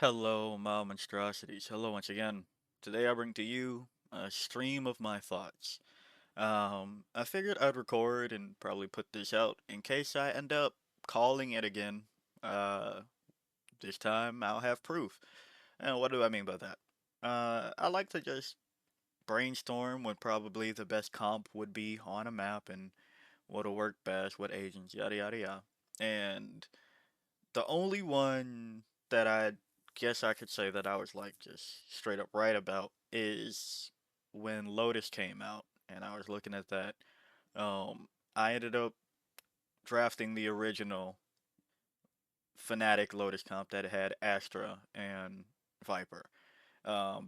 Hello, my monstrosities. Hello once again. Today I bring to you a stream of my thoughts. I figured I'd record and probably put this out in case I end up calling it again. Uh, this time I'll have proof. And what do I mean by that? I like to just brainstorm what probably the best comp would be on a map and what'll work best, what agents, yada yada yada. And the only one that I guess I could say that I was like just straight up right about is when Lotus came out and I was looking at that. I ended up drafting the original Fnatic Lotus comp that had Astra and Viper.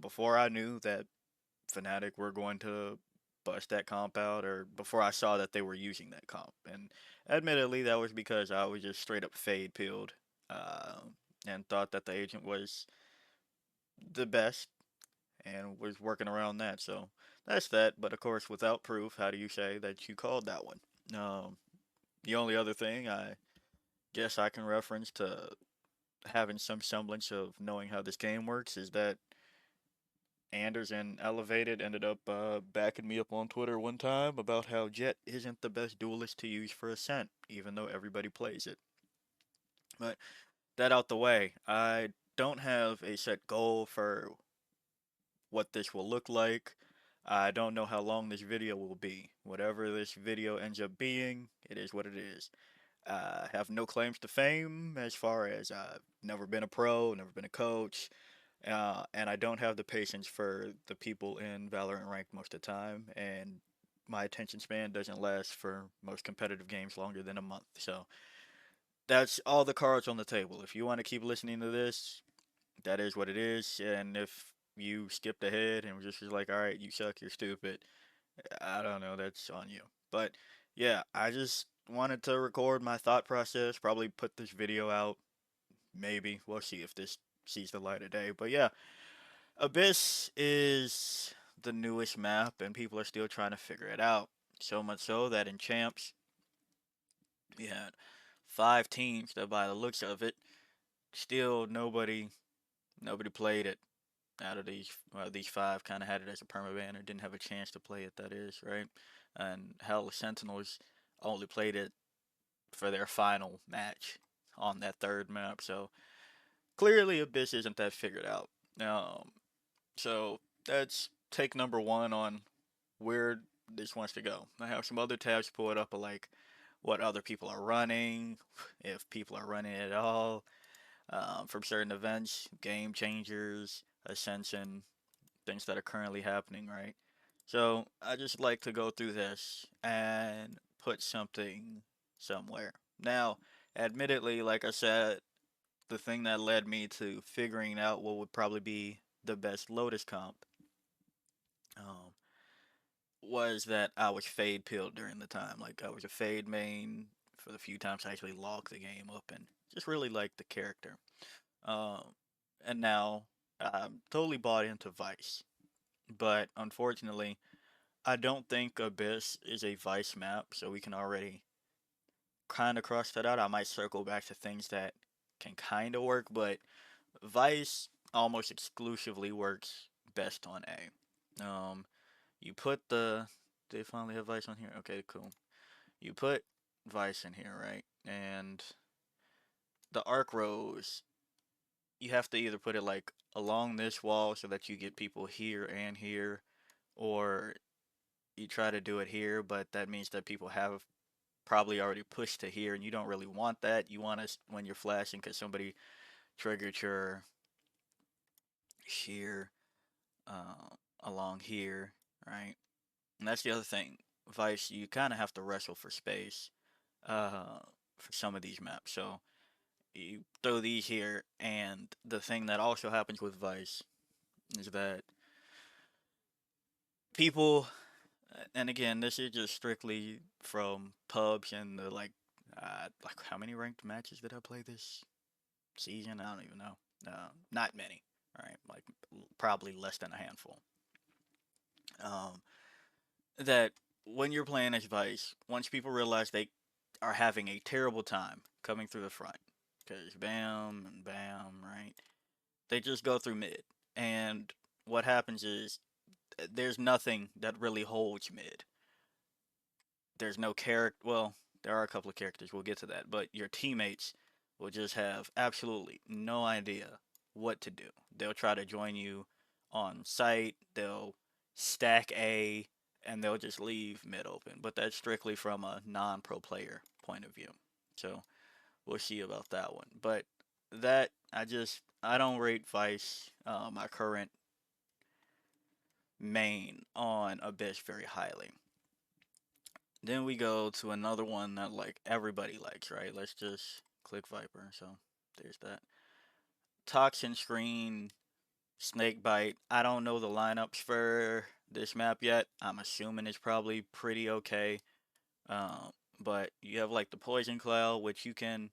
Before I knew that Fnatic were going to bust that comp out, or before I saw that they were using that comp. And admittedly, that was because I was just straight up fade pilled, uh, and thought that the agent was the best and was working around that. So that's that. But of course, without proof, how do you say that you called that one? Um, the only other thing I guess I can reference to having some semblance of knowing how this game works is that Anders and Elevated ended up backing me up on Twitter one time about how Jet isn't the best duelist to use for Ascent, even though everybody plays it. But that out the way, I don't have a set goal for what this will look like. I don't know how long this video will be. Whatever this video ends up being, it is what it is. I have no claims to fame as far as I've never been a pro, never been a coach, and I don't have the patience for the people in Valorant ranked most of the time, and my attention span doesn't last for most competitive games longer than a month. So that's all the cards on the table. If you want to keep listening to this, that is what it is. And if you skipped ahead and was just like, all right, you suck, you're stupid, I don't know, that's on you. But yeah, I just wanted to record my thought process, probably put this video out. Maybe. We'll see if this sees the light of day. But yeah, Abyss is the newest map, and people are still trying to figure it out. So much so that in Champs, we had 5 teams that, by the looks of it, still nobody played it. Out of these five, kind of had it as a permaban or didn't have a chance to play it. That is right, and hell, the Sentinels only played it for their final match on that third map. So clearly, Abyss isn't that figured out. So that's take number one on where this wants to go. I have some other tabs pulled up of like what other people are running, if people are running at all, from certain events, game changers, Ascension, things that are currently happening, right? So I just like to go through this and put something somewhere. Now, admittedly, like I said, the thing that led me to figuring out what would probably be the best Lotus comp um, was that I was fade pilled during the time. Like I was a fade main for the few times I actually logged the game up and just really liked the character. Um, and now I'm totally bought into Vice, but unfortunately, I don't think Abyss is a Vice map, so we can already kind of cross that out. I might circle back to things that can kind of work, but Vice almost exclusively works best on A. You put the. They finally have Vice on here? Okay, cool. You put Vice in here, right? And the arc rows, you have to either put it like along this wall so that you get people here and here, or you try to do it here, but that means that people have probably already pushed to here, and you don't really want that. You want to, when you're flashing, because somebody triggered your shear along here, right? And that's the other thing. Vice, you kind of have to wrestle for space uh, for some of these maps. So you throw these here, and the thing that also happens with Vice is that people, and again, this is just strictly from pubs and the like how many ranked matches did I play this season? I don't even know. Not many. All right, like probably less than a handful. Um, that when you're playing as Vice, once people realize they are having a terrible time coming through the front, because bam and bam, right? They just go through mid. And what happens is there's nothing that really holds mid. There's no character. Well, there are a couple of characters. We'll get to that. But your teammates will just have absolutely no idea what to do. They'll try to join you on site. They'll stack A, and they'll just leave mid open. But that's strictly from a non-pro player point of view. So we'll see about that one. But that I don't rate Vice, my current main, on Abyss very highly. Then we go to another one that like everybody likes, right? Let's just click Viper. So there's that. Toxin Screen, Snake Bite. I don't know the lineups for this map yet. I'm assuming it's probably pretty okay. Um, but you have like the Poison Cloud, which you can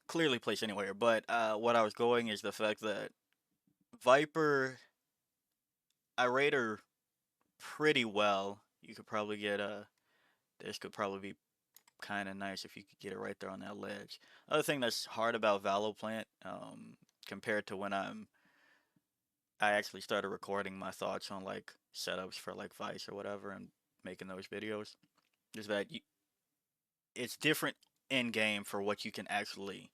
clearly place anywhere. But what I was going is the fact that Viper, I rate her pretty well. You could probably get a. This could probably be kind of nice if you could get it right there on that ledge. Other thing that's hard about Valoplant, compared to when I actually started recording my thoughts on like setups for like Vice or whatever and making those videos, is that it's different in game for what you can actually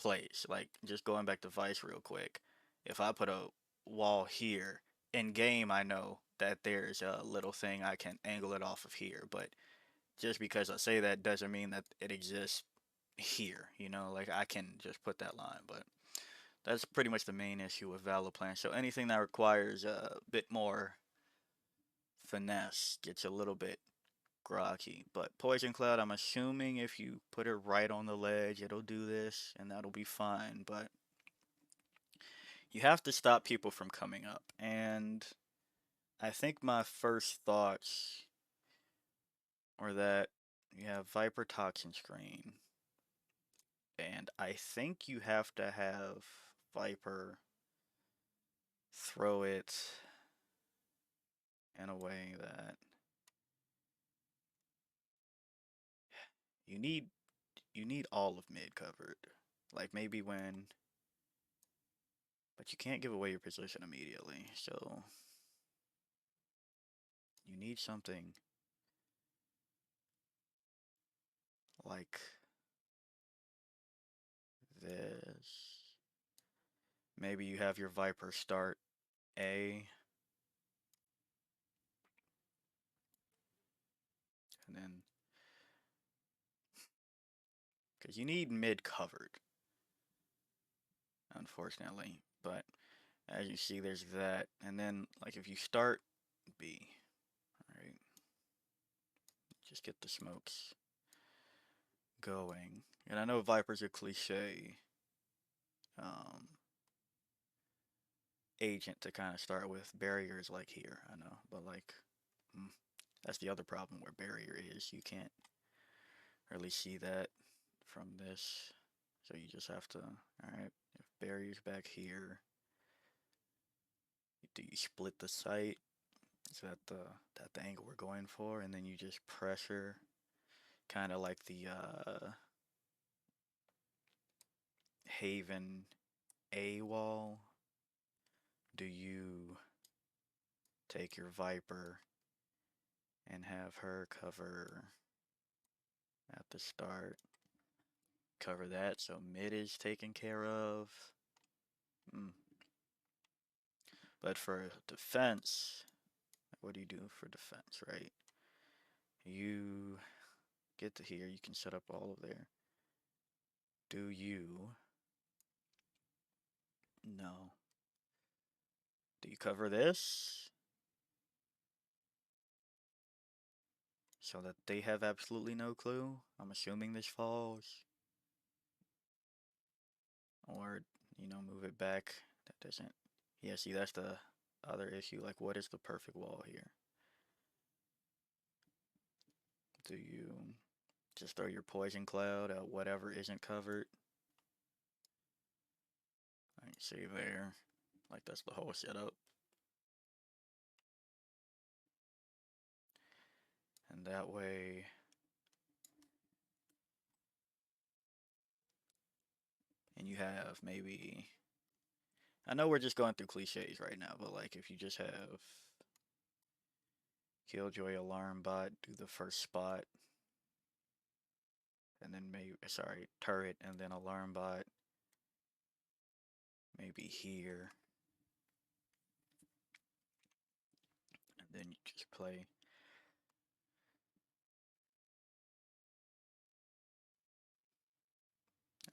place. Like just going back to Vice real quick, if I put a wall here in game, I know that there's a little thing I can angle it off of here, but just because I say that doesn't mean that it exists here. You know, like I can just put that line, but that's pretty much the main issue with Valoplan. So anything that requires a bit more finesse gets a little bit groggy. But Poison Cloud, I'm assuming if you put it right on the ledge, it'll do this, and that'll be fine. But you have to stop people from coming up. And I think my first thoughts are that you have Viper Toxin Screen, and I think you have to have Viper throw it in a way that you need you need all of mid covered. Like maybe when, but you can't give away your position immediately. So you need something like this. Maybe you have your Viper start A, and then because you need mid covered, unfortunately. But as you see, there's that, and then like if you start B, all right, just get the smokes going. And I know Viper's a cliche um, agent to kind of start with. Barriers like here, I know, but like mm, that's the other problem where barrier is. You can't really see that from this, so you just have to. All right, if barriers back here, do you split the site? Is that the angle we're going for? And then you just pressure, kind of like the Haven A wall. Do you take your Viper and have her cover at the start? Cover that so mid is taken care of. Mm. But for defense, what do you do for defense, right? You get to here, you can set up all of there. Do you? No. Do you cover this? So that they have absolutely no clue? I'm assuming this falls. Or, move it back. That doesn't. Yeah, see, that's the other issue. Like, what is the perfect wall here? Do you just throw your poison cloud at whatever isn't covered? Like, see there. Like, that's the whole setup. And that way, and you have maybe, I know we're just going through cliches right now, but like if you just have Killjoy Alarm Bot do the first spot, and then maybe, sorry, Turret, and then Alarm Bot maybe here, and then you just play.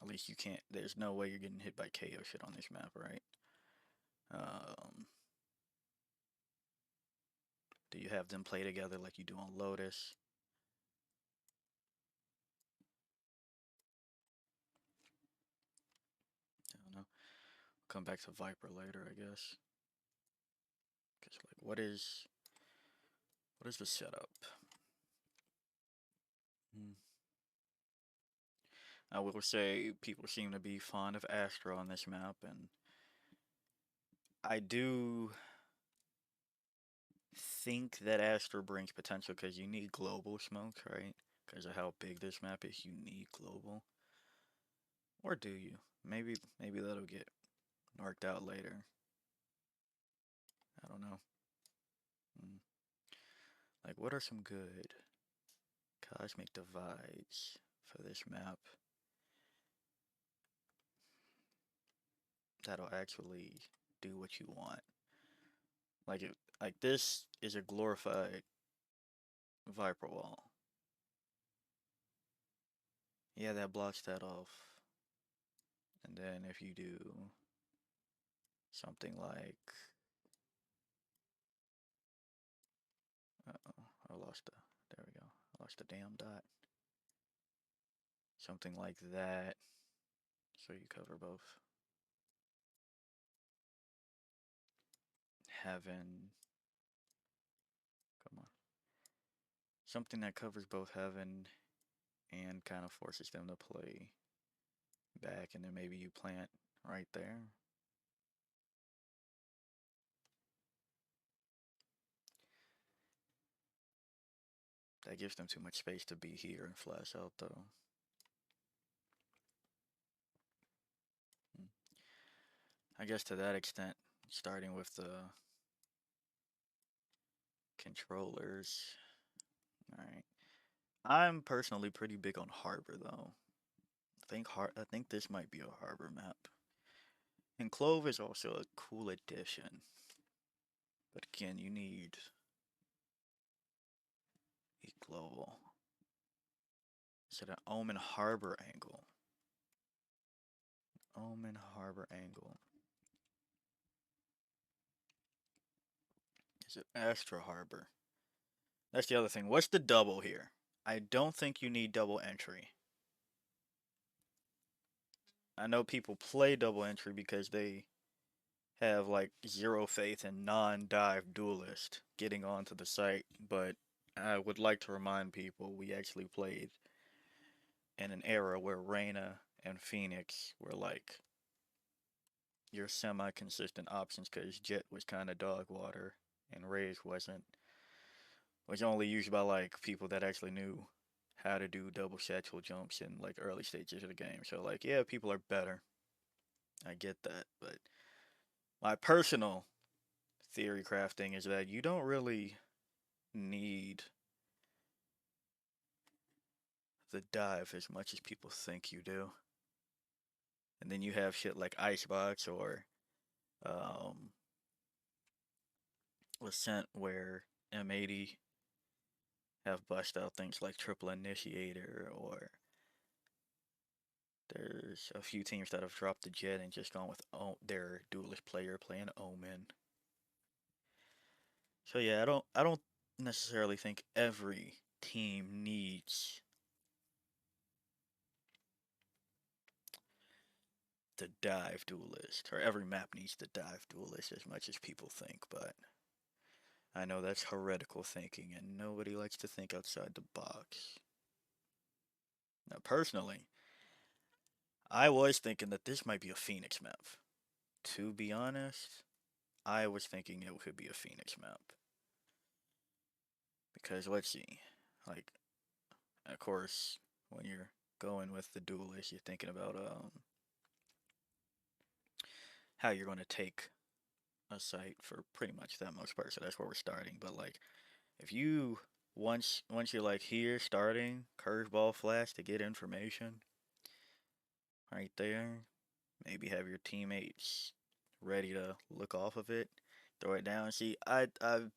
At least you can't, there's no way you're getting hit by KO shit on this map, right? Um, do you have them play together like you do on Lotus? I don't know. Come back to Viper later, I guess. Cause like, what is the setup? Hmm. I will say people seem to be fond of Astra on this map, and I do think that Astra brings potential because you need global smoke, right? Because of how big this map is, you need global. Or do you? Maybe that'll get worked out later. I don't know. Hmm. Like, what are some good cosmic divides for this map that'll actually do what you want? Like this is a glorified Viper wall. Yeah, that blocks that off. And then if you do something like, uh-oh, I lost the, there we go. I lost the damn dot. Something like that. So you cover both. Heaven. Come on. Something that covers both heaven and kind of forces them to play back, and then maybe you plant right there. That gives them too much space to be here and flash out, though. Hmm. I guess to that extent, starting with the controllers. Alright. I'm personally pretty big on Harbor, though. I think this might be a Harbor map. And Clove is also a cool addition. But again, you need a global. Is it an Omen Harbor angle? Omen Harbor angle. Is it Astra Harbor? That's the other thing. What's the double here? I don't think you need double entry. I know people play double entry because they have like zero faith in non-dive duelist getting onto the site, but I would like to remind people we actually played in an era where Reyna and Phoenix were like your semi-consistent options because Jet was kind of dog water and Raze wasn't. Was only used by like people that actually knew how to do double satchel jumps in like early stages of the game. So like yeah, people are better. I get that, but my personal theory crafting is that you don't really need the dive as much as people think you do. And then you have shit like Icebox or um, Ascent where M80 have bust out things like Triple Initiator, or there's a few teams that have dropped the Jet and just gone with their duelist player playing Omen. So yeah, I don't necessarily think every team needs the dive duelist, or every map needs the dive duelist as much as people think, but I know that's heretical thinking and nobody likes to think outside the box. Now, personally, I was thinking that this might be a Phoenix map. To be honest, I was thinking it could be a Phoenix map. Because let's see, like, of course, when you're going with the duelist, you're thinking about how you're going to take a site for pretty much that most part. So that's where we're starting. But like, if you once you're like here starting curveball flash to get information right there, maybe have your teammates ready to look off of it, throw it down. See, I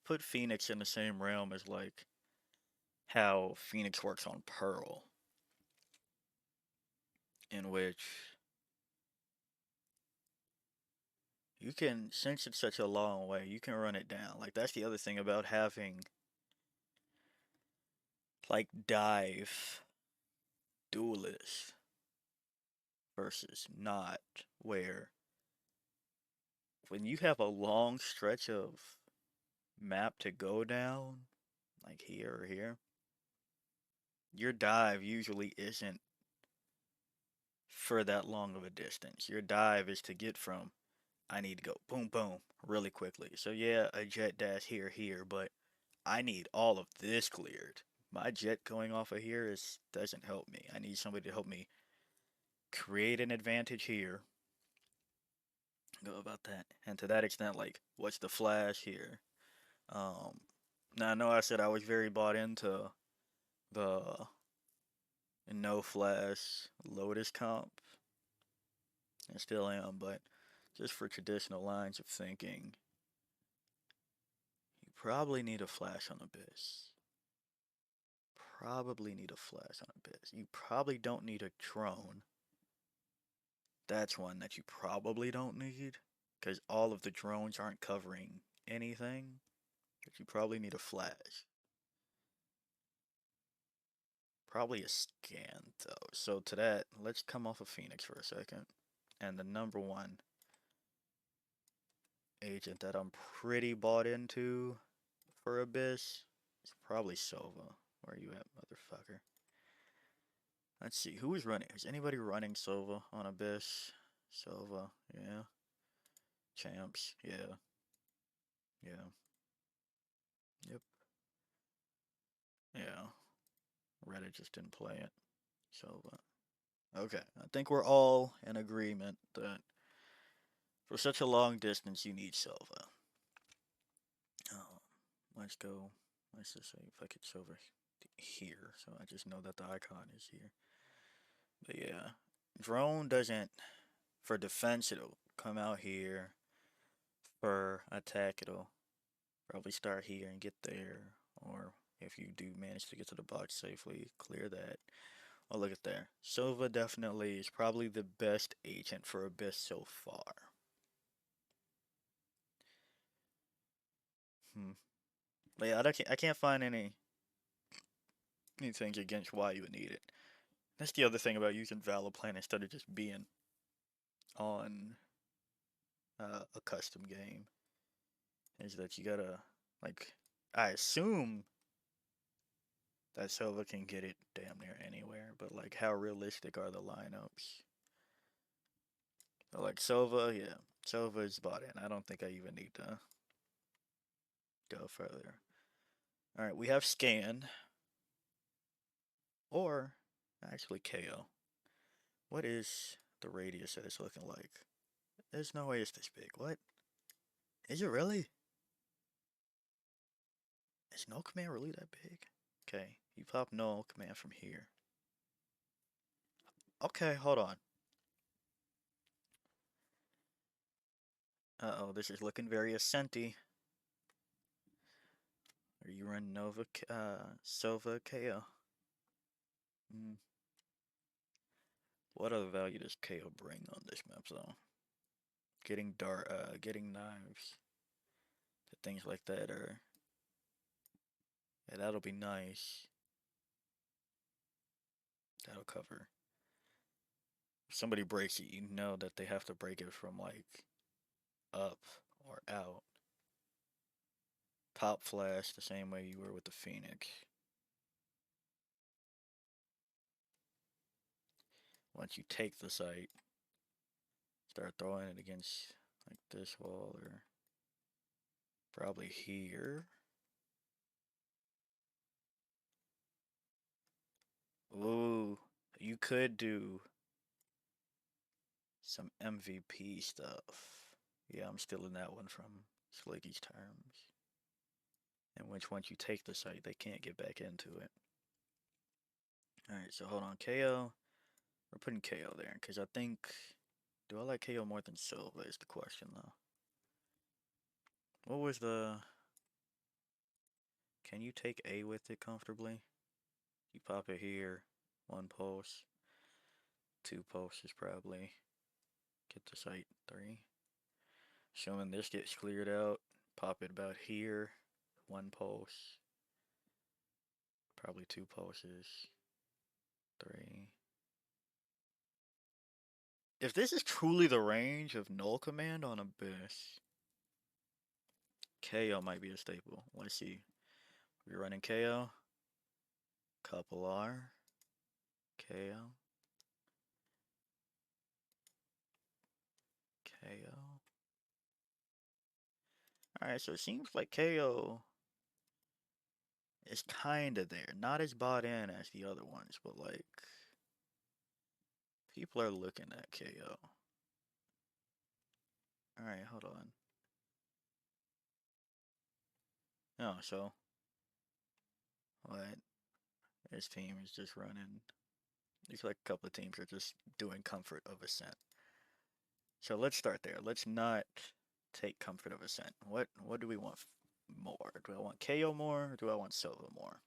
put Phoenix in the same realm as like how Phoenix works on Pearl, in which you can, since it's such a long way, you can run it down. Like that's the other thing about having like dive duelist versus not, where when you have a long stretch of map to go down, like here or here, your dive usually isn't for that long of a distance. Your dive is to get from I need to go boom boom really quickly. So yeah, a jet dash here, but I need all of this cleared. My jet going off of here is doesn't help me. I need somebody to help me create an advantage here. Go about that. And to that extent, like, what's the flash here? Um, Now I know I said I was very bought into the no flash Lotus comp, and still am, but just for traditional lines of thinking, you probably need a flash on Abyss. Probably need a flash on Abyss. You probably don't need a drone. That's one that you probably don't need, because all of the drones aren't covering anything, but you probably need a flash. Probably a scan, though. So to that, let's come off of Phoenix for a second. And the number one agent that I'm pretty bought into for Abyss is probably Sova. Where are you at, motherfucker? Let's see, who is running? Is anybody running Sova on Abyss? Sova, yeah. Champs, yeah. Yeah. Yep. Yeah. Reddit just didn't play it. Sova. Okay, I think we're all in agreement that for such a long distance you need Sova. Um, let's go. Let's just say if I could Sova here, so I just know that the icon is here. But yeah, drone doesn't, for defense it'll come out here. For attack it'll probably start here and get there. Or if you do manage to get to the box safely, clear that. Oh, look at there. Sova definitely is probably the best agent for Abyss so far. Hmm. But yeah, I can't find anything against why you would need it. That's the other thing about using Valorant instead of just being on a custom game, is that you gotta, like, I assume that Sova can get it damn near anywhere, but like how realistic are the lineups? So, like Sova, yeah, Sova is bought in. I don't think I even need to go further. All right, we have Scan or actually KO. What is the radius that it's looking like? There's no way it's this big. What? Is it really? Is no command really that big? Okay, you pop no command from here. Okay, hold on. Uh-oh, this is looking very ascenty. Are you running Sova KO? Mm. What other value does KO bring on this map though? Getting knives, things like that are, yeah, that'll be nice. That'll cover. If somebody breaks it, you know that they have to break it from like up or out. Pop flash the same way you were with the Phoenix. Once you take the site, start throwing it against like this wall or probably here. Ooh, you could do some MVP stuff. Yeah, I'm still in that one from Sliggy's terms. In which once you take the site, they can't get back into it. Alright, so hold on. KO. We're putting KO there, because I think. Do I like KO more than Silva is the question, though. What was the. Can you take A with it comfortably? You pop it here. One pulse. Two pulses, probably. Get the site. Three. Assuming this gets cleared out. Pop it about here. One pulse. Probably two pulses. Three. If this is truly the range of null command on Abyss, KO might be a staple. Let's see. We're running KO. Couple R. KO. KO. Alright, so it seems like KO is kinda there. Not as bought in as the other ones, but like people are looking at KO. Alright, hold on. No, so what? This team is just running. Looks like a couple of teams are just doing Comfort of Ascent. So let's start there. Let's not take Comfort of Ascent. What do we want more? Do I want KO more or do I want Silva more?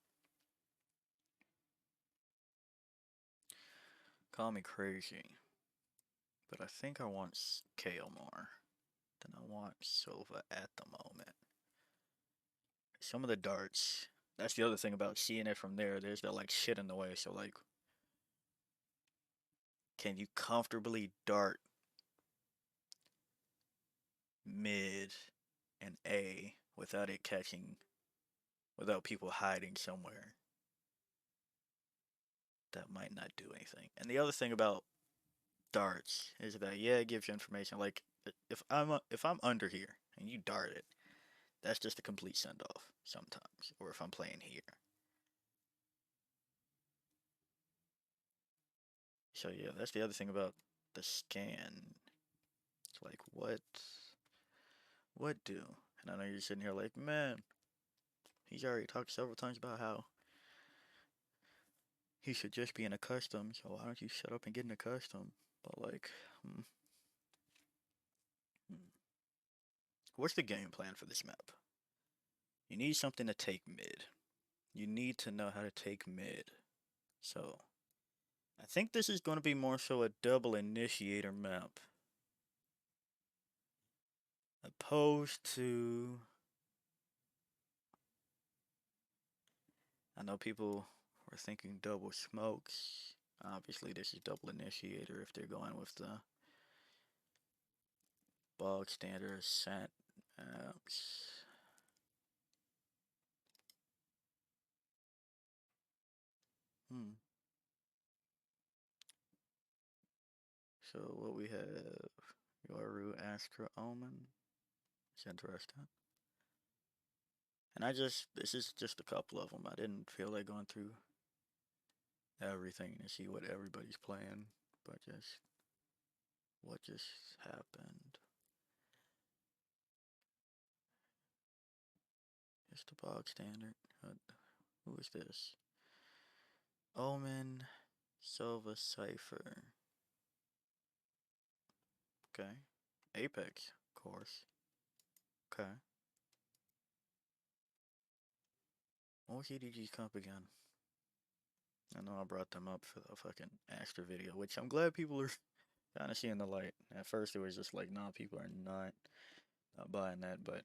Call me crazy, but I think I want KO more than I want Silva at the moment. Some of the darts, that's the other thing about seeing it from there. There's that like shit in the way. So like, can you comfortably dart mid and A without it catching, without people hiding somewhere? That might not do anything. And the other thing about darts is that yeah, it gives you information. Like if I'm under here and you dart it, that's just a complete send off sometimes. Or if I'm playing here. So yeah, that's the other thing about the scan. It's like what do? And I know you're sitting here like, man, he's already talked several times about how he should just be in a custom, so why don't you shut up and get in a custom? But like, hmm, hmm. What's the game plan for this map? You need something to take mid. You need to know how to take mid. So, I think this is going to be more so a double initiator map. Opposed to. I know people were thinking double smokes. Obviously, this is double initiator if they're going with the bog standard ascent maps. Hmm. So what we have, Yoru, Astra, Omen. It's interesting. And this is just a couple of them. I didn't feel like going through everything to see what everybody's playing, but just what just happened. Just the bog standard. Who is this? Omen, Silva, Cypher. Okay. Apex, of course. Okay. What was EDG's comp again? I know I brought them up for the fucking Astra video, which I'm glad people are kind of seeing the light. At first, it was just like, nah, people are not buying that, but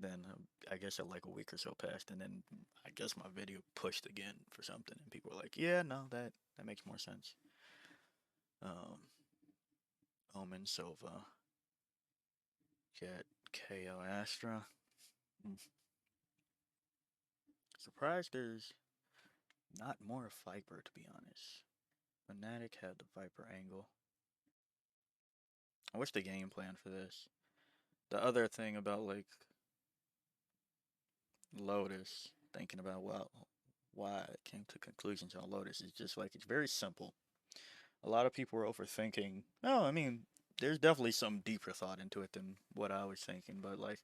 then I guess like a week or so passed, and then I guess my video pushed again for something, and people were like, yeah, no, that makes more sense. Um, Omen, Silva, Jet, KO, Astra. Mm. Surprised there's not more Viper, to be honest. Fnatic had the Viper angle. What's the game plan for this? The other thing about like Lotus, thinking about why I came to conclusions on Lotus is just like it's very simple. A lot of people are overthinking. No, I mean there's definitely some deeper thought into it than what I was thinking. But like,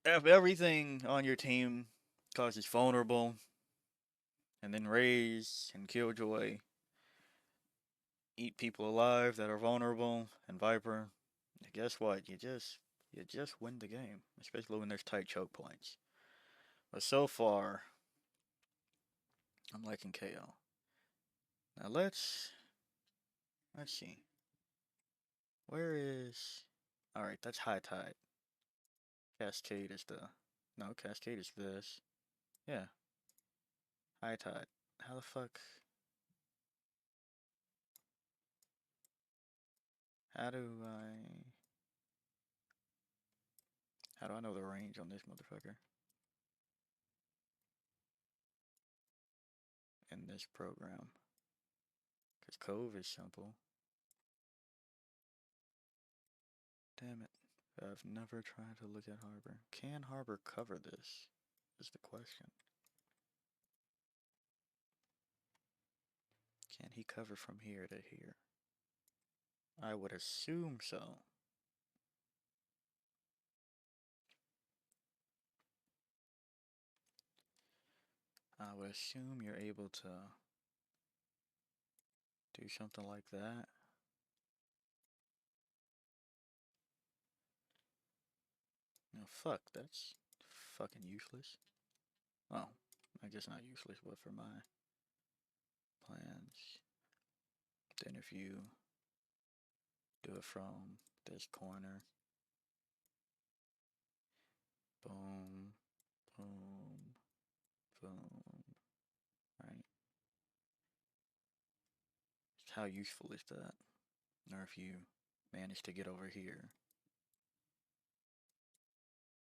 if everything on your team causes vulnerable, and then Raise and Killjoy eat people alive that are vulnerable, and Viper, guess what? You just win the game, especially when there's tight choke points. But so far, I'm liking KO. Now let's see. Where is? All right, that's High Tide. Cascade is the no, Cascade is this. Yeah, High Tide. How the fuck? How do I? How do I know the range on this motherfucker? In this program, because Cove is simple. Damn it. I've never tried to look at Harbor. Can Harbor cover this? Is the question. Can he cover from here to here? I would assume so. I would assume you're able to do something like that. No, fuck, that's fucking useless. Well, I guess not useless, but for my plans. Then if you do it from this corner, boom, boom, boom, right? How useful is that? Or if you manage to get over here.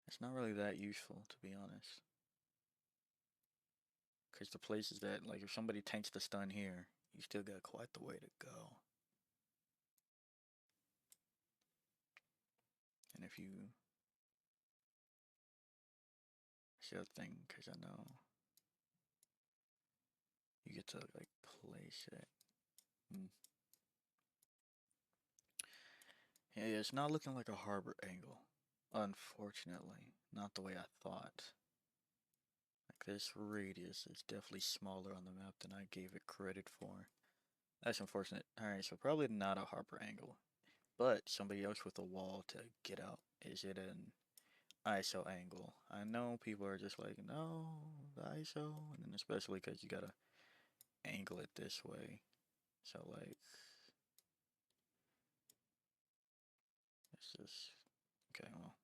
It's not really that useful, to be honest. Because the places that, like, if somebody tanks the stun here, you still got quite the way to go. And if you. It's the other thing, because I know you get to, like, place it. Hmm. Yeah, it's not looking like a harbor angle. Unfortunately, not the way I thought. Like, this radius is definitely smaller on the map than I gave it credit for. That's unfortunate. Alright, so probably not a harbor angle. But somebody else with a wall to get out. Is it an ISO angle? I know people are just like, no, the ISO. And then especially because you gotta angle it this way. So, like, it's just. Okay, well.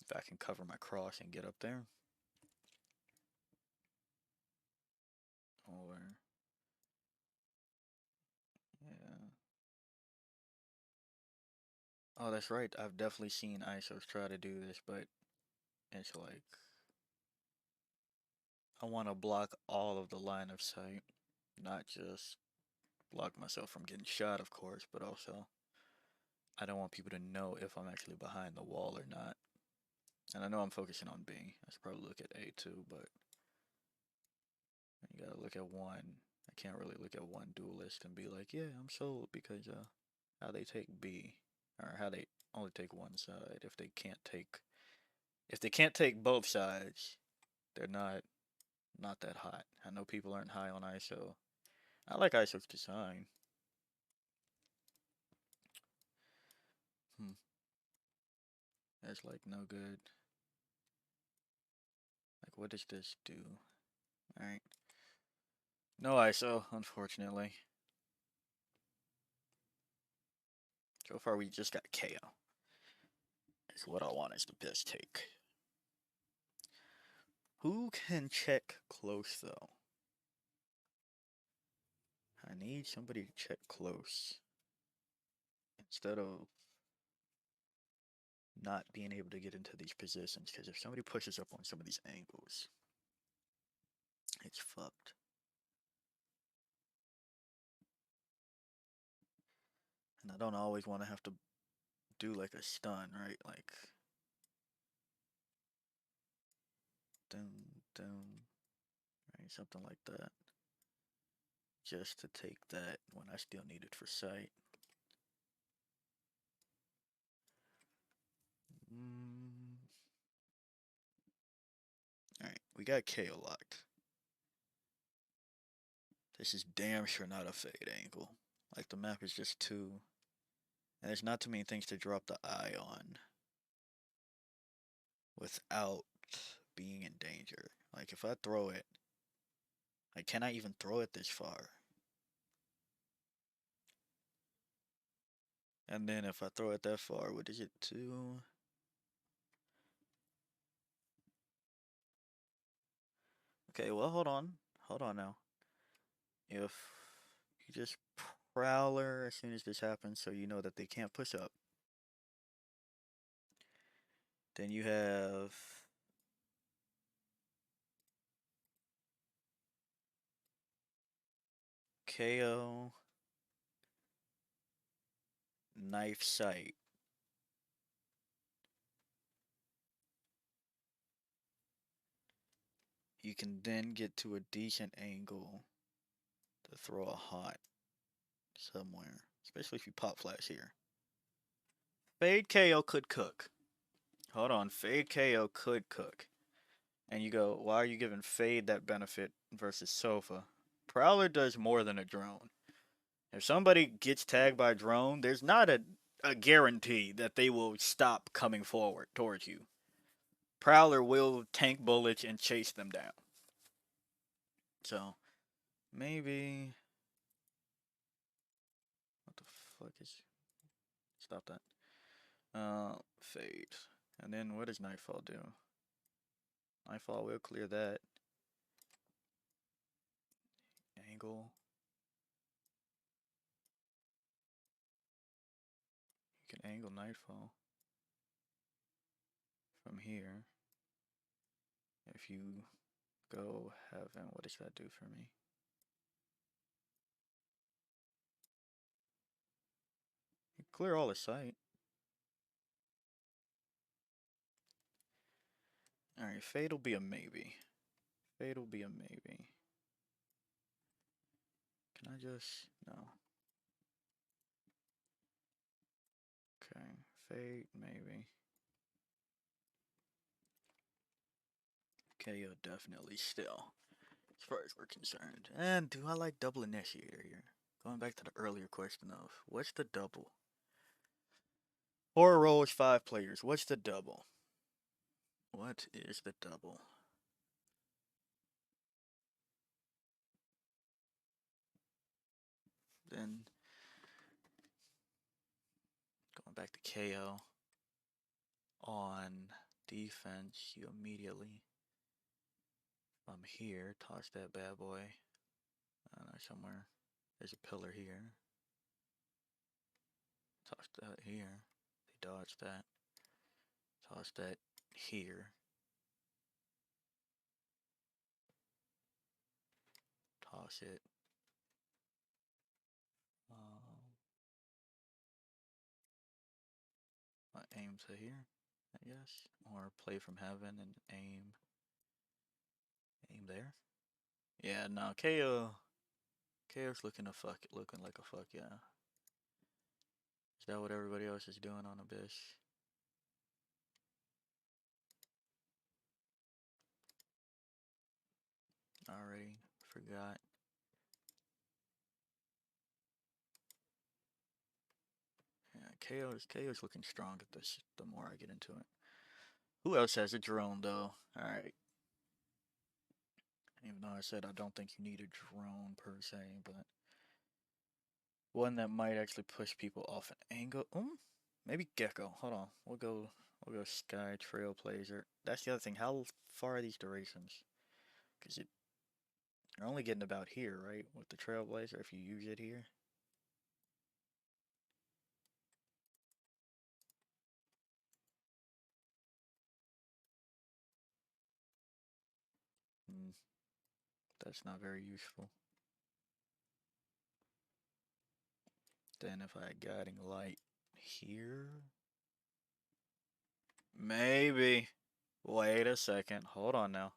If I can cover my cross and get up there. Or. Yeah. Oh, that's right. I've definitely seen ISOs try to do this, but it's like. I want to block all of the line of sight, not just block myself from getting shot, of course, but also I don't want people to know if I'm actually behind the wall or not. And I know I'm focusing on B. I should probably look at A too, but you gotta look at one. I can't really look at one duelist and be like, yeah, I'm sold because how they take B or how they only take one side. If they can't take both sides, they're not that hot. I know people aren't high on ISO. I like ISO's design. Hmm. That's like no good. Like, what does this do? Alright. No ISO, unfortunately. So far, we just got KO. Is what I want is the best take. Who can check close, though? I need somebody to check close. Instead of not being able to get into these positions. Because if somebody pushes up on some of these angles, it's fucked. And I don't always want to have to do like a stun, right? Like, doom, doom, right? Something like that. Just to take that when I still need it for sight. we got KO locked. This is damn sure not a fade angle. Like the map is just too. And there's not too many things to drop the eye on without being in danger. Like if I throw it, I cannot even throw it this far. And then if I throw it that far, what is it, 2? Okay, well, hold on. Hold on now. If you just Prowler as soon as this happens so you know that they can't push up, then you have KO, Knife Sight. You can then get to a decent angle to throw a hot somewhere, especially if you pop flash here. Fade KO could cook. Hold on, Fade KO could cook. And you go, why are you giving Fade that benefit versus Sofa? Prowler does more than a drone. If somebody gets tagged by a drone, there's not a guarantee that they will stop coming forward towards you. Prowler will tank bullets and chase them down. So, maybe. What the fuck is. Stop that. Fade. And then what does Nightfall do? Nightfall will clear that. Angle. You can angle Nightfall from here. If you go Heaven, what does that do for me? You clear all the sight. Alright, Fade will be a maybe. Fade will be a maybe. Can I just... No. Okay, Fade, maybe. KO definitely still, as far as we're concerned. And do I like double initiator here? Going back to the earlier question of, what's the double? 4 roles, 5 players. What's the double? What is the double? Then, going back to KO. On defense, you immediately, from here, toss that bad boy. I don't know, somewhere. There's a pillar here. Toss that here. They dodge that. Toss that here. Toss it. Aim to here, I guess, or play from heaven and aim there. Yeah, no, KO's looking like a fuck, yeah. Is that what everybody else is doing on Abyss? Already forgot. Yeah, KO's looking strong at this. The more I get into it. Who else has a drone though? All right. Even though I said I don't think you need a drone per se, but one that might actually push people off an angle. Maybe Gecko. Hold on. We'll go Sky Trailblazer. That's the other thing. How far are these durations? Because you're only getting about here, right? With the Trailblazer, if you use it here. That's not very useful. Then if I had guiding light here, maybe. Wait a second. Hold on now.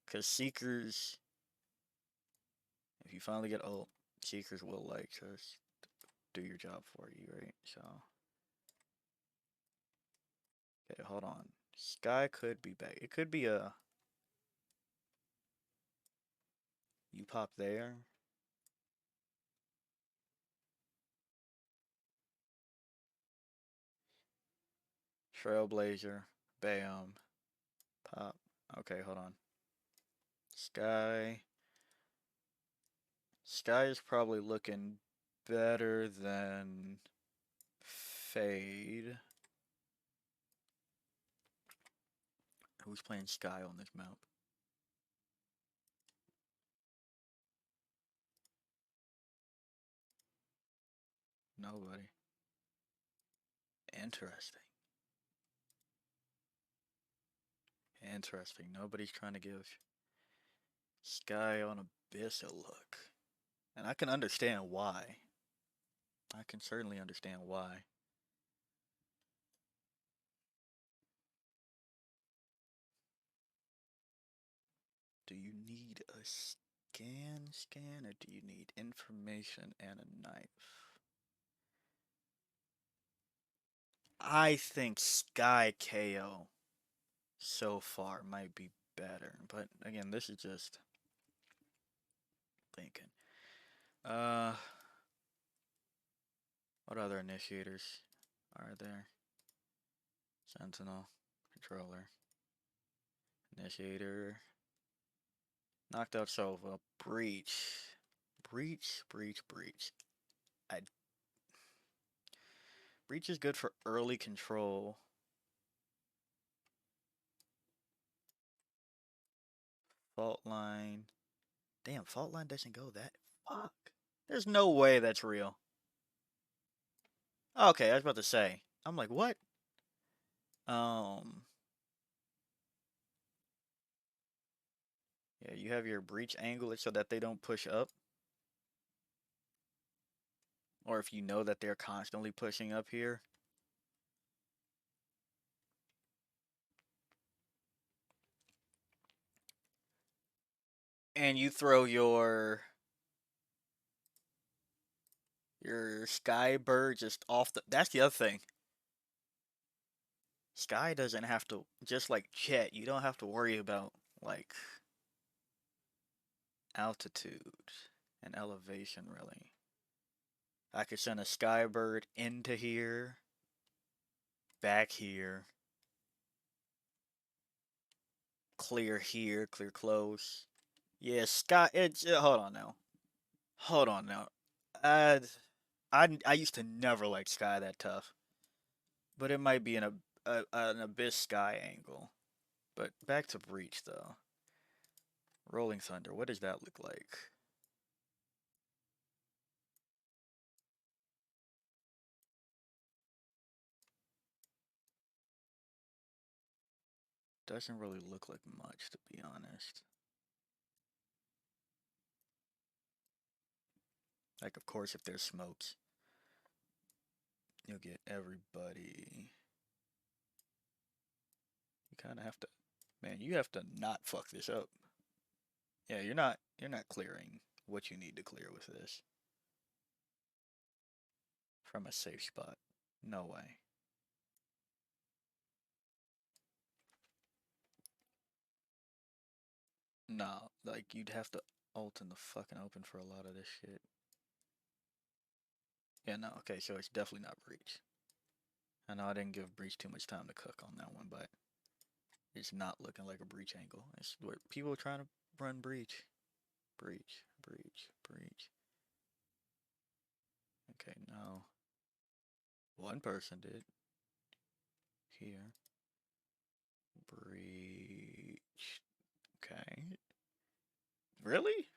Because Seekers, if you finally get ult, Seekers will like just do your job for you, right? So, okay, hold on. Sky could be back. It could be a You pop there. Trailblazer. Bam. Pop. Okay, hold on. Sky. Sky is probably looking better than Fade. Who's playing Sky on this map? Nobody. Interesting. Interesting. Nobody's trying to give Sky on Abyss a look. And I can understand why. I can certainly understand why. Do you need a scan, or do you need information and a knife? I think Sky KO so far might be better, but again, this is just thinking. Uh, what other initiators are there? Sentinel, controller, initiator, knocked out Sova, breach, breach. I breach is good for early control. Fault line. Damn, fault line doesn't go that. Fuck. There's no way that's real. Okay, I was about to say. I'm like, what? Um. Yeah, you have your breach angle it so that they don't push up. Or if you know that they're constantly pushing up here. And you throw your Skybird just off the. That's the other thing. Sky doesn't have to, just like Jet, you don't have to worry about like altitude and elevation really. I could send a Skybird into here, back here, clear here, clear close. Yeah, Sky. It's hold on now. Hold on now. Uh, I used to never like Sky that tough, but it might be an Abyss Sky angle. But back to Breach though. Rolling Thunder. What does that look like? Doesn't really look like much, to be honest. Like, of course, if there's smokes, you'll get everybody. You kind of have to, man. You have to not fuck this up. Yeah, you're not clearing what you need to clear with this from a safe spot. No way. No, like you'd have to ult in the fucking open for a lot of this shit. Yeah, no. Okay, so it's definitely not Breach. I know I didn't give Breach too much time to cook on that one, but it's not looking like a Breach angle. It's what people are trying to run Breach. Breach. Okay, no. One person did. Here. Breach. Okay. Really?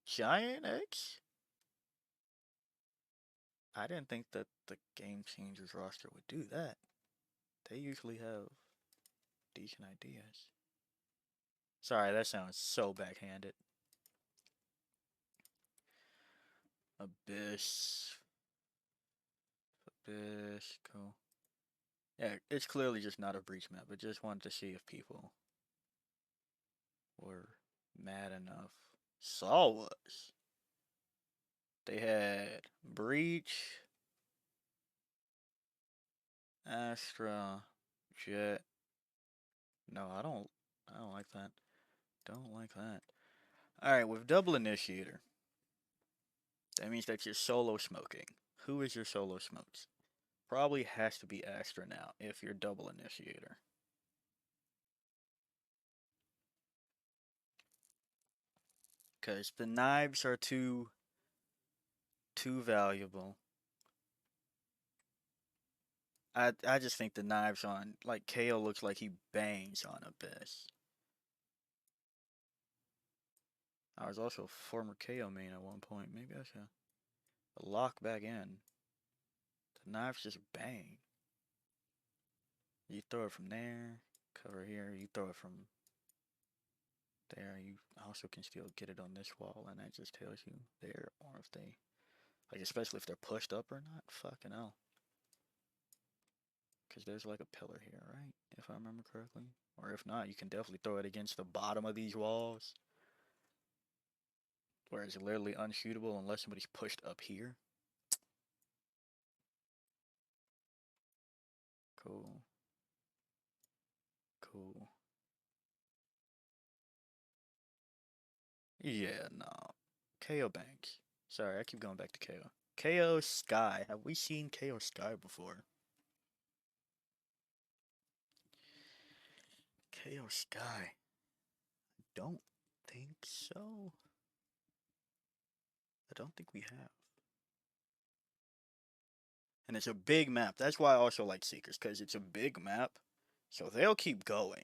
Giant X? I didn't think that the Game Changers roster would do that. They usually have decent ideas. Sorry, that sounds so backhanded. Abyss. Abyss. Cool. Yeah, it's clearly just not a breach map, but just wanted to see if people were mad enough. Saw us. They had Breach, Astra, Jet. No, I don't like that. Don't like that. Alright, with double initiator, that means that you're solo smoking. Who is your solo smokes? Probably has to be Astra now if you're double initiator. Because the knives are too valuable. I just think the knives on like KO looks like he bangs on Abyss. I was also a former KO main at one point. Maybe I should lock back in. The knives just bang. You throw it from there, cover here. You throw it from there. You also can still get it on this wall, and that just tells you there or if they like, especially if they're pushed up or not. Fucking hell. Because there's like a pillar here, right? If I remember correctly. Or if not, you can definitely throw it against the bottom of these walls. Where it's literally unshootable unless somebody's pushed up here. Cool. Cool. Yeah, no. KO Banks. Sorry, I keep going back to KO. KO Sky. Have we seen KO Sky before? KO Sky. Don't think so. I don't think we have. And it's a big map. That's why I also like Seekers, because it's a big map. So they'll keep going.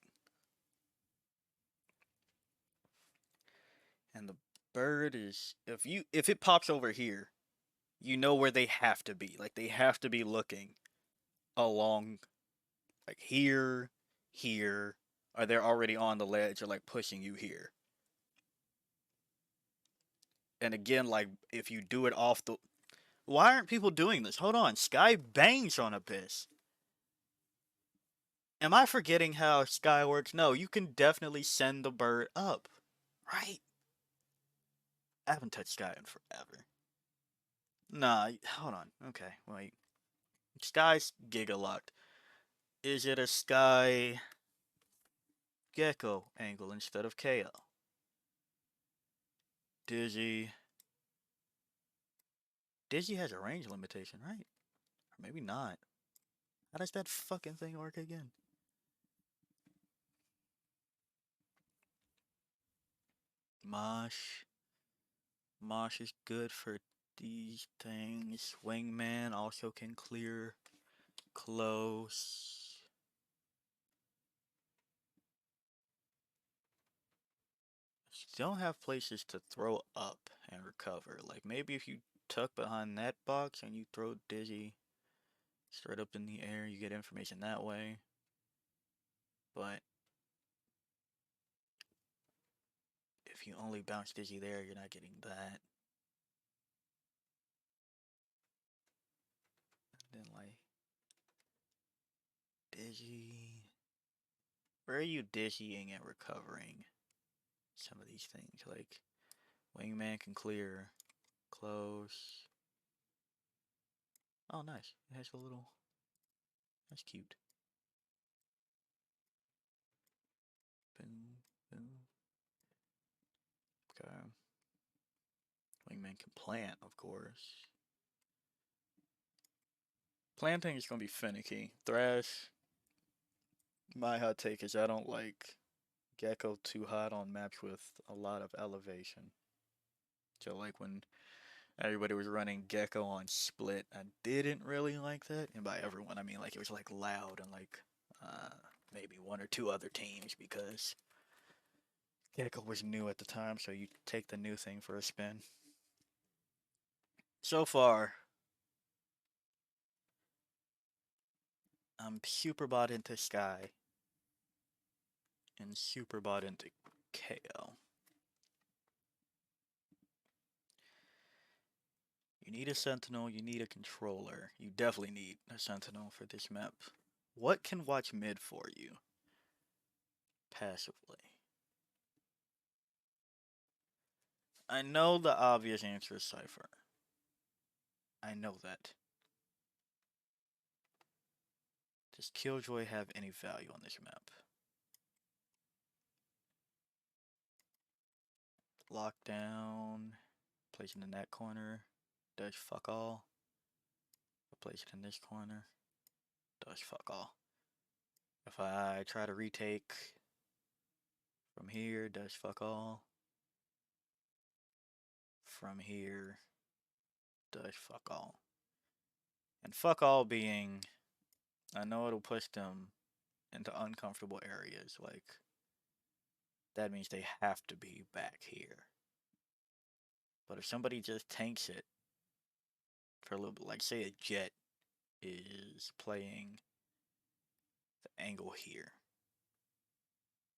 And the bird is if it pops over here, you know where they have to be. Like they have to be looking along like here, or they're already on the ledge or like pushing you here. And again, like if you do it off the why aren't people doing this? Hold on, Sky bangs on Abyss. Am I forgetting how Sky works? No, you can definitely send the bird up. Right? I haven't touched Sky in forever. Nah, hold on. Okay, wait. Sky's Giga locked. Is it a Sky Gecko angle instead of KO? Dizzy. Dizzy has a range limitation, right? Or maybe not. How does that fucking thing work again? Mosh. Mosh is good for these things. Wingman also can clear close. Don't have places to throw up and recover. Like maybe if you tuck behind that box and you throw Dizzy straight up in the air, you get information that way. But if you only bounce Dizzy there, you're not getting that. And then like Dizzy. Where are you dizzying and recovering some of these things? Like Wingman can clear close. Oh, nice. It has a little. That's cute. Boom, boom. Okay. Wingman can plant, of course. Planting is gonna be finicky. Thrash. My hot take is I don't like Gecko too hot on maps with a lot of elevation. So like when everybody was running Gecko on Split, I didn't really like that. And by everyone, I mean like it was like loud and like uh, maybe one or two other teams because Gecko was new at the time, so you take the new thing for a spin. So far, I'm super bought into Sky and super bought into KO. You need a Sentinel, you need a controller. You definitely need a Sentinel for this map. What can watch mid for you? Passively. I know the obvious answer is Cypher. I know that. Does Killjoy have any value on this map? lockdown. Place it in that corner. Does fuck all. Place it in this corner. Does fuck all. If I try to retake from here, does fuck all. From here, does fuck all. And fuck all being, I know it'll push them into uncomfortable areas. Like, that means they have to be back here. But if somebody just tanks it for a little bit, like say a jet is playing the angle here,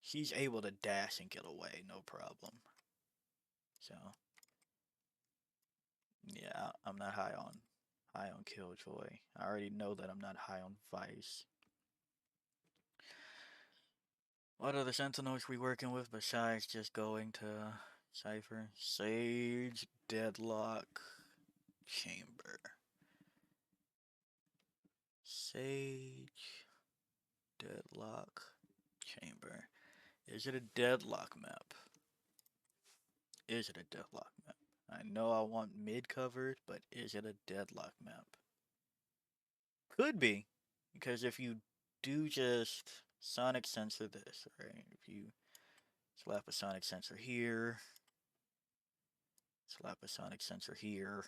he's able to dash and get away, no problem. So, yeah, I'm not high on Killjoy. I already know that I'm not high on Vice. What other Sentinels we working with besides just going to Cypher? Sage, Deadlock, Chamber. Sage, Deadlock, Chamber. Is it a Deadlock map? Is it a Deadlock map? I know I want mid covered, but is it a Deadlock map? Could be, because if you do just sonic sensor this, right? If you slap a sonic sensor here, slap a sonic sensor here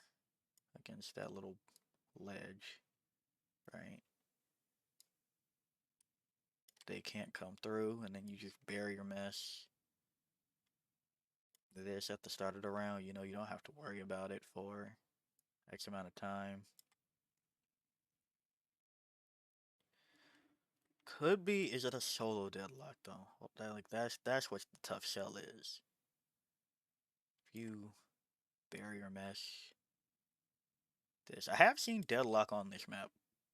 against that little ledge, right? They can't come through, and then you just barrier mesh this at the start of the round. You know, you don't have to worry about it for X amount of time. Could be. Is it a solo deadlock though? That's what the tough shell is. If you barrier mesh this, I have seen deadlock on this map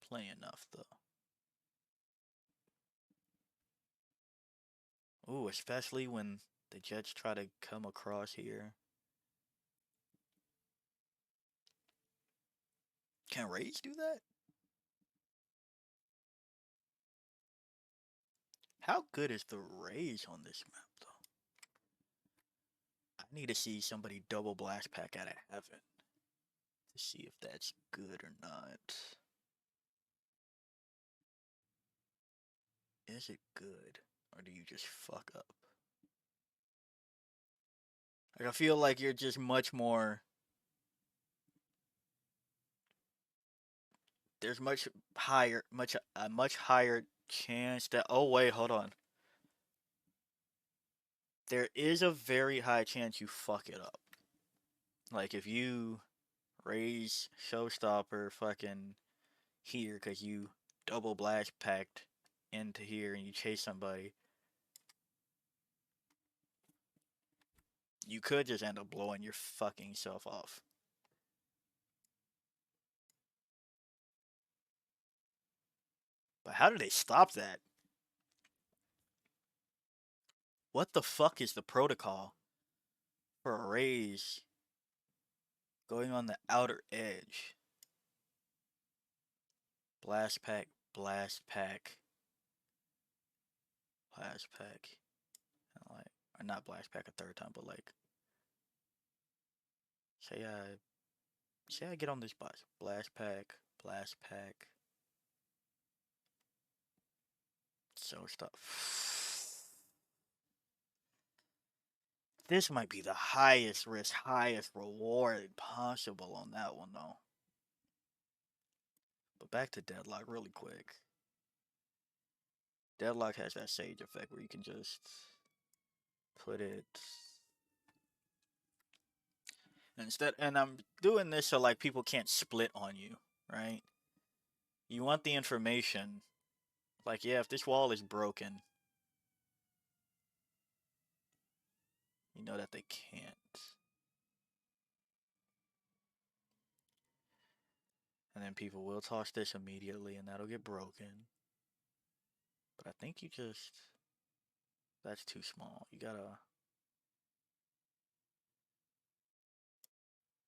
plenty enough though. Ooh, especially when the Jets try to come across here. Can Rage do that? How good is the Rage on this map though? I need to see somebody double blast pack out of heaven to see if that's good or not. Is it good? Or do you just fuck up? Like, I feel like you're just much more. There's a much higher chance that. Oh wait, hold on. There is a very high chance you fuck it up. Like if you raise Showstopper fucking here because you double blast packed into here and you chase somebody, you could just end up blowing your fucking self off. But how do they stop that? What the fuck is the protocol for a raise going on the outer edge? Blast pack, blast pack, blast pack. Like, or not blast pack a third time, but like, say I get on this bus. Blast pack, blast pack. So stuff. This might be the highest risk, highest reward possible on that one, though. But back to Deadlock really quick. Deadlock has that Sage effect where you can just put it instead. And I'm doing this so like people can't split on you, right? You want the information. Like, yeah, if this wall is broken, you know that they can't. And then people will toss this immediately and that'll get broken. But I think you just... That's too small. You gotta...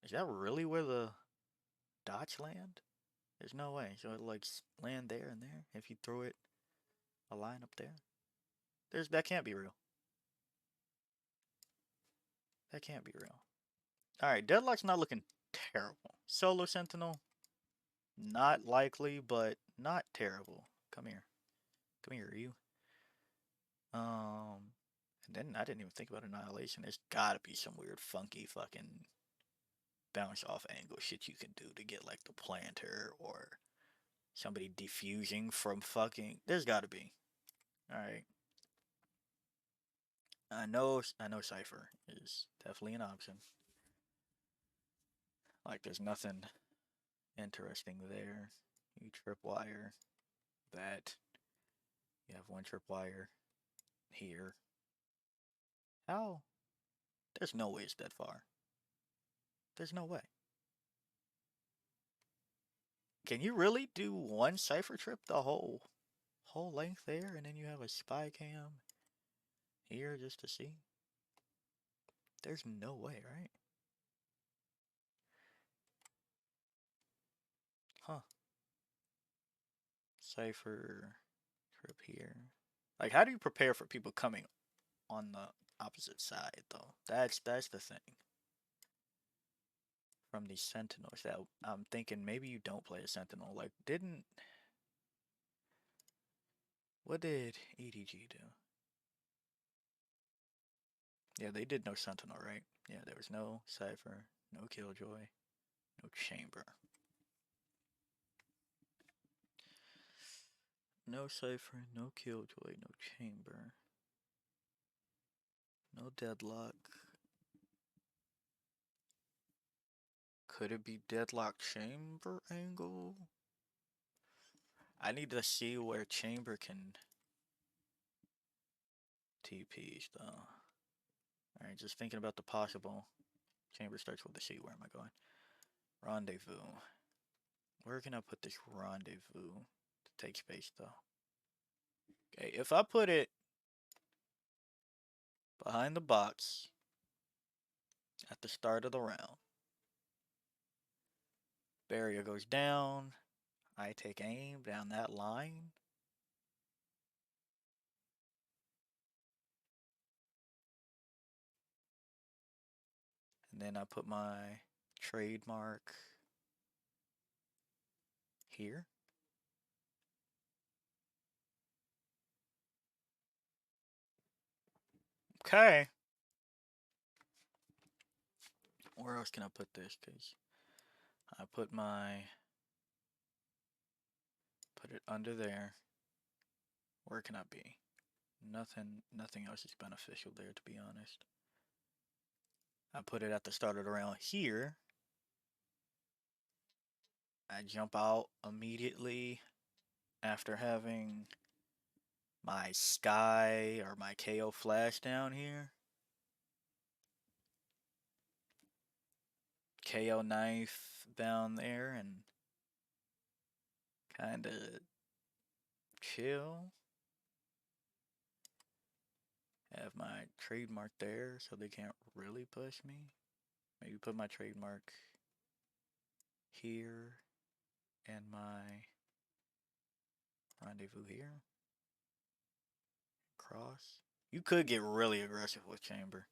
Is that really where the dots land? There's no way. So it'll like land there and there if you throw it a line up there. That can't be real. That can't be real. Alright, Deadlock's not looking terrible. Solo Sentinel, not likely, but not terrible. Come here. Come here, you. And then I didn't even think about Annihilation. There's gotta be some weird, funky fucking bounce off angle shit you can do to get like the planter or somebody defusing from fucking. There's gotta be. Alright. I know Cypher is definitely an option. Like there's nothing interesting there. You tripwire that. You have one tripwire here. How? There's no way it's that far. There's no way. Can you really do one cipher trip the whole length there, and then you have a spy cam here just to see? There's no way, right? Huh. Cipher trip here. Like, how do you prepare for people coming on the opposite side, though? That's the thing. From these sentinels, that I'm thinking maybe you don't play a sentinel. Like, what did EDG do? Yeah, they did no sentinel, right? Yeah, there was no cipher, no killjoy, no chamber. No cipher, no killjoy, no chamber. No deadlock. Could it be deadlock chamber angle? I need to see where chamber can TPs though. Alright, just thinking about the possible. Chamber starts with a C. Where am I going? Rendezvous. Where can I put this rendezvous to take space though? Okay, if I put it behind the box at the start of the round, barrier goes down, I take aim down that line. And then I put my trademark here. Okay. Where else can I put this? Cause I put it under there. Where can I be? Nothing else is beneficial there, to be honest. I put it at the start of the round here. I jump out immediately after having my sky or my KO flash down here. KO knife down there and kind of chill. Have my trademark there so they can't really push me. Maybe put my trademark here and my rendezvous here. Cross. You could get really aggressive with chamber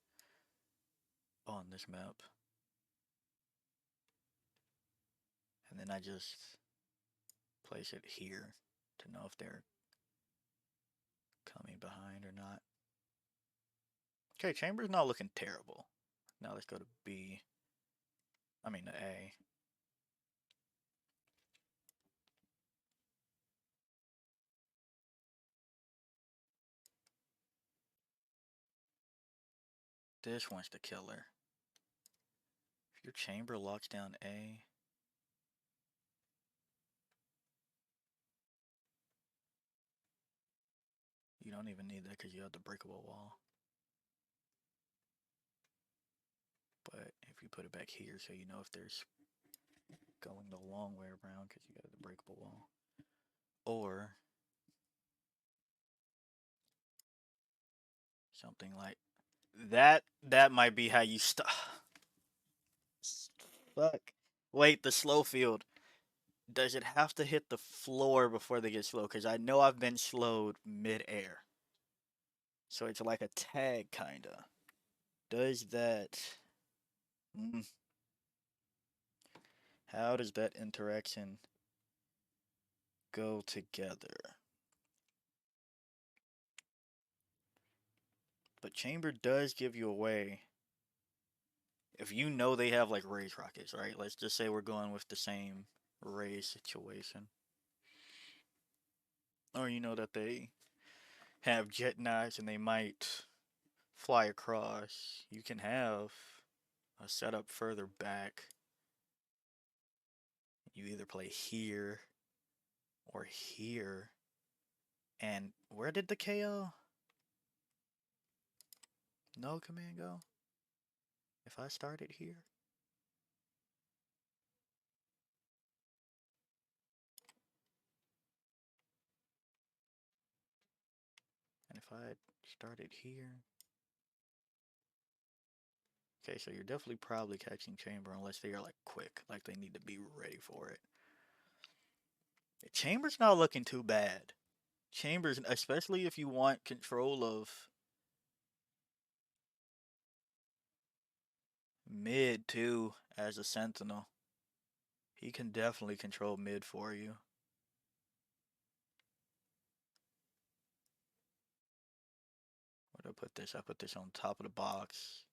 on this map. And then I just place it here to know if they're coming behind or not. Okay, chamber's not looking terrible. Now let's go to B. I mean to A. This one's the killer. If your chamber locks down A, you don't even need that because you have the breakable wall. But if you put it back here so you know if there's going the long way around because you got the breakable wall. Or something like that. That might be how you stop. Fuck. Wait, the slow field. Does it have to hit the floor before they get slow? Because I know I've been slowed mid-air. So it's like a tag, kinda. does that? mm, How does that interaction go together? But chamber does give you a way. If you know they have like raise rockets, right? Let's just say we're going with the same raise situation. Or you know that they have jet knives and they might fly across. You can have a setup further back. You either play here or here. And where did the KO? No command go? If I started here? And if I started here? Okay, so you're definitely probably catching chamber unless they are like quick, like they need to be ready for it. Chamber's not looking too bad. Chambers, especially if you want control of mid too as a sentinel. He can definitely control mid for you. Where do I put this? I put this on top of the box.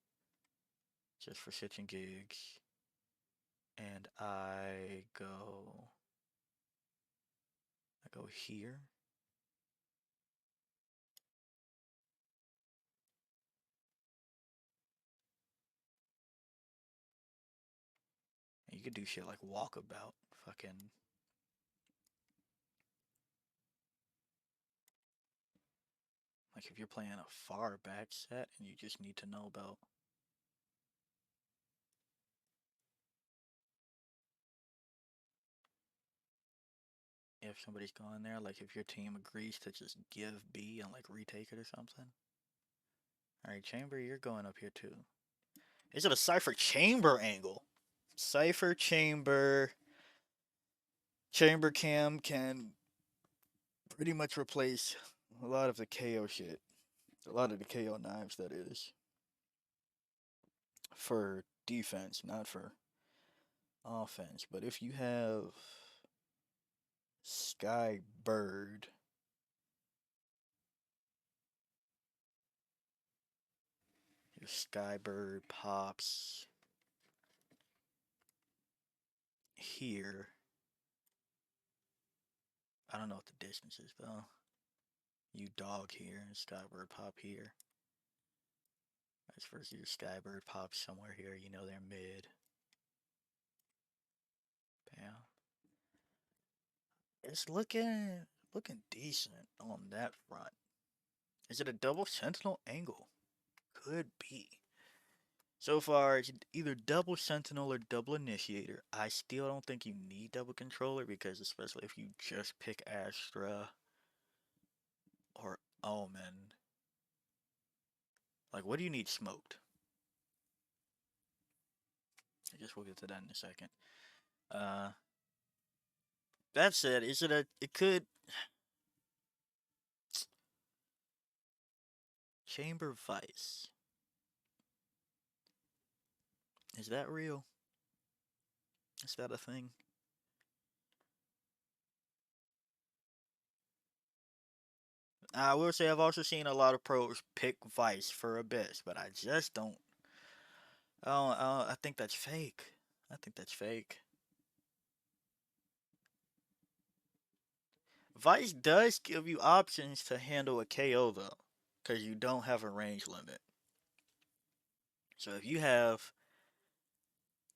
Just for shits and gigs. And I go here. And you could do shit like walkabout. Fucking. Like if you're playing a far back set and you just need to know about. If somebody's going there, like if your team agrees to just give B and like retake it or something. Alright, chamber, you're going up here too. Is it a cipher chamber angle? Cipher chamber. Chamber cam can pretty much replace a lot of the KO shit. A lot of the KO knives, that is. For defense, not for offense. But if you have Sky Bird, your Sky Bird pops here. I don't know what the distance is though. You dog here and Skybird pop here. As first your Skybird pops somewhere here, you know they're mid. Bam. It's looking decent on that front. Is it a double sentinel angle? Could be. So far, it's either double sentinel or double initiator. I still don't think you need double controller because especially if you just pick Astra or Omen. Like, what do you need smoked? I guess we'll get to that in a second. Uh, that said, is it a? It could. Chamber Vice. Is that real? Is that a thing? I will say I've also seen a lot of pros pick Vice for Abyss, but I just don't. I think that's fake. I think that's fake. Vice does give you options to handle a KO though, because you don't have a range limit. So if you have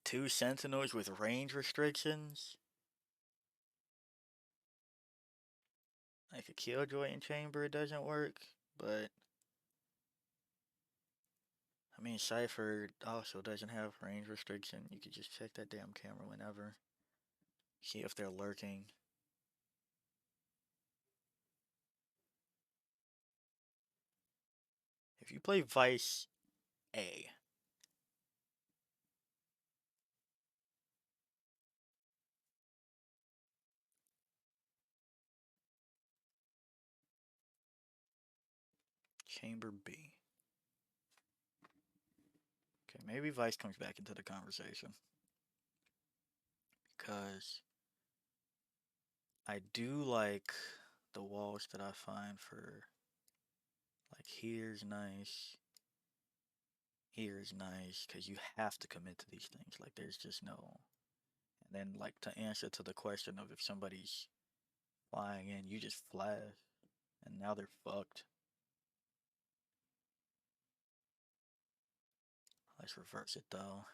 two Sentinels with range restrictions, like a Killjoy in Chamber, it doesn't work. But I mean, Cypher also doesn't have range restriction. You could just check that damn camera whenever. See if they're lurking. If you play Vice A, Chamber B. Maybe Vice comes back into the conversation because I do like the walls that I find for like here's nice because you have to commit to these things. Like there's just no. And then like to answer to the question of if somebody's flying in, you just flash, and now they're fucked. Let's reverse it though.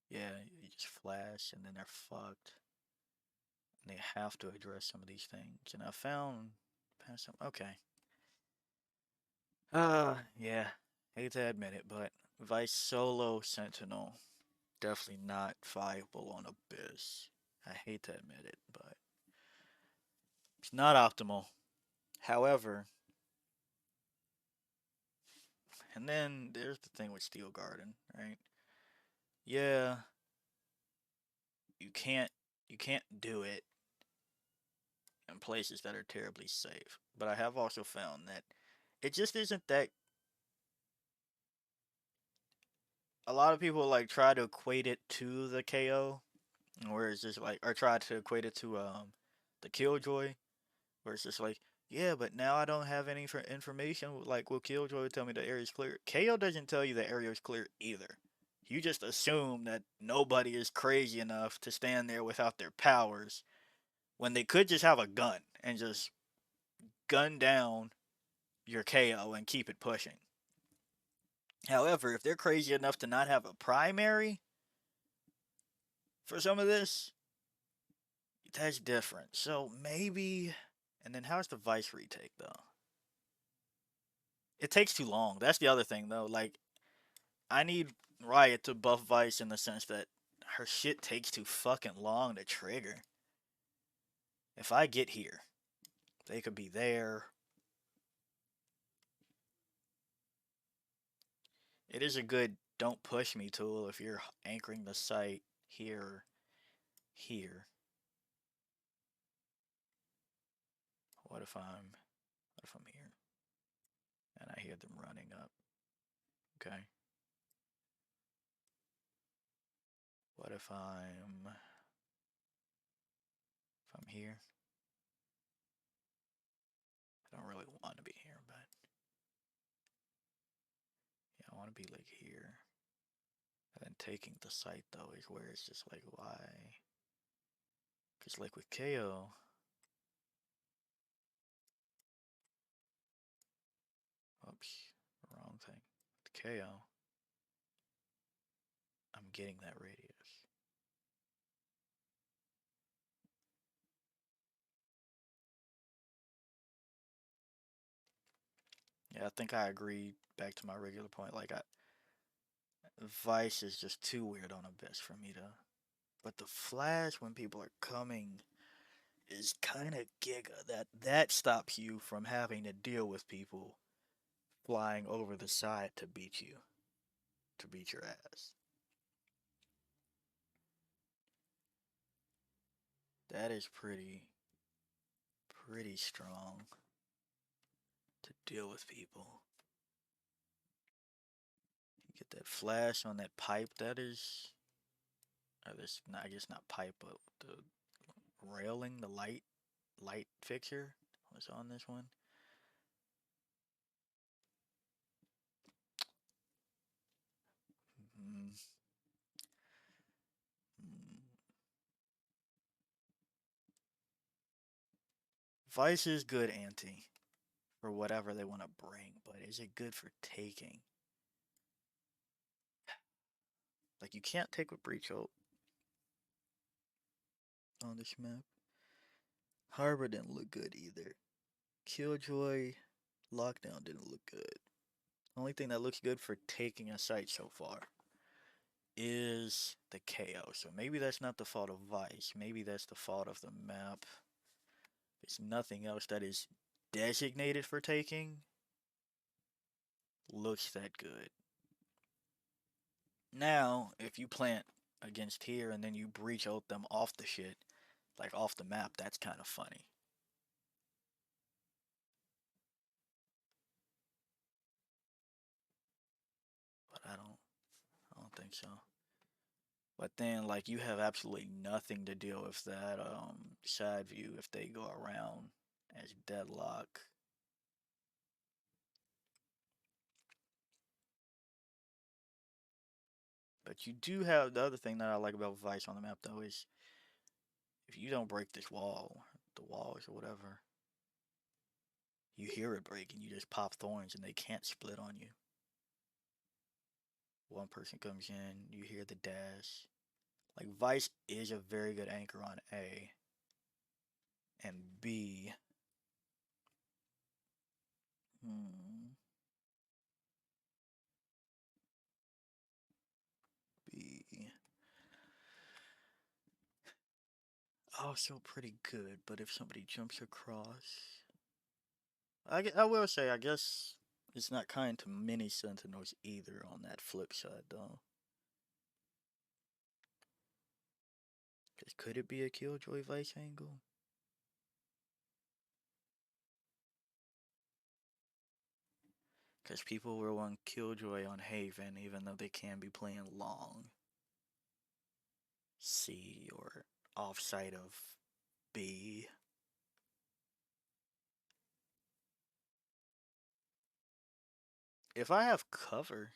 Yeah, you just flash and then they're fucked. And they have to address some of these things. And I found some. Okay. Yeah. Hate to admit it, but Vice Solo Sentinel definitely not viable on Abyss. I hate to admit it, but it's not optimal. However, and then there's the thing with Steel Garden, right? Yeah, you can't you can't do it in places that are terribly safe. But I have also found that it just isn't that. A lot of people like try to equate it to the KO, where it's just like, or try to equate it to the Killjoy, where it's just like, yeah, but now I don't have any for information. Like, will Killjoy tell me the area's clear? KO doesn't tell you the area's clear either. You just assume that nobody is crazy enough to stand there without their powers when they could just have a gun and just gun down your KO and keep it pushing. However, if they're crazy enough to not have a primary for some of this, that's different. So maybe. And then how's the Vice retake, though? It takes too long. That's the other thing, though. Like, I need Riot to buff Vice in the sense that her shit takes too fucking long to trigger. If I get here, they could be there. It is a good don't push me tool if you're anchoring the site here, here. What if I'm here and I hear them running up? Okay. What if I'm here? I don't really want to be here, but yeah, I want to be like here. And then taking the site though is where it's just like why? Cause like with KO, oops, wrong thing. With KO, I'm getting that radius. Yeah, I think I agree. Back to my regular point, like Vice is just too weird on Abyss for me to. But the Flash when people are coming is kind of giga. That stops you from having to deal with people flying over the side to beat you, to beat your ass. That is pretty strong to deal with people. You get that flash on that pipe. That is, or this, I guess not pipe, but the railing, the light fixture was on this one. Mm, mm. Vice is good anti for whatever they want to bring, but is it good for taking? Like you can't take with breach ult on this map. Harbor didn't look good either. Killjoy lockdown didn't look good. Only thing that looks good for taking a site so far is the KO. So maybe that's not the fault of Vice. Maybe that's the fault of the map. There's nothing else that is designated for taking. Looks that good. Now, if you plant against here and then you breach out them off the shit, like off the map, that's kind of funny. But I don't So, but then like you have absolutely nothing to deal with that side view if they go around as deadlock. But you do have the other thing that I like about Vice on the map though is if you don't break this wall, the walls or whatever, you hear it break and you just pop thorns and they can't split on you. One person comes in, you hear the dash. Like Vice is a very good anchor on A and B. Hmm, B. Also pretty good, but if somebody jumps across, I will say I guess it's not kind to many sentinels either on that flip side though. Cause could it be a Killjoy Vice angle? Because people will want Killjoy on Haven even though they can be playing long C or offside of B. If I have cover,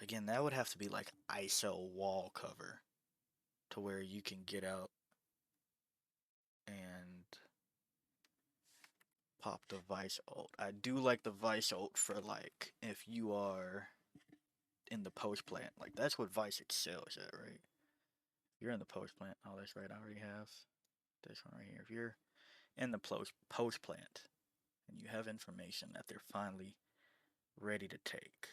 again, that would have to be like ISO wall cover to where you can get out and pop the Vice ult. I do like the Vice ult for like if you are in the post plant. Like that's what Vice excels at, right? You're in the post plant. Oh, that's right. I already have this one right here. If you're in the post plant and you have information that they're finally ready to take,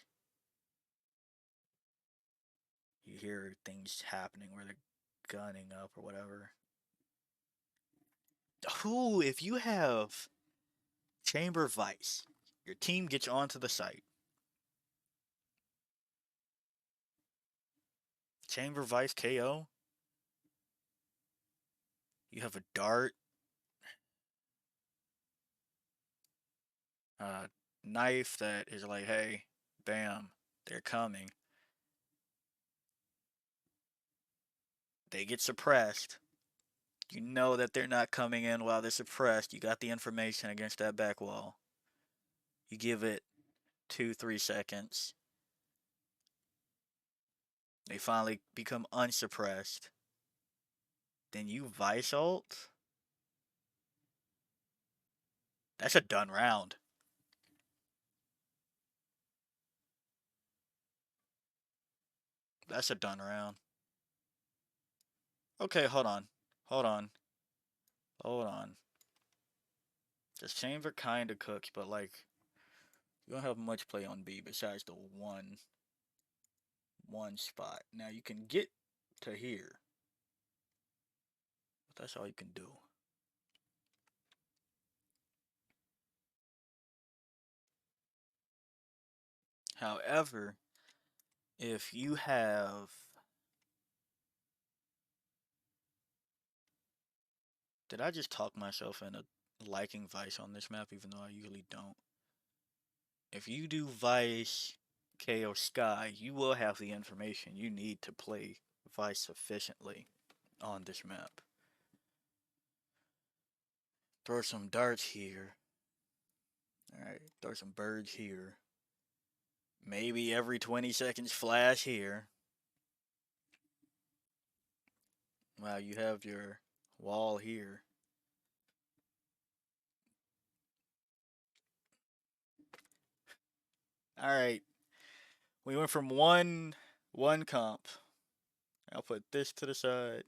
you hear things happening where they're gunning up or whatever. Ooh, if you have Chamber Vice, your team gets onto the site. Chamber Vice KO. You have a dart, uh, knife that is like, hey, bam, they're coming. They get suppressed. You know that they're not coming in while they're suppressed. You got the information against that back wall. You give it 2, 3 seconds. They finally become unsuppressed. Then you Vice ult. That's a done round. That's a done round. Okay, hold on. Hold on. Hold on. This chamber kinda cooks, but like you don't have much play on B besides the one spot. Now you can get to here, but that's all you can do. However, if you have did I just talk myself into liking Vice on this map even though I usually don't? If you do Vice KO Sky, you will have the information you need to play Vice efficiently on this map. Throw some darts here. Alright, throw some birds here. Maybe every 20 seconds flash here. Wow, you have your wall here. Alright. We went from one comp. I'll put this to the side,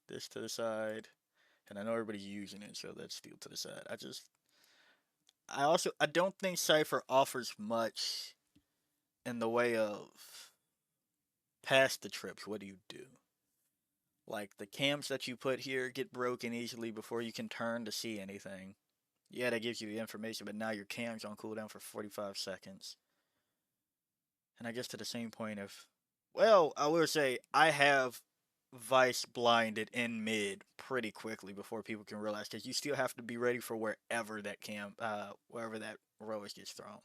this to the side, and I know everybody's using it, so that's still to the side. I don't think Cypher offers much in the way of past the trips. What do you do? Like the cams that you put here get broken easily before you can turn to see anything. Yeah, that gives you the information, but now your cam's on cooldown for 45 seconds. And I guess to the same point of, well, I will say I have Vice blinded in mid pretty quickly before people can realize because you still have to be ready for wherever that wherever that rose gets thrown.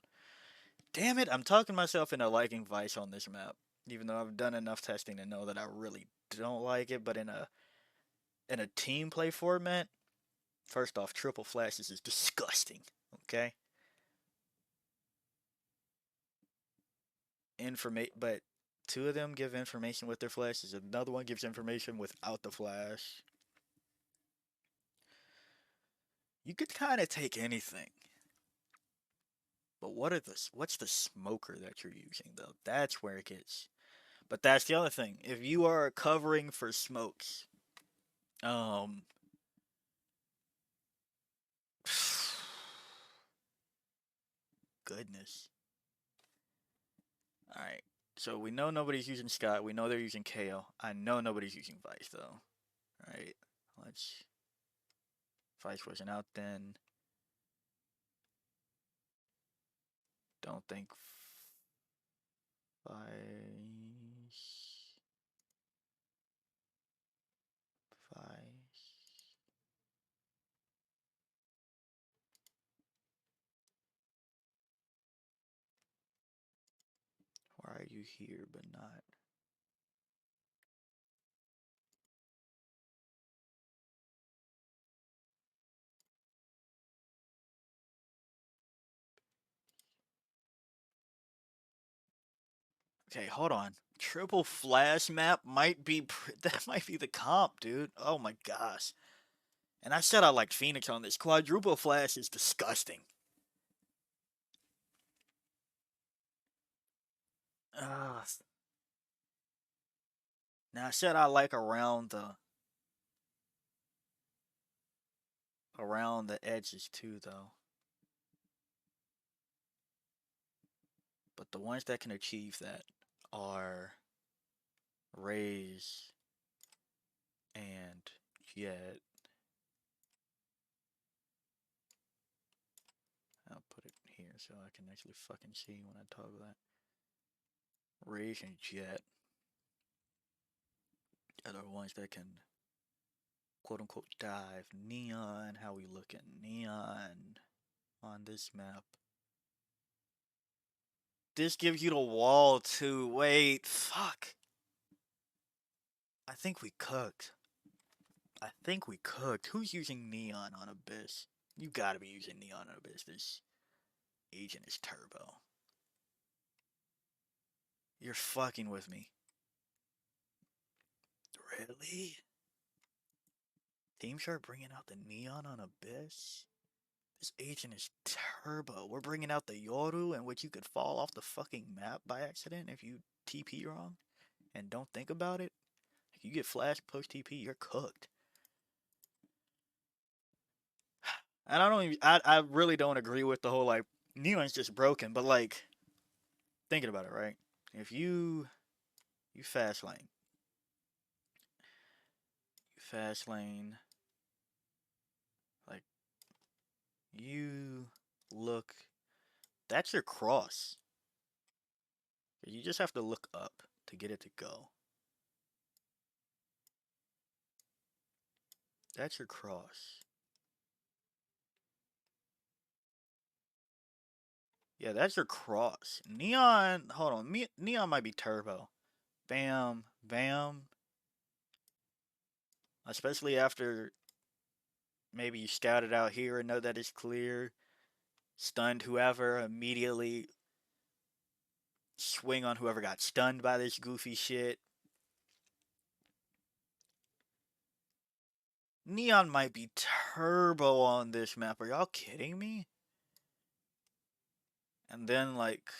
Damn it, I'm talking myself into liking Vice on this map. Even though I've done enough testing to know that I really don't like it, but in a team play format, first off, triple flashes is disgusting. Okay? But two of them give information with their flashes, another one gives information without the flash. You could kind of take anything. But what's the smoker that you're using though? That's where it gets. But that's the other thing. If you are covering for smokes, um goodness. Alright. So we know nobody's using Scott. We know they're using Kale. I know nobody's using Vice though. Alright. Let's Vice wasn't out then. Don't think Vice. Vice. Why are you here but not? Okay, hold on. Triple flash map might be that might be the comp, dude. Oh my gosh. And I said I liked Phoenix on this. Quadruple flash is disgusting. Ugh. Now I said I like around the edges too though. But the ones that can achieve that are Raze and Jet. I'll put it here so I can actually fucking see when I toggle that. Raze and Jet are the ones that can quote unquote dive. Neon, how we looking? Neon on this map. This gives you the wall too. Wait, fuck. I think we cooked. I think we cooked. Who's using Neon on Abyss? You gotta be using Neon on Abyss. This agent is turbo. You're fucking with me. Really? Team Shark bringing out the Neon on Abyss? This agent is turbo. We're bringing out the Yoru, in which you could fall off the fucking map by accident if you TP wrong and don't think about it. If you get flash post TP, you're cooked. And I really don't agree with the whole like Neon's just broken, but like thinking about it, right? If you fast lane, like you look, that's your cross. You just have to look up to get it to go. That's your cross. Yeah, that's your cross. Neon, hold on. Neon might be turbo. Bam, bam. Especially after maybe you scout it out here and know that it's clear. Stunned whoever, immediately swing on whoever got stunned by this goofy shit. Neon might be turbo on this map. Are y'all kidding me? And then, like,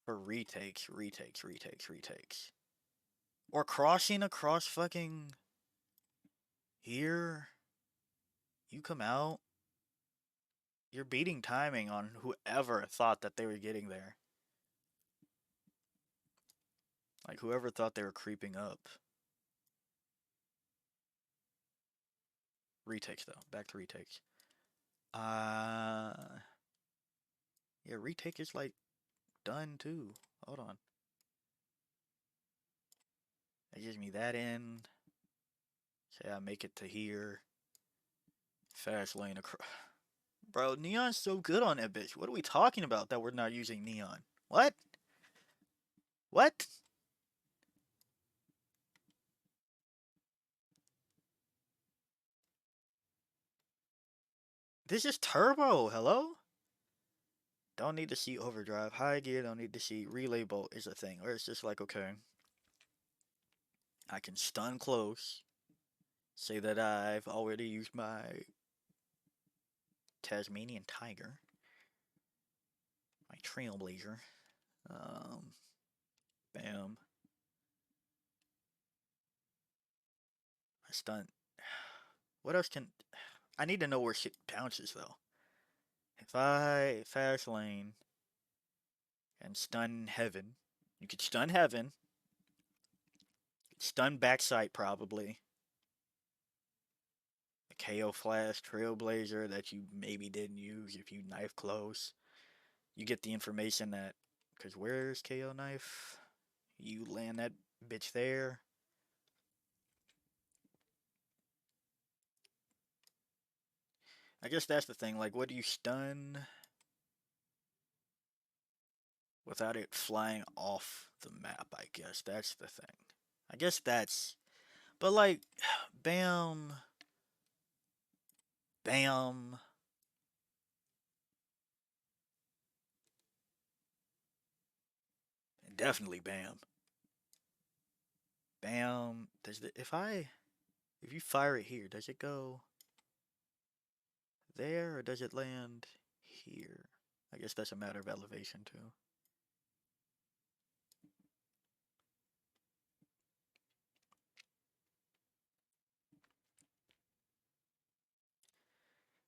for retakes. Or crossing across fucking here. You come out. You're beating timing on whoever thought that they were getting there. Like, whoever thought they were creeping up. Retakes, though. Back to retakes. Yeah, retake is, like, done, too. Hold on. It gives me that in. Say I make it to here. Fast lane across. bro. Neon's so good on that bitch. What are we talking about that we're not using neon? What? What? This is turbo. Hello? Don't need to see overdrive. High gear, don't need to see relay bolt is a thing. Or it's just like, okay, I can stun close. Say that I've already used my Tasmanian Tiger. My Trailblazer. Um, bam. I stun. What else can... I need to know where shit bounces, though. If I fast lane and stun heaven, you could stun heaven, stun backside probably, a KO flash, trailblazer that you maybe didn't use if you knife close. You get the information that, because where's KO knife? You land that bitch there. I guess that's the thing. Like, what do you stun without it flying off the map? I guess that's the thing. I guess that's. But, like, bam. Bam. Definitely bam. Bam. Does the. If you fire it here, does it go there or does it land here? I guess that's a matter of elevation, too.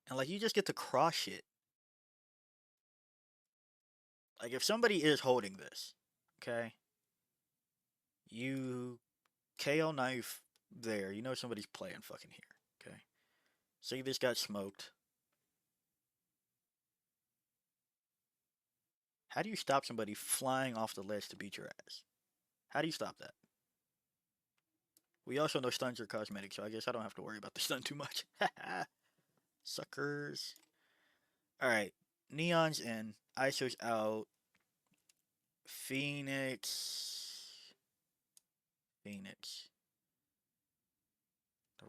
And, like, you just get to cross it. Like, if somebody is holding this, okay, you KO knife there, you know somebody's playing fucking here, okay? Say this got smoked. How do you stop somebody flying off the ledge to beat your ass? How do you stop that? We also know stuns are cosmetic, so I guess I don't have to worry about the stun too much. Suckers. Alright, Neon's in, ISO's out, Phoenix. Phoenix.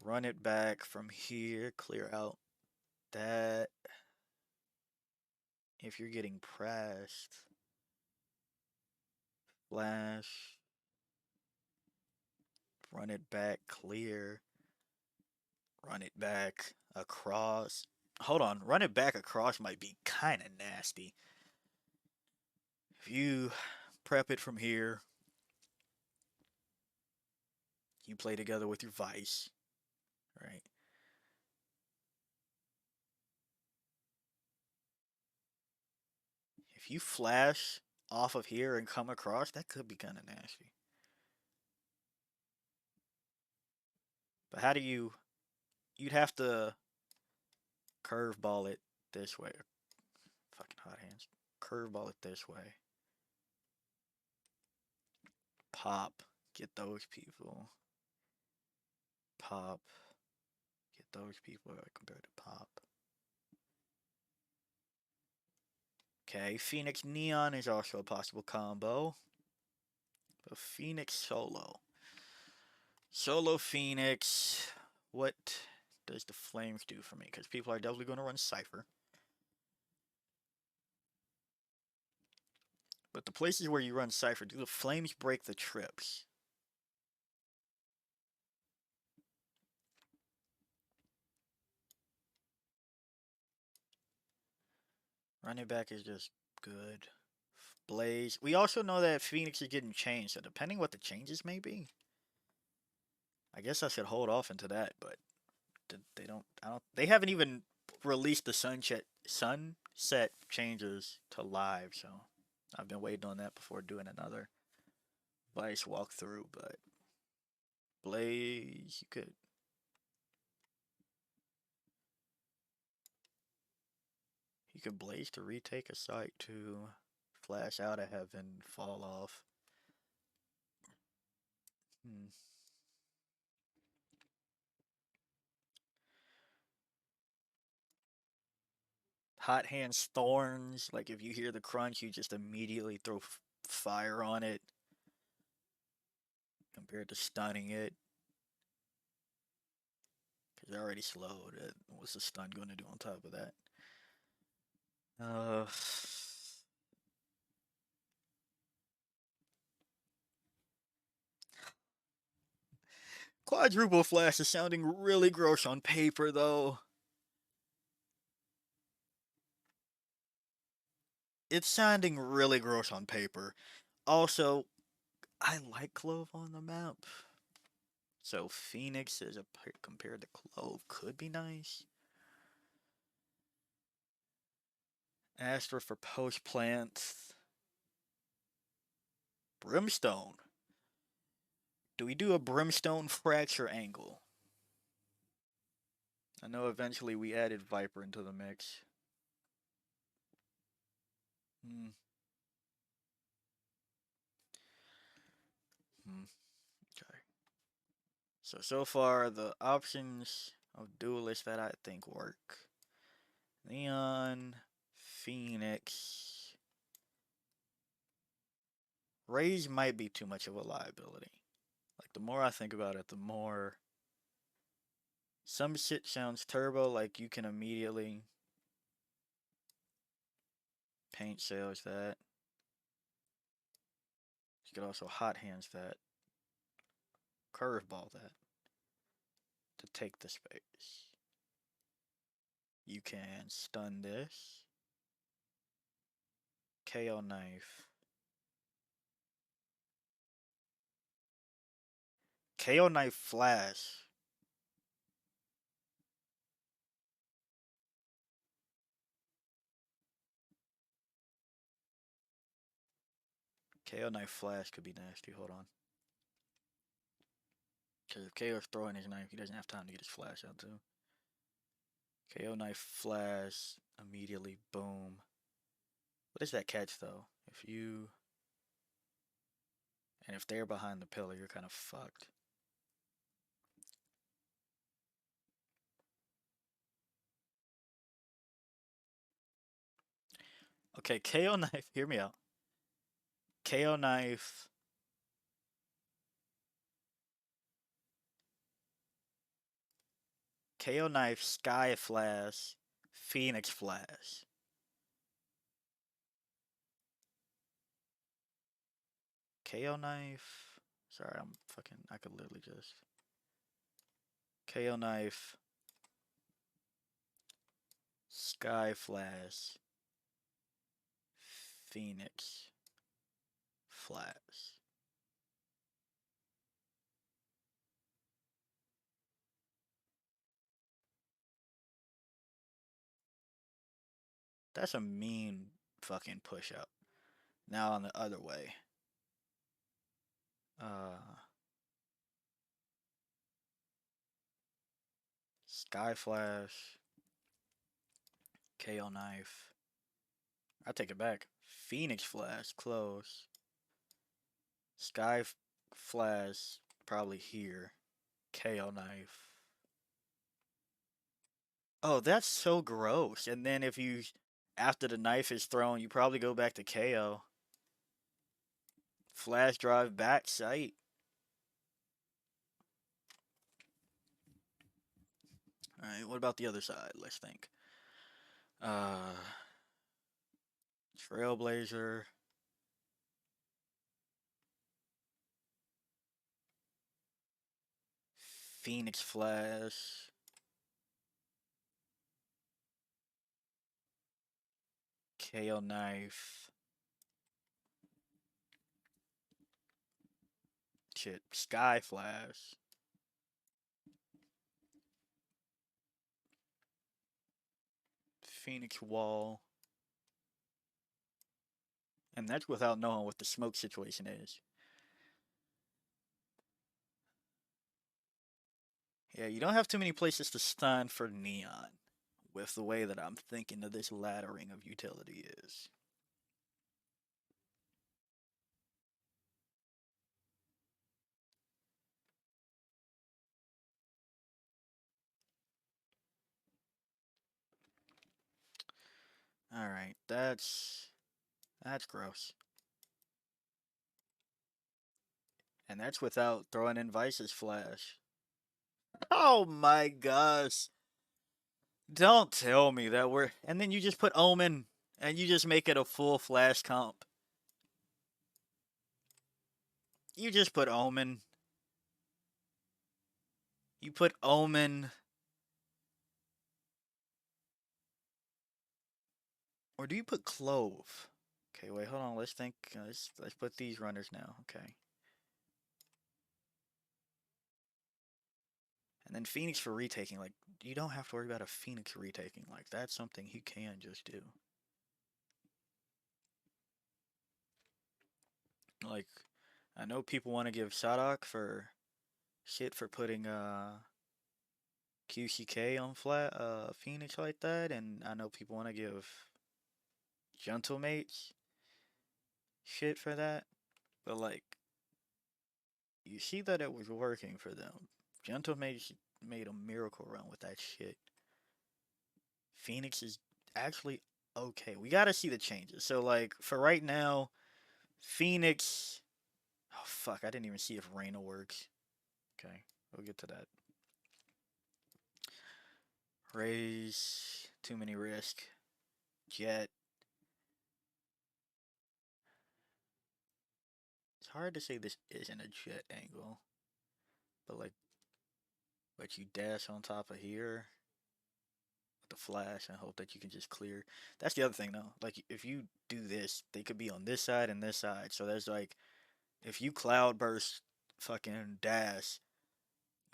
Run it back from here, clear out that. If you're getting pressed, flash, run it back, clear, run it back across. Hold on, run it back across might be kind of nasty. If you prep it from here, you play together with your vice, right? If you flash off of here and come across, that could be kind of nasty. But how do you? You'd have to curveball it this way. Fucking hot hands. Curveball it this way. Pop. Get those people. Pop. Get those people compared to Pop. Okay, Phoenix Neon is also a possible combo. But Phoenix Solo. Solo Phoenix. What does the Flames do for me? Because people are definitely going to run Cypher. But the places where you run Cypher, do the Flames break the trips? Running back is just good. Blaze. We also know that Phoenix is getting changed, so depending what the changes may be, I guess I should hold off into that, but they don't. I don't. They haven't even released the sunset changes to live, so I've been waiting on that before doing another Vice walkthrough. But Blaze, you could Blaze to retake a site to flash out of heaven, fall off. Hmm. Hot hands thorns. Like if you hear the crunch, you just immediately throw fire on it compared to stunning it. Because they're already slowed. What's the stun going to do on top of that? Uh, Quadruple flash is sounding really gross on paper, though. It's sounding really gross on paper. Also, I like Clove on the map. So Phoenix as a compared to Clove could be nice. Astra for post plant. Brimstone. Do we do a Brimstone fracture angle? I know eventually we added Viper into the mix. Hmm. Hmm. Okay. So far the options of duelist that I think work. Neon, Phoenix. Raze might be too much of a liability. Like the more I think about it, the more some shit sounds turbo, like you can immediately paint sales that. You could also hot hands that, curveball that to take the space. You can stun this, KO knife, KO knife flash. KO knife flash could be nasty. Hold on. Because if KO's throwing his knife, he doesn't have time to get his flash out too. KO knife flash, immediately boom. What is that catch though? If you and if they're behind the pillar, you're kind of fucked. Okay, KO knife, hear me out. KO knife. KO knife, sky flash, Phoenix flash. KO knife. Sorry, I'm fucking. I could literally just. KO knife, sky flash, Phoenix flash. That's a mean fucking push up. Now on the other way. Uh, Sky Flash, KO Knife. I take it back. Phoenix Flash, close. Sky Flash, probably here. KO Knife. Oh, that's so gross. And then if you, after the knife is thrown, you probably go back to KO. Flash drive back sight. Alright, what about the other side? Let's think. Uh, Trailblazer. Phoenix Flash. KO Knife. Shit. Sky Flash. Phoenix Wall. And that's without knowing what the smoke situation is. Yeah, you don't have too many places to stun for Neon with the way that I'm thinking of this laddering of utility is. Alright, that's gross. And that's without throwing in Vice's flash. Oh my gosh. Don't tell me that we're and then you just put Omen and you just make it a full flash comp. You just put Omen. You put Omen. Or do you put Clove? Okay, wait, hold on. Let's think. Let's put these runners now. Okay. And then Phoenix for retaking. Like, you don't have to worry about a Phoenix retaking. Like, that's something he can just do. Like, I know people want to give Sadok for shit for putting QCK on flat Phoenix like that, and I know people want to give Gentlemates shit for that, but like you see that it was working for them. Gentlemates made a miracle run with that shit. Phoenix is actually okay. We gotta see the changes. So like for right now, Phoenix. Oh fuck! I didn't even see if Reyna works. Okay, we'll get to that. Raise too many risk. Jet. It's hard to say this isn't a jet angle, but like, but you dash on top of here with the flash and hope that you can just clear. That's the other thing though. Like, if you do this, they could be on this side and this side. So there's like, if you cloud burst fucking dash,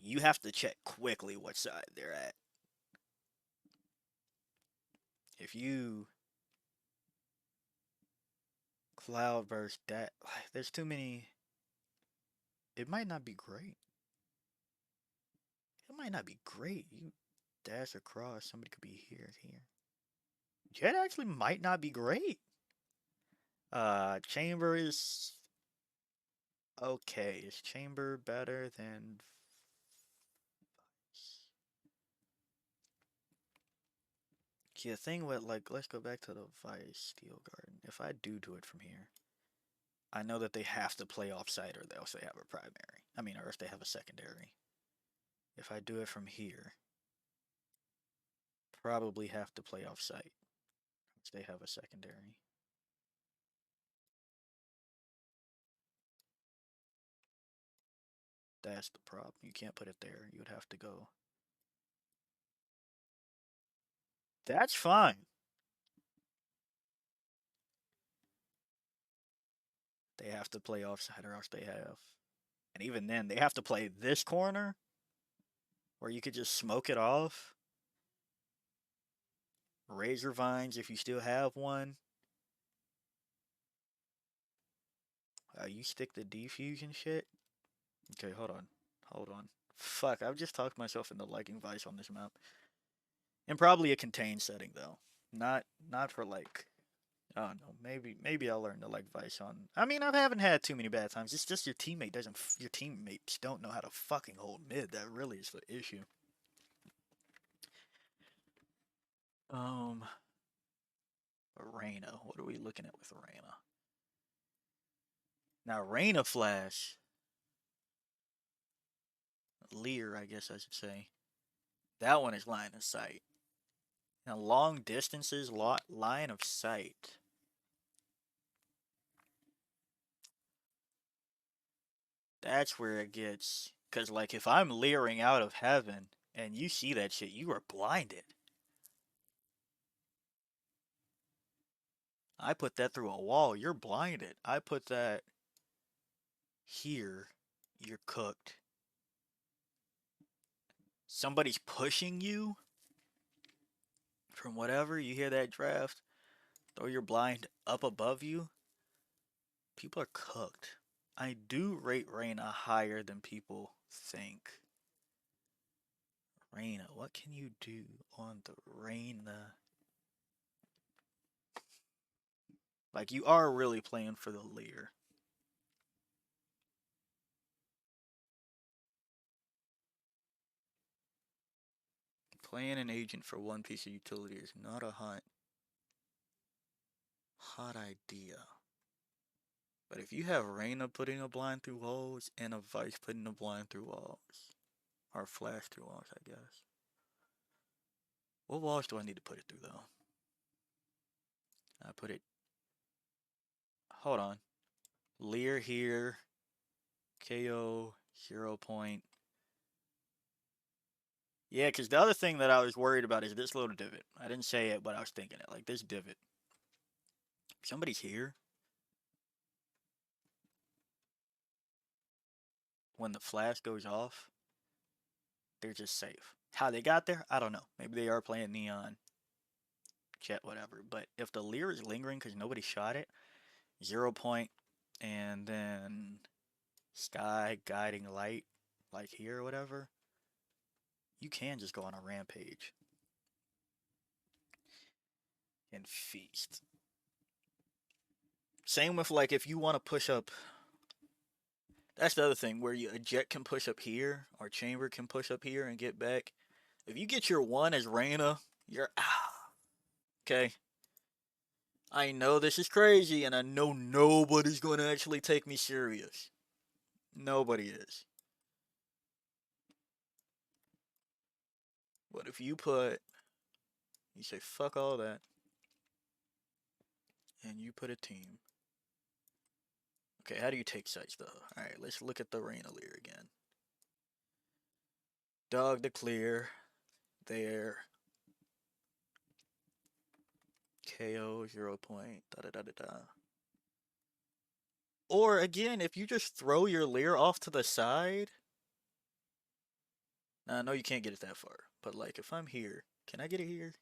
you have to check quickly what side they're at. If you cloud burst that, there's too many. It might not be great. It might not be great. You dash across, somebody could be here, here. Jet actually might not be great. Chamber is okay. Is Chamber better than See, the thing with, like, let's go back to the Vice Steel Garden. If I do it from here, I know that they have to play offside or else they have a primary. I mean, or if they have a secondary. If I do it from here, probably have to play offside. If they have a secondary. That's the problem. You can't put it there. You would have to go. That's fine. They have to play offside or else they have. And even then, they have to play this corner where you could just smoke it off. Razor vines if you still have one. You stick the defusion shit. Okay, hold on. Hold on. Fuck, I've just talked myself into liking Vice on this map. And probably a contained setting though. Not for like I don't know, maybe I'll learn to like Vice on I mean I haven't had too many bad times. It's just your teammates don't know how to fucking hold mid. That really is the issue. Um Reyna. What are we looking at with Reyna? Now Reyna Flash. Lear, I guess I should say. That one is line of sight. Now long distances, line of sight. That's where it gets. Because, like, if I'm leering out of heaven and you see that shit, you are blinded. I put that through a wall, you're blinded. I put that here, you're cooked. Somebody's pushing you from whatever, you hear that draft, throw your blind up above you, people are cooked. I do rate Reyna higher than people think. Reyna, what can you do on the Reyna? Like, you are really playing for the leer. Playing an agent for one piece of utility is not a hunt. hot idea. But if you have Reyna putting a blind through walls and a Vice putting a blind through walls, or flash through walls, I guess. What walls do I need to put it through though? I put it. Hold on. Lear here. KO 0 point. Yeah, because the other thing that I was worried about is this little divot. I didn't say it, but I was thinking it. Like this divot. If somebody's here, when the flash goes off, they're just safe. How they got there, I don't know. Maybe they are playing Neon, Jet, whatever. But if the Lear is lingering because nobody shot it, 0 point, and then Sky guiding light, like here or whatever, you can just go on a rampage and feast. Same with like if you want to push up. That's the other thing where a Jet can push up here or Chamber can push up here and get back. If you get your one as Reyna, you're okay. I know this is crazy, and I know nobody's going to actually take me serious. Nobody is. But if you say fuck all that, and you put a team. Okay, how do you take sites though? Alright, let's look at the Reyna Lear again. Dog to clear. There. KO 0 point. Da da da da da. Or again, if you just throw your Lear off to the side. Now, I know you can't get it that far, but like if I'm here, can I get it here?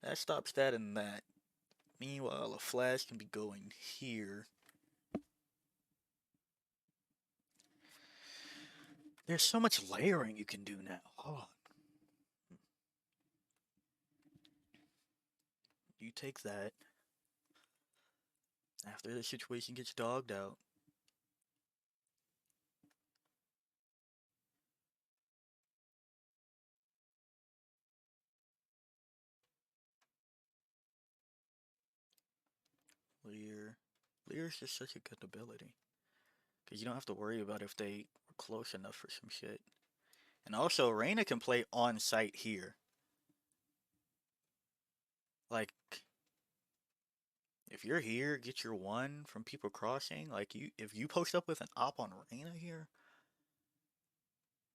That stops that and that. Meanwhile, a flash can be going here. There's so much layering you can do now. Hold on. You take that. After the situation gets dogged out. Lear. Lear's just such a good ability. Because you don't have to worry about if they were close enough for some shit. And also, Reyna can play on site here. Like, if you're here, get your one from people crossing. Like, if you post up with an op on Reyna here,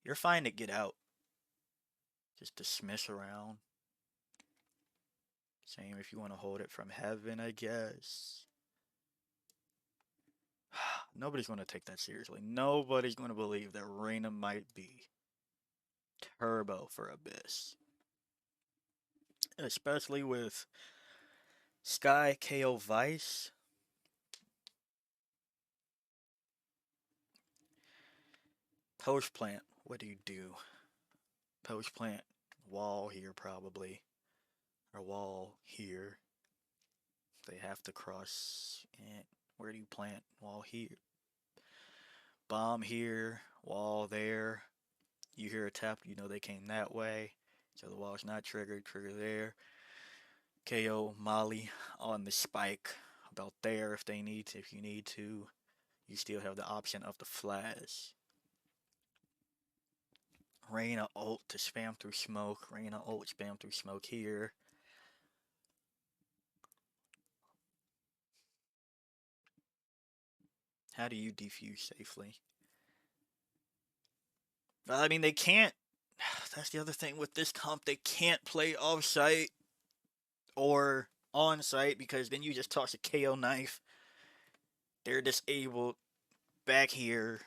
you're fine to get out. Just dismiss around. Same if you want to hold it from heaven, I guess. Nobody's going to take that seriously. Nobody's going to believe that Reyna might be turbo for Abyss. Especially with Sky KO Vice. Post plant, what do? Post plant, wall here probably. Or wall here. They have to cross. And where do you plant? Wall here. Bomb here. Wall there. You hear a tap, you know they came that way. So the wall's not triggered. Trigger there. KO Molly on the spike. About there if they need to. If you need to. You still have the option of the flash. Reyna ult to spam through smoke. Reyna ult spam through smoke here. How do you defuse safely? I mean, they can't. That's the other thing with this comp. They can't play off-site or on-site because then you just toss a KO knife. They're disabled back here.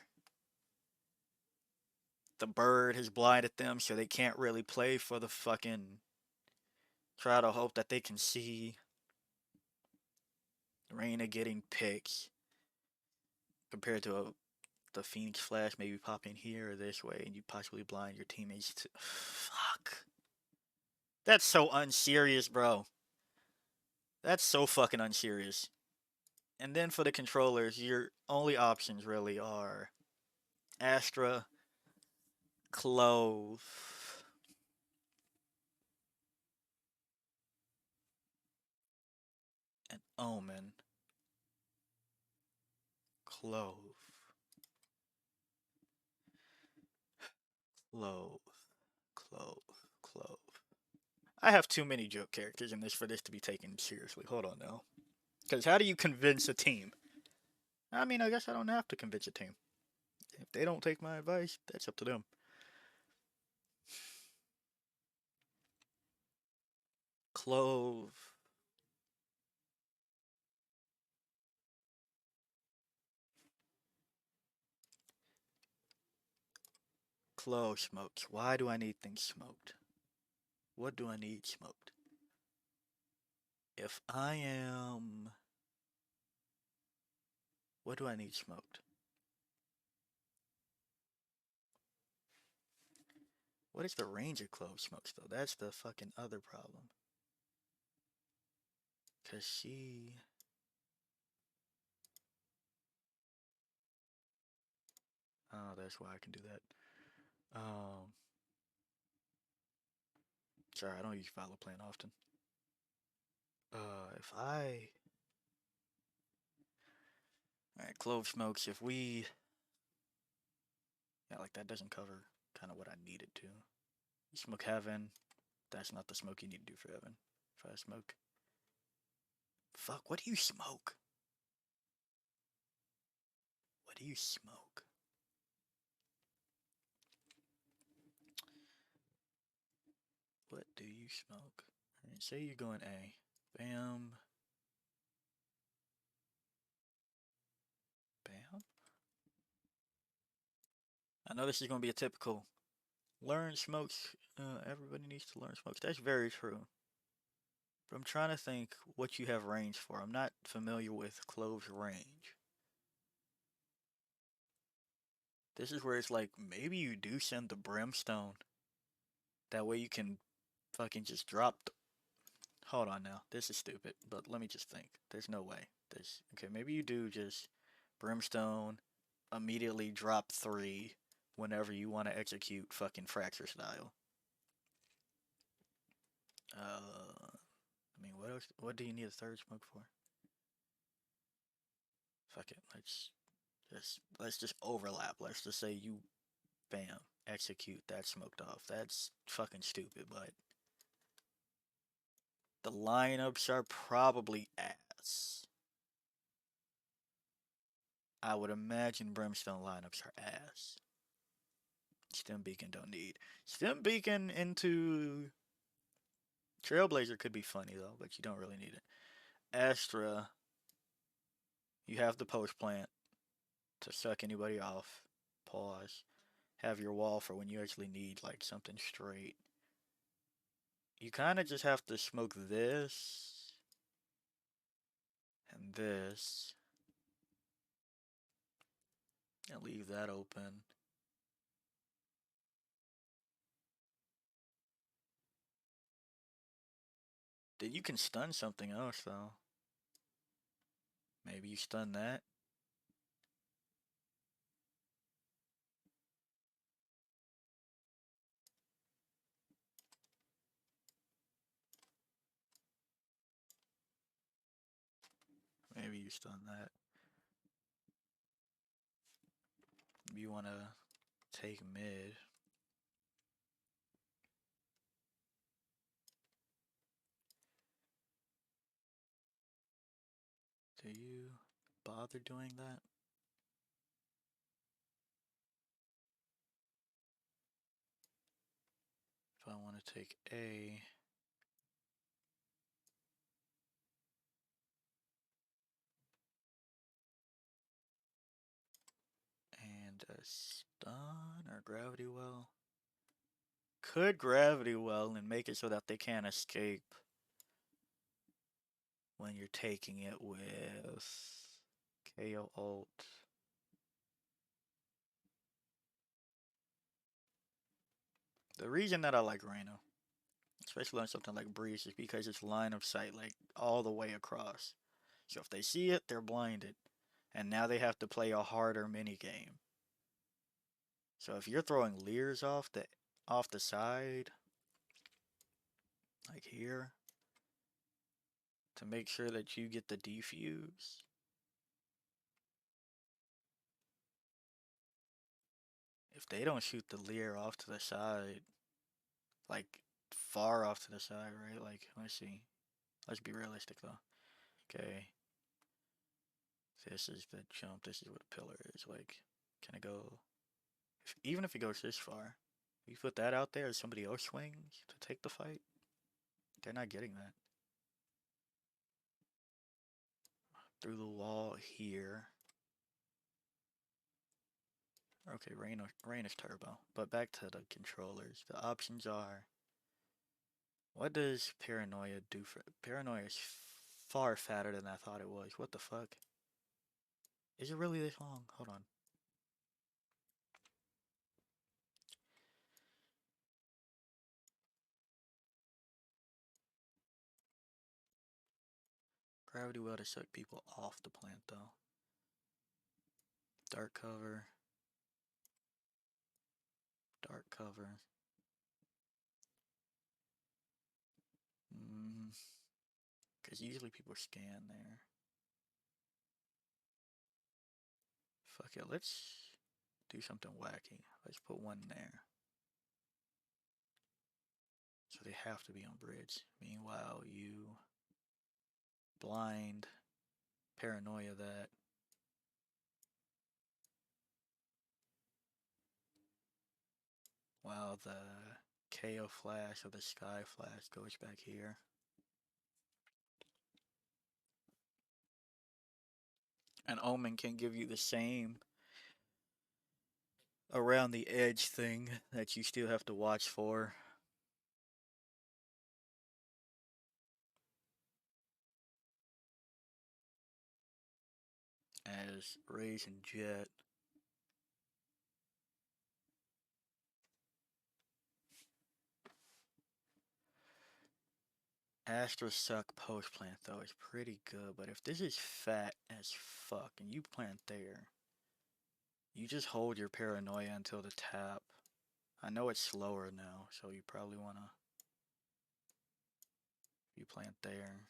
The bird has blinded them, so they can't really play for the fucking. Try to hope that they can see Reyna getting picks compared to the Phoenix Flash maybe popping here or this way, and you possibly blind your teammates to. Fuck. That's so unserious, bro. That's so fucking unserious. And then for the controllers, your only options really are Astra, Clove, and Omen. Clove. Clove. Clove. Clove. I have too many joke characters in this for this to be taken seriously. Hold on now. Because how do you convince a team? I mean, I guess I don't have to convince a team. If they don't take my advice, that's up to them. Clove. Clove smoked. Why do I need things smoked? What do I need smoked? If I am... What do I need smoked? What is the range of clove smokes, though? That's the fucking other problem. Because she... Oh, that's why I can do that. Sorry, I don't use follow plan often. If I... Alright, clove smokes, if we... Yeah, like that doesn't cover kind of what I need it to. You smoke heaven, that's not the smoke you need to do for heaven. If I smoke... Fuck, what do you smoke? What do you smoke? What do you smoke? Alright, say you're going A. Bam. Bam. I know this is going to be a typical learn smokes. Everybody needs to learn smokes. That's very true. But I'm trying to think what you have range for. I'm not familiar with clove's range. This is where it's like, maybe you do send the brimstone. That way you can fucking just drop the... Hold on now. This is stupid, but let me just think. There's no way. Okay, maybe you do just brimstone, immediately drop 3 whenever you want to execute fucking fracture style. I mean, what else? What do you need a third smoke for? Fuck it. Let's just overlap. Let's just say you, bam, execute that smoked off. That's fucking stupid, but the lineups are probably ass. I would imagine brimstone lineups are ass. Stem beacon don't need. Stem beacon into Trailblazer could be funny though, but you don't really need it. Astra, you have the post plant to suck anybody off. Pause. Have your wall for when you actually need like something straight. You kind of just have to smoke this and this and leave that open. Then you can stun something else though. Maybe you stun that. Maybe you stun that. You want to take mid. Do you bother doing that? If I want to take A, and a stun or gravity well. Could gravity well and make it so that they can't escape when you're taking it with KO ult. The reason that I like Rhino, especially on something like Breeze, is because it's line of sight like all the way across. So if they see it, they're blinded. And now they have to play a harder mini game. So if you're throwing leers off the side, like here, to make sure that you get the defuse. If they don't shoot the Lear off to the side, like far off to the side, right? Like, let's see. Let's be realistic though. Okay. This is the jump. This is what a pillar is. Like, can it go? Even if it goes this far, you put that out there, somebody else swings to take the fight. They're not getting that. Through the wall here. Okay, rain is turbo. But back to the controllers. The options are. What does paranoia do for? Paranoia is far fatter than I thought it was. What the fuck? Is it really this long? Hold on. Gravity well to suck people off the plant though. Dark cover. Dark cover. Because usually people scan there. Fuck it, let's do something wacky. Let's put one there. So they have to be on bridge. Meanwhile, you blind paranoia that. While the KO flash or the sky flash goes back here. And Omen can give you the same around the edge thing that you still have to watch for. As Raze and Jet. Astra suck post plant though is pretty good, but if this is fat as fuck and you plant there, you just hold your paranoia until the tap. I know it's slower now, so you probably wanna, you plant there,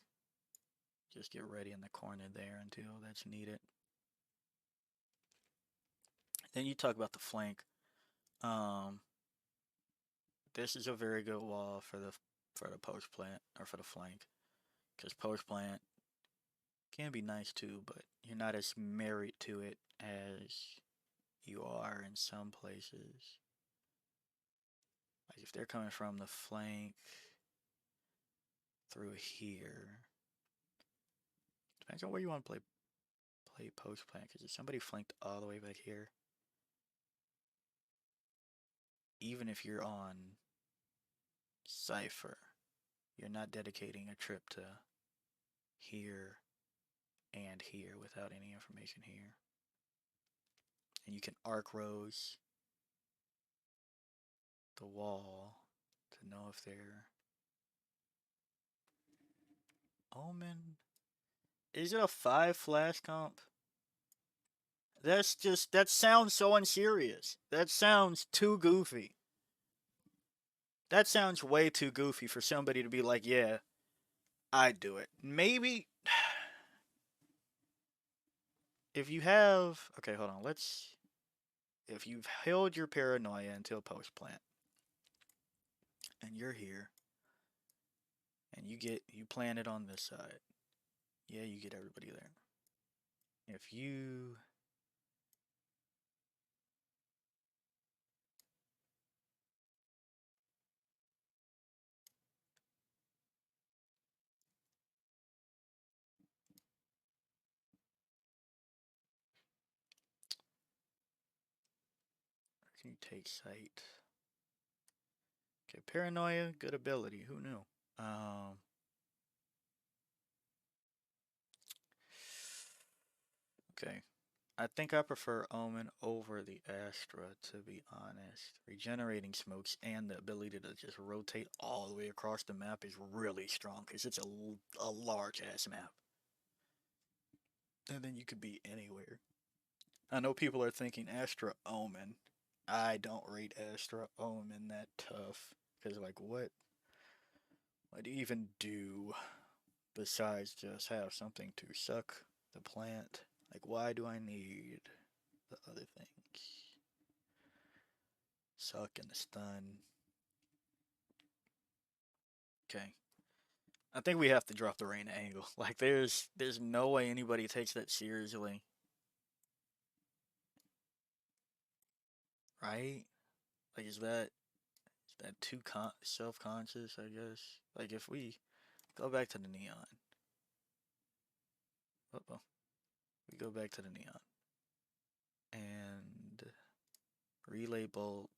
just get ready in the corner there until that's needed. Then you talk about the flank. Um, this is a very good wall for the post plant or for the flank, because post plant can be nice too, but you're not as married to it as you are in some places. Like if they're coming from the flank through here, depends on where you want to play post plant. Because if somebody flanked all the way back here, even if you're on Cypher, you're not dedicating a trip to here and here without any information here. And you can arc rose the wall to know if they're Omen. Is it a 5 flash comp? That's just, that sounds so unserious. That sounds too goofy. That sounds way too goofy for somebody to be like, yeah, I'd do it. Maybe if you have, okay, hold on. If you've held your paranoia until post plant and you're here and you plant it on this side, yeah, you get everybody there. If you can you take sight? Okay, paranoia, good ability. Who knew? Um, okay. I think I prefer Omen over the Astra, to be honest. Regenerating smokes and the ability to just rotate all the way across the map is really strong because it's a large ass map. And then you could be anywhere. I know people are thinking Astra Omen. I don't rate Astra Omen that tough. Because, like, what do you even do? besides just have something to suck the plant. Like, why do I need the other things? Suck and the stun. Okay. I think we have to drop the rain angle. Like, there's no way anybody takes that seriously. Right? Like, is that too self-conscious, I guess? Like, if we go back to the neon. Uh-oh. We go back to the neon. And relay bolt.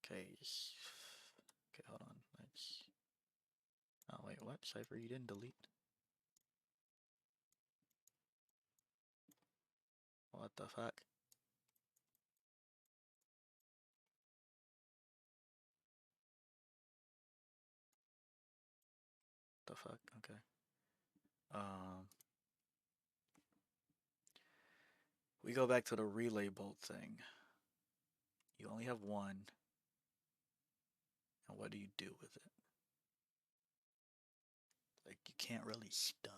Okay, okay, hold on. Let's. Oh wait, what? Cypher, you didn't delete? What the fuck? The fuck? Okay. Um, we go back to the relay bolt thing. You only have one, and what do you do with it? Like, you can't really stun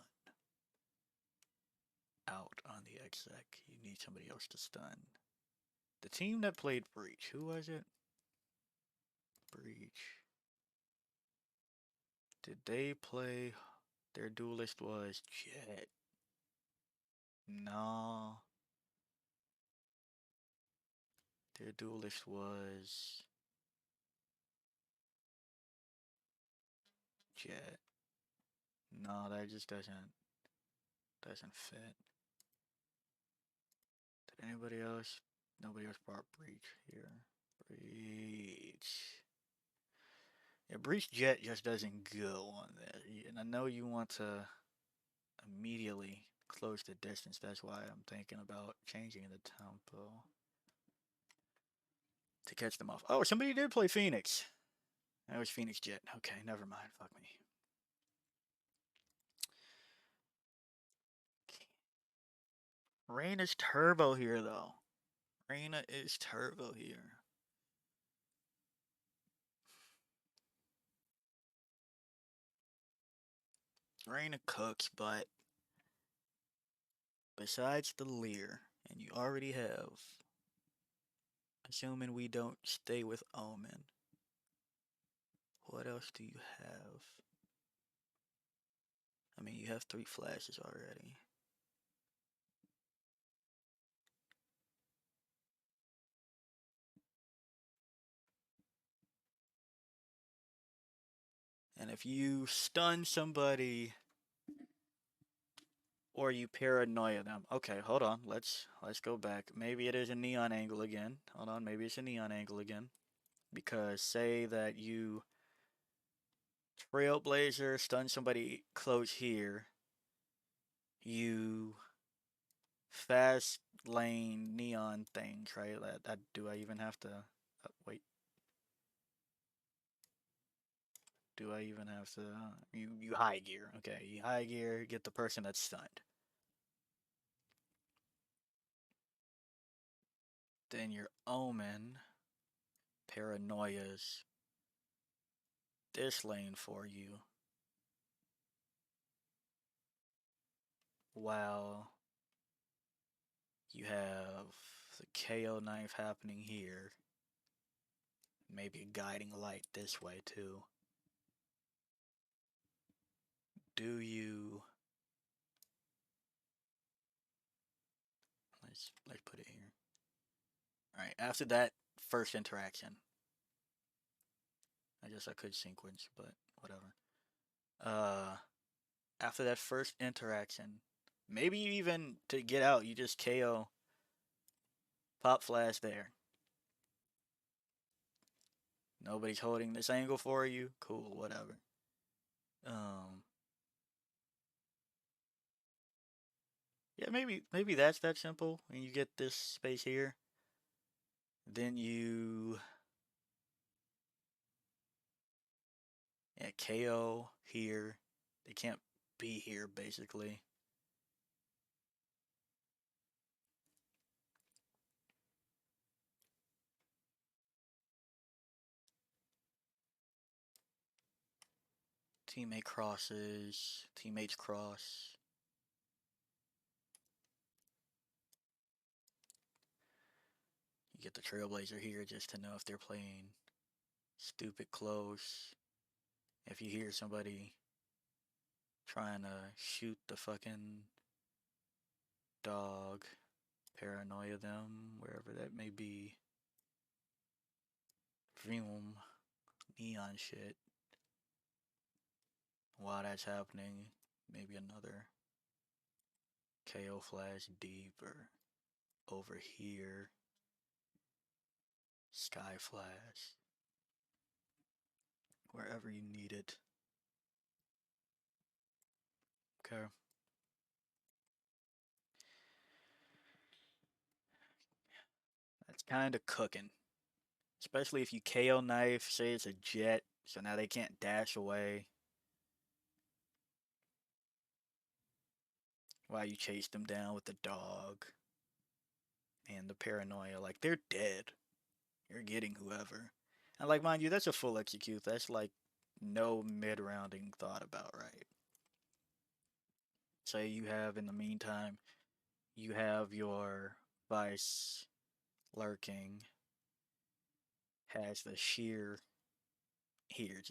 out on the exec. You need somebody else to stun. The team that played Breach, who was it? Breach. Did they play? Their duelist was Jet. No. Their duelist was Jet. No, that just doesn't fit. Did anybody else? Nobody else brought Breach here. Breach. Yeah, Breach Jet just doesn't go on there. And I know you want to immediately close the distance. That's why I'm thinking about changing the tempo to catch them off. Oh, somebody did play Phoenix. That was Phoenix Jet. Okay, never mind. Fuck me. Rain is turbo here, though. Reyna is turbo here. Reyna cooks, but besides the Lear, and you already have, assuming we don't stay with Omen, what else do you have? I mean, you have 3 flashes already. And if you stun somebody or you paranoia them, okay, hold on, let's go back. Maybe it is a neon angle again. Hold on, maybe it's a neon angle again. Because say that you Trailblazer stun somebody close here, you fast lane neon things, right? Do I even have to wait? Do I even have to? You high gear, okay? You high gear, get the person that's stunned. Then your Omen paranoias this lane for you, while you have the KO knife happening here. Maybe a guiding light this way too. Do you? Let's put it here. All right. After that first interaction, I guess I could sequence, but whatever. After that first interaction, maybe even to get out, you just KO, pop flash there. Nobody's holding this angle for you. Cool, whatever. Yeah, maybe that's that simple. When you get this space here, then you KO here. They can't be here basically. Teammate crosses. Teammates cross. You get the Trailblazer here just to know if they're playing stupid close. If you hear somebody trying to shoot the fucking dog, paranoia them, wherever that may be. Vroom. Neon shit. While that's happening, maybe another KO flash deep or over here. Sky flash. Wherever you need it. Okay. That's kind of cooking. Especially if you KO knife, say it's a jet, so now they can't dash away. While you chase them down with the dog and the paranoia, like they're dead. You're getting whoever. And like mind you, that's a full execute. That's like no mid rounding thought about, right? Say you have in the meantime, you have your vice lurking, has the sheer here,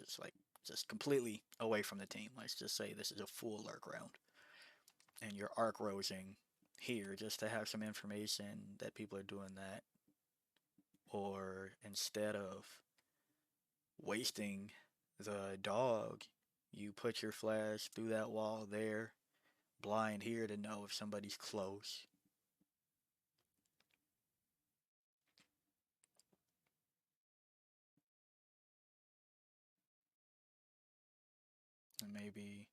just completely away from the team. Let's just say this is a full lurk round. And you're arc rosing here just to have some information that people are doing that. Or instead of wasting the dog, you put your flash through that wall there, blind here to know if somebody's close. And maybe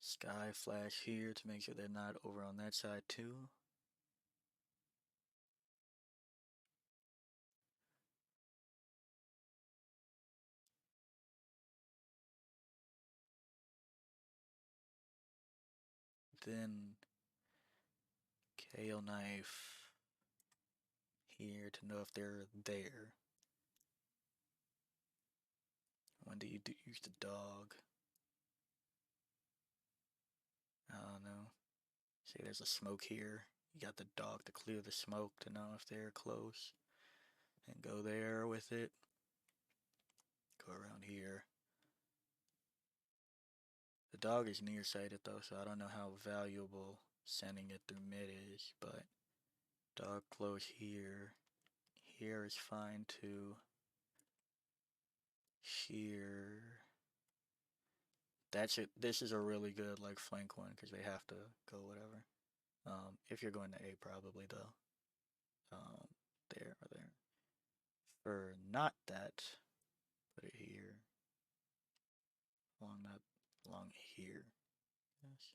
sky flash here to make sure they're not over on that side too. Then KO knife here to know if they're there. When do you use the dog? I don't know. See, there's a smoke here. You got the dog to clear the smoke to know if they're close. And go there with it. Go around here. The dog is nearsighted though, so I don't know how valuable sending it through mid is, but dog close here. Here is fine too. Here. That's it. This is a really good like flank one because they have to go whatever. If you're going to A, probably though. There or there. For not that, put it here. Along here. Yes.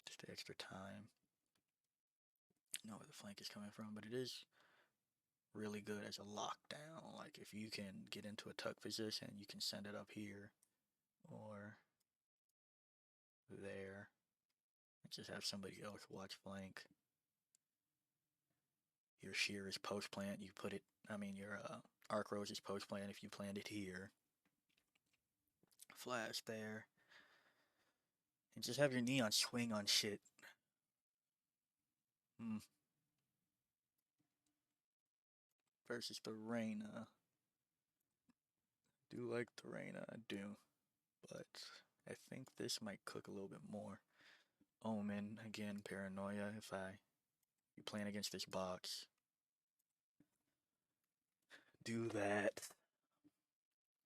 Just the extra time. I know where the flank is coming from, but it is really good as a lockdown. Like if you can get into a tuck position, you can send it up here or there. And just have somebody else watch flank. Your shear is post plant. You put it. I mean your arc rose is post plant if you plant it here. Flash there. And just have your neon swing on shit. Versus the Reyna. Do like the Reyna, I do. But I think this might cook a little bit more. Omen, again, paranoia if you playing against this box. Do that.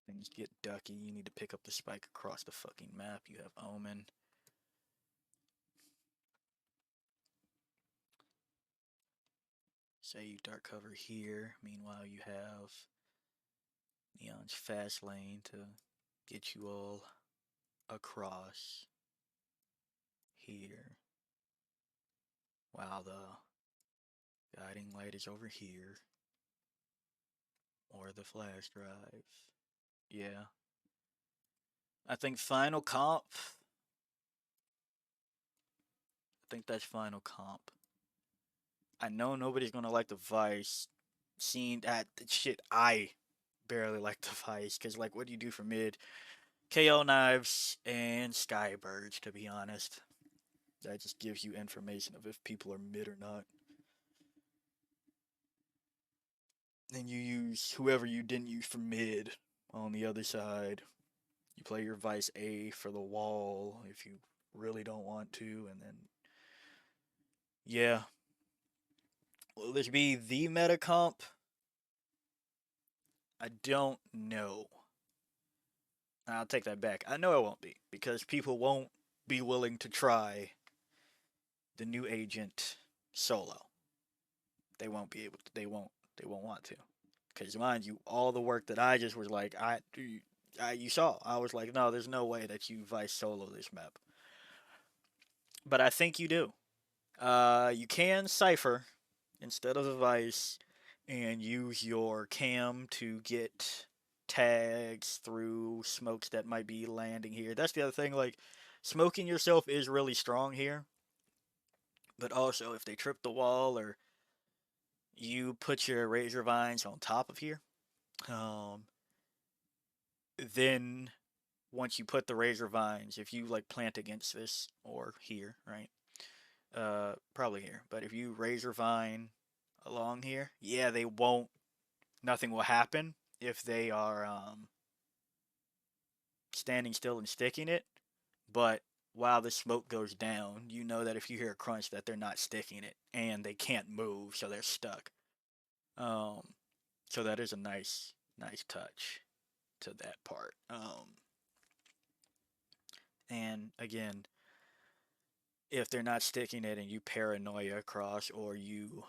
Things get ducky, you need to pick up the spike across the fucking map. You have Omen. Say you dark cover here. Meanwhile, you have Neon's fast lane to get you all across here. While the guiding light is over here. Or the flash drive. Yeah. I think final comp. I think that's final comp. I know nobody's gonna like the Vice. Seeing that shit, I barely like the Vice, because, like, what do you do for mid? KO knives and skybirds, to be honest. That just gives you information of if people are mid or not. Then you use whoever you didn't use for mid on the other side. You play your Vice A for the wall if you really don't want to, and then yeah. Will this be the meta comp? I don't know. I'll take that back. I know it won't be because people won't be willing to try the new agent solo. They won't be able to. They won't want to. Because mind you, all the work that I just was like, you saw. I was like, no, there's no way that you Vice solo this map. But I think you do. You can cipher instead of the Vice and use your cam to get tags through smokes that might be landing here. That's the other thing. Like, smoking yourself is really strong here. But also, if they trip the wall or you put your razor vines on top of here, um, then once you put the razor vines, if you like plant against this or here, right? Probably here. But if you razor vine along here, yeah, they won't. Nothing will happen if they are standing still and sticking it. But while the smoke goes down, you know that if you hear a crunch, that they're not sticking it and they can't move, so they're stuck. Um, so that is a nice touch to that part. And again, if they're not sticking it and you paranoia across or you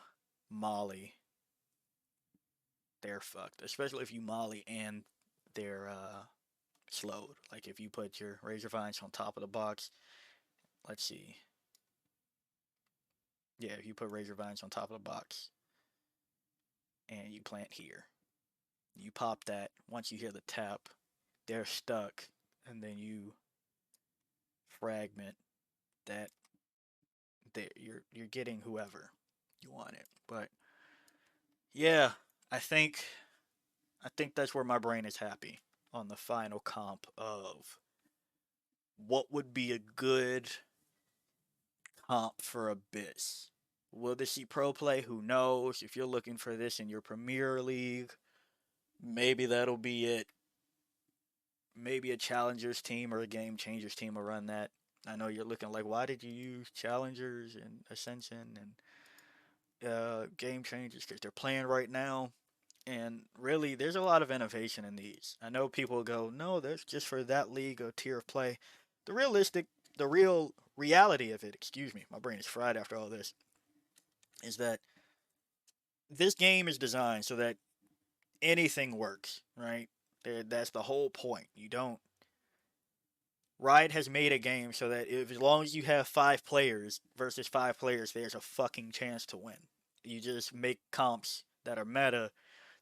molly, they're fucked. Especially if you molly and they're slowed. Like if you put your razor vines on top of the box. Let's see. Yeah, if you put razor vines on top of the box and you plant here, you pop that. Once you hear the tap, they're stuck, and then you fragment that. You're getting whoever you want it. But yeah, I think I think that's where my brain is happy on the final comp of what would be a good comp for Abyss. Will this see pro play? Who knows? If you're looking for this in your Premier League, maybe that'll be it. Maybe a Challengers team or a Game Changers team will run that. I know you're looking like, why did you use Challengers and Ascension and Game Changers? Because they're playing right now. And really, there's a lot of innovation in these. I know people go, no, that's just for that league or tier of play. The real reality of it, excuse me, my brain is fried after all this, is that this game is designed so that anything works, right? That's the whole point. You don't. Riot has made a game so that if, as long as you have 5 players versus 5 players, there's a fucking chance to win. You just make comps that are meta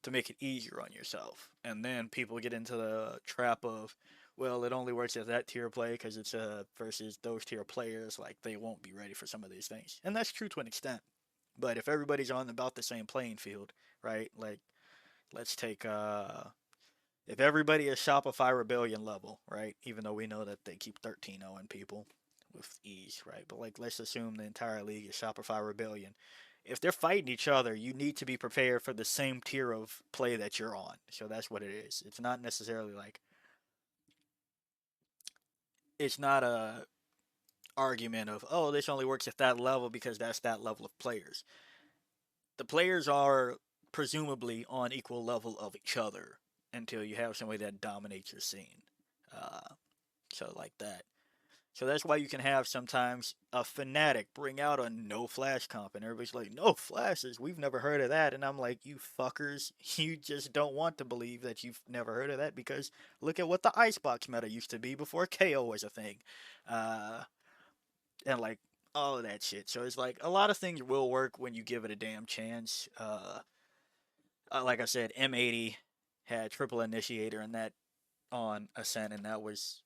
to make it easier on yourself. And then people get into the trap of, well, it only works at that tier play because it's versus those tier players. Like they won't be ready for some of these things, and that's true to an extent. But if everybody's on about the same playing field, right? Like let's take if everybody is Shopify Rebellion level, right? Even though we know that they keep 13-0 in people with ease, right? But like let's assume the entire league is Shopify Rebellion. If they're fighting each other, you need to be prepared for the same tier of play that you're on. So that's what it is. It's not necessarily like it's not a argument of, oh, this only works at that level because that's that level of players. The players are presumably on equal level of each other until you have somebody that dominates your scene. Uh, so like that. So that's why you can have sometimes a fanatic bring out a no flash comp, and everybody's like, no flashes, we've never heard of that. And I'm like, you fuckers, you just don't want to believe that you've never heard of that because look at what the icebox meta used to be before KO was a thing. Uh, and like all of that shit. So it's like a lot of things will work when you give it a damn chance. Like I said, M80 had triple initiator and that on Ascent, and that was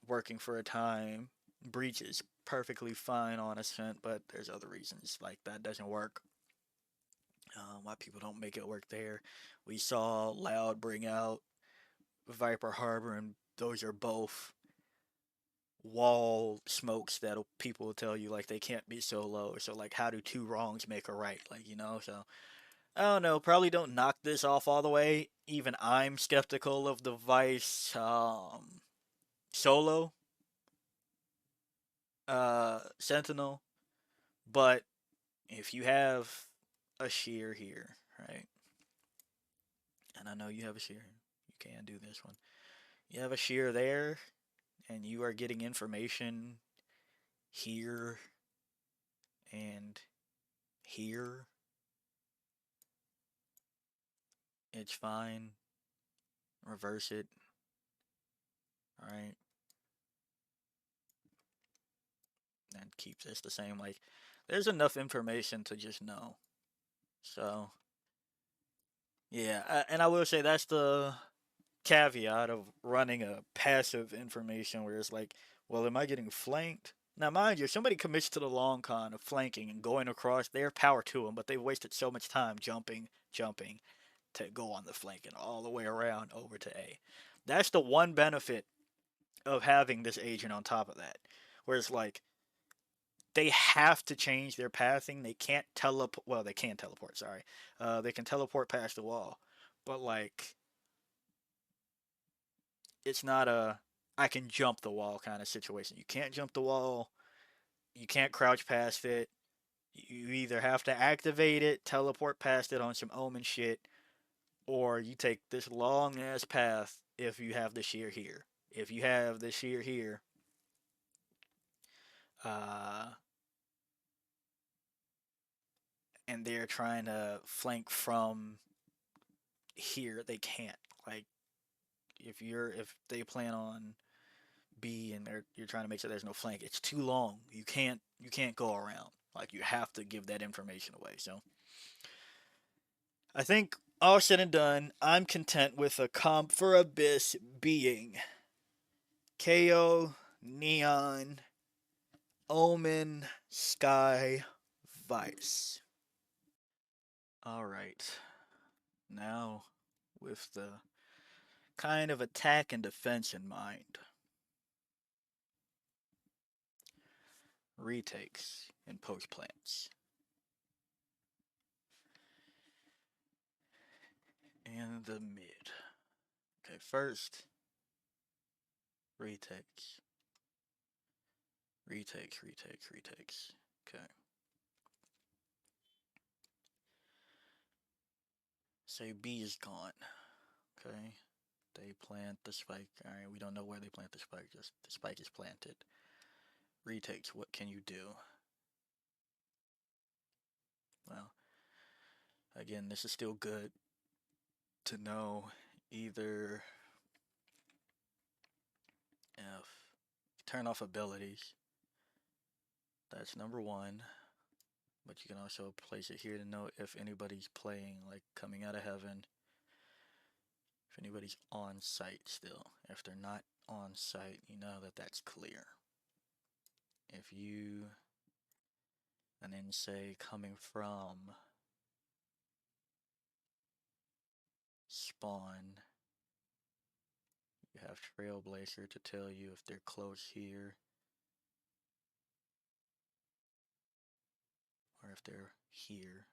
working for a time. Breach is perfectly fine on Ascent, but there's other reasons like that doesn't work. Why people don't make it work there. We saw Loud bring out Viper Harbor, and those are both wall smokes that people will tell you like they can't be so low. So like, how do two wrongs make a right? Like, you know. So I don't know. Probably don't knock this off all the way. Even I'm skeptical of the Vice solo Sentinel. But if you have a shear here, right? And I know you have a shear. You can do this one. You have a shear there, and you are getting information here and here. It's fine. Reverse it. Alright. And keep this the same. Like, there's enough information to just know. So, yeah. And I will say that's the caveat of running a passive information where it's like, well, am I getting flanked? Now, mind you, if somebody commits to the long con of flanking and going across, their power to them, but they've wasted so much time jumping to go on the flank and all the way around over to A. That's the one benefit of having this agent on top of that. Whereas, like, they have to change their pathing. They can't teleport. Well, they can teleport, sorry. They can teleport past the wall. But, like, it's not a I can jump the wall kind of situation. You can't jump the wall. You can't crouch past it. You either have to activate it, teleport past it on some omen shit, or you take this long ass path if you have the shear here. If you have the shear here, uh, and they're trying to flank from here, they can't. Like if they plan on B and you're trying to make sure there's no flank, it's too long. You can't go around. Like you have to give that information away. So I think all said and done, I'm content with a comp for Abyss being KO, Neon, Omen, Sky, Vice. Alright. Now, with the kind of attack and defense in mind, retakes and post plants. And the mid. Okay, first, retakes. Retakes. Okay. Say B is gone. Okay. They plant the spike. Alright, we don't know where they plant the spike, just the spike is planted. Retakes, what can you do? Well, again, this is still good to know either if turn off abilities. That's number one. But you can also place it here to know if anybody's playing, like coming out of heaven. If anybody's on site still. If they're not on site, you know that that's clear. If you, and then say coming from spawn, you have Trailblazer to tell you if they're close here or if they're here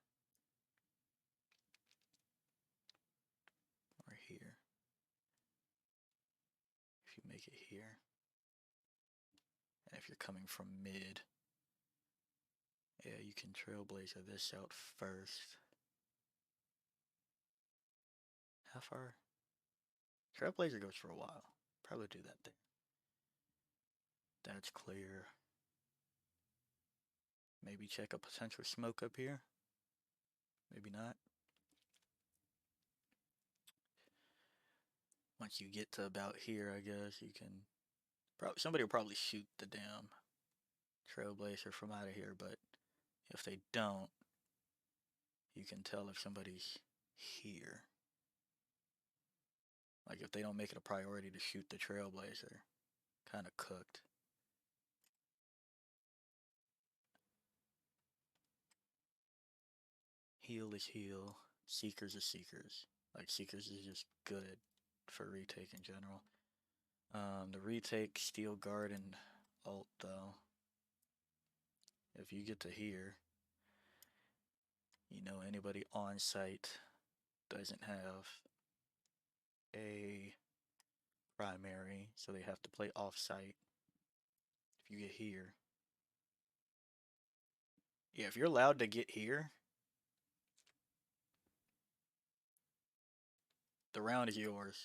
or here. If you make it here, and if you're coming from mid, yeah, you can Trailblazer this out first. How far? Trailblazer goes for a while. Probably do that there. That's clear. Maybe check a potential smoke up here. Maybe not. Once you get to about here, I guess you can. Somebody will probably shoot the damn Trailblazer from out of here, but if they don't, you can tell if somebody's here. Like if they don't make it a priority to shoot the Trailblazer, kind of cooked. Heal is heal. Seekers is seekers. Like, seekers is just good for retake in general. The retake, Steel Guard, and ult, though. If you get to here, you know anybody on site doesn't have a primary, so they have to play off site. If you get here, yeah, if you're allowed to get here, the round is yours.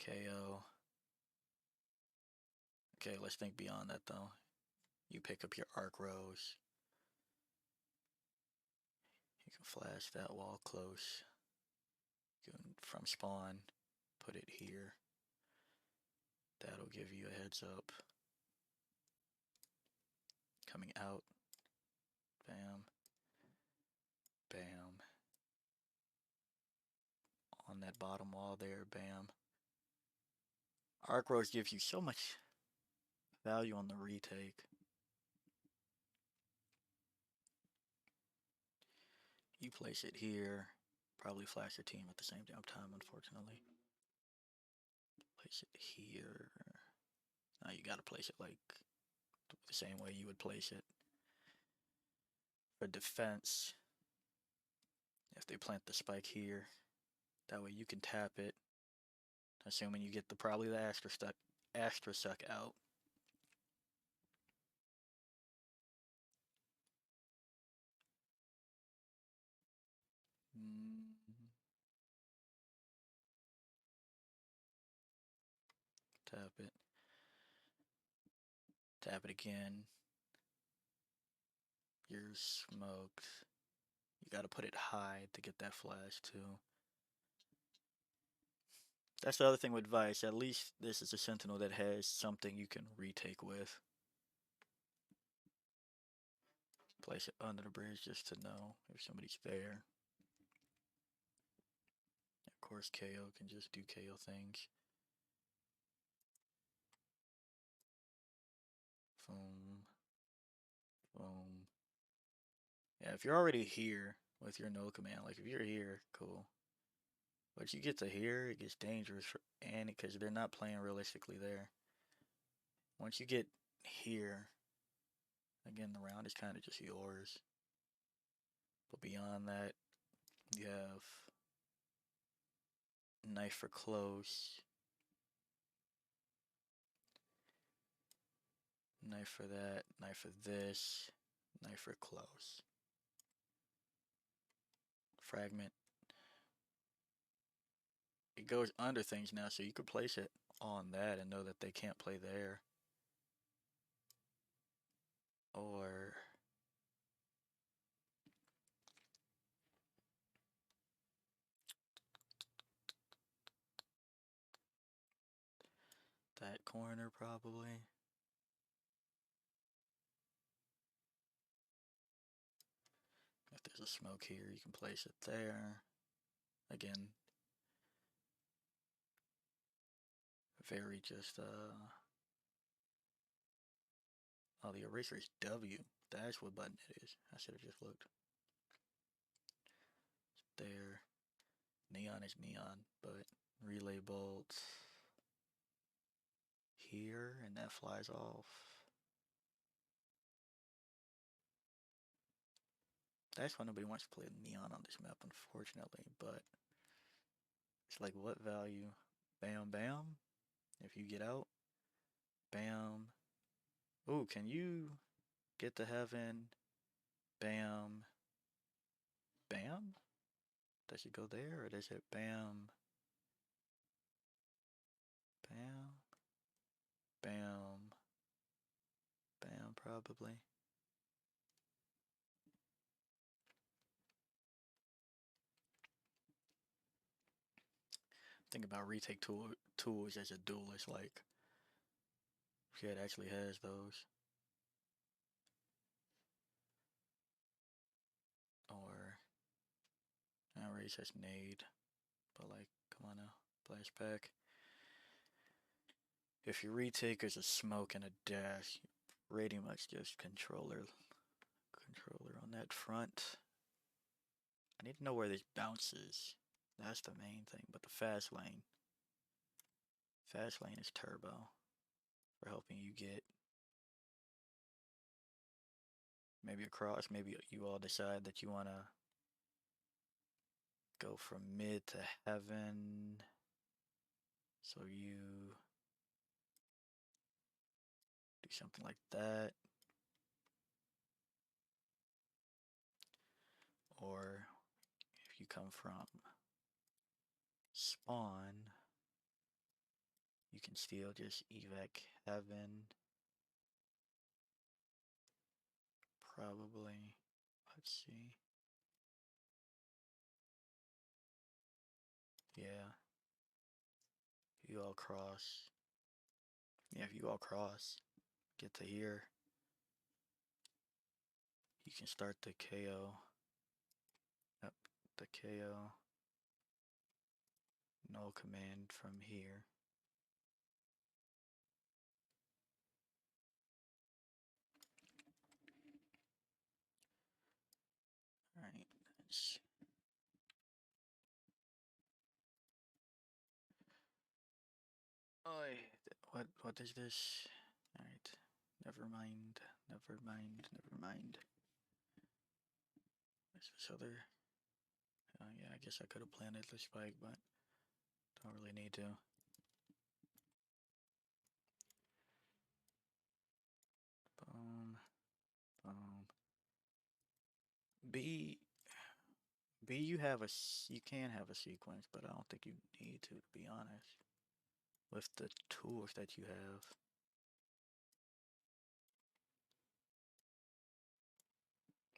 KO. Okay, let's think beyond that though. You pick up your arc rose. You can flash that wall close. You can, from spawn, put it here. That'll give you a heads up. Coming out. Bam. Bam. On that bottom wall there, bam. Arc Rose gives you so much value on the retake. You place it here. Probably flash your team at the same damn time, unfortunately. Place it here. Now you gotta place it like the same way you would place it. For defense, if they plant the spike here, that way you can tap it, assuming you get probably the Astra Suck out. Tap it. Tap it again. You're smoked. You gotta put it high to get that flash too. That's the other thing with Vice. At least this is a Sentinel that has something you can retake with. Place it under the bridge just to know if somebody's there. Of course, KO can just do KO things. Boom. Boom. Yeah, if you're already here with your no command, like if you're here, cool. But you get to here, it gets dangerous for because they're not playing realistically there. Once you get here, again, the round is kind of just yours. But beyond that, you have knife for close, knife for that, knife for this, knife for close. Fragment. It goes under things now, so you could place it on that and know that they can't play there. Or that corner probably. If there's a smoke here, you can place it there. Again, very just oh, the eraser is W. That's what button it is. I should have just looked. It's there. Neon is neon, but relay bolts here, and that flies off. That's why nobody wants to play neon on this map, unfortunately, but it's like, what value? Bam, bam. If you get out, bam. Ooh, can you get to heaven? Bam. Bam? Does it go there, or does it bam? Bam. Bam. Bam, probably. Think about retake tools as a duelist, like, shit actually has those. Or, race has nade, but like, come on now, flashback. If your retake is a smoke and a dash, pretty much just controller on that front. I need to know where this bounces. That's the main thing. But the fast lane is turbo for helping you get maybe across. Maybe you all decide that you want to go from mid to heaven. So you do something like that. Or if you come from spawn, you can still just evac heaven. Probably. Let's see. Yeah. You all cross. Yeah, if you all cross, get to here, you can start the KO. Yep, the KO. No command from here. Alright, let's... Oh, what is this? Alright, never mind, never mind, never mind. What's this other? Yeah, I guess I could have planted the spike, but don't really need to. Boom, boom. B, you can have a sequence, but I don't think you need to be honest. With the tools that you have.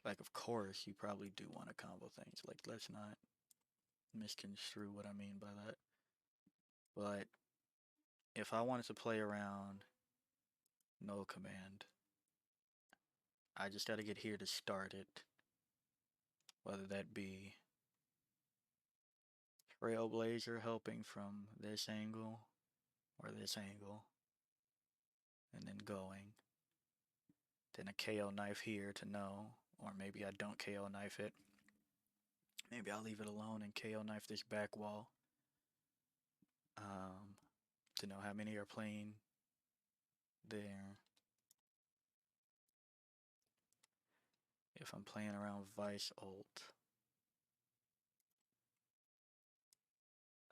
Like, of course, you probably do want to combo things. Like, let's not misconstrue what I mean by that. But if I wanted to play around no command, I just gotta get here to start it. Whether that be Trailblazer helping from this angle or this angle, and then going. Then a KO knife here to know, or maybe I don't KO knife it. Maybe I'll leave it alone and KO knife this back wall. To know how many are playing there. If I'm playing around Vice ult,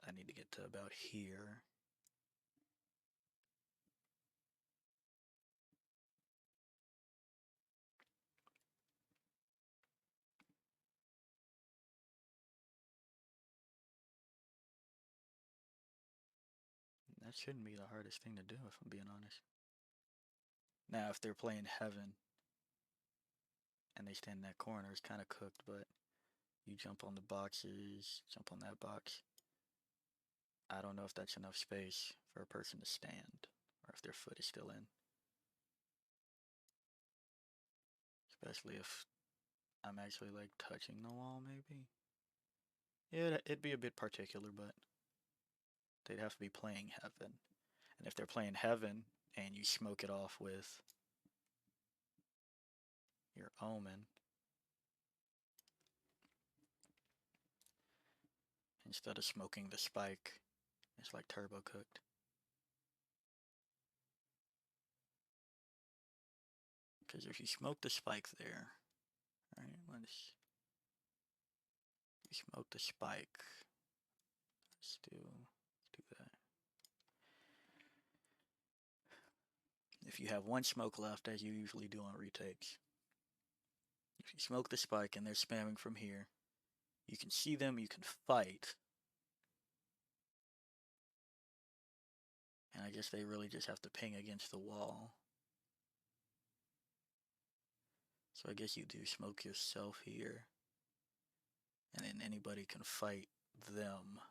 I need to get to about here. That shouldn't be the hardest thing to do, if I'm being honest. Now, if they're playing Heaven and they stand in that corner, it's kind of cooked, but you jump on the boxes, jump on that box. I don't know if that's enough space for a person to stand, or if their foot is still in. Especially if I'm actually like touching the wall, maybe. Yeah, it'd be a bit particular, but they'd have to be playing Heaven. And if they're playing Heaven and you smoke it off with your Omen, instead of smoking the spike, it's like turbo cooked. Because if you smoke the spike there, right, let's smoke the spike. Let's do that. If you have one smoke left, as you usually do on retakes, if you smoke the spike and they're spamming from here, you can see them, you can fight. And I guess they really just have to ping against the wall. So I guess you do smoke yourself here. And then anybody can fight them.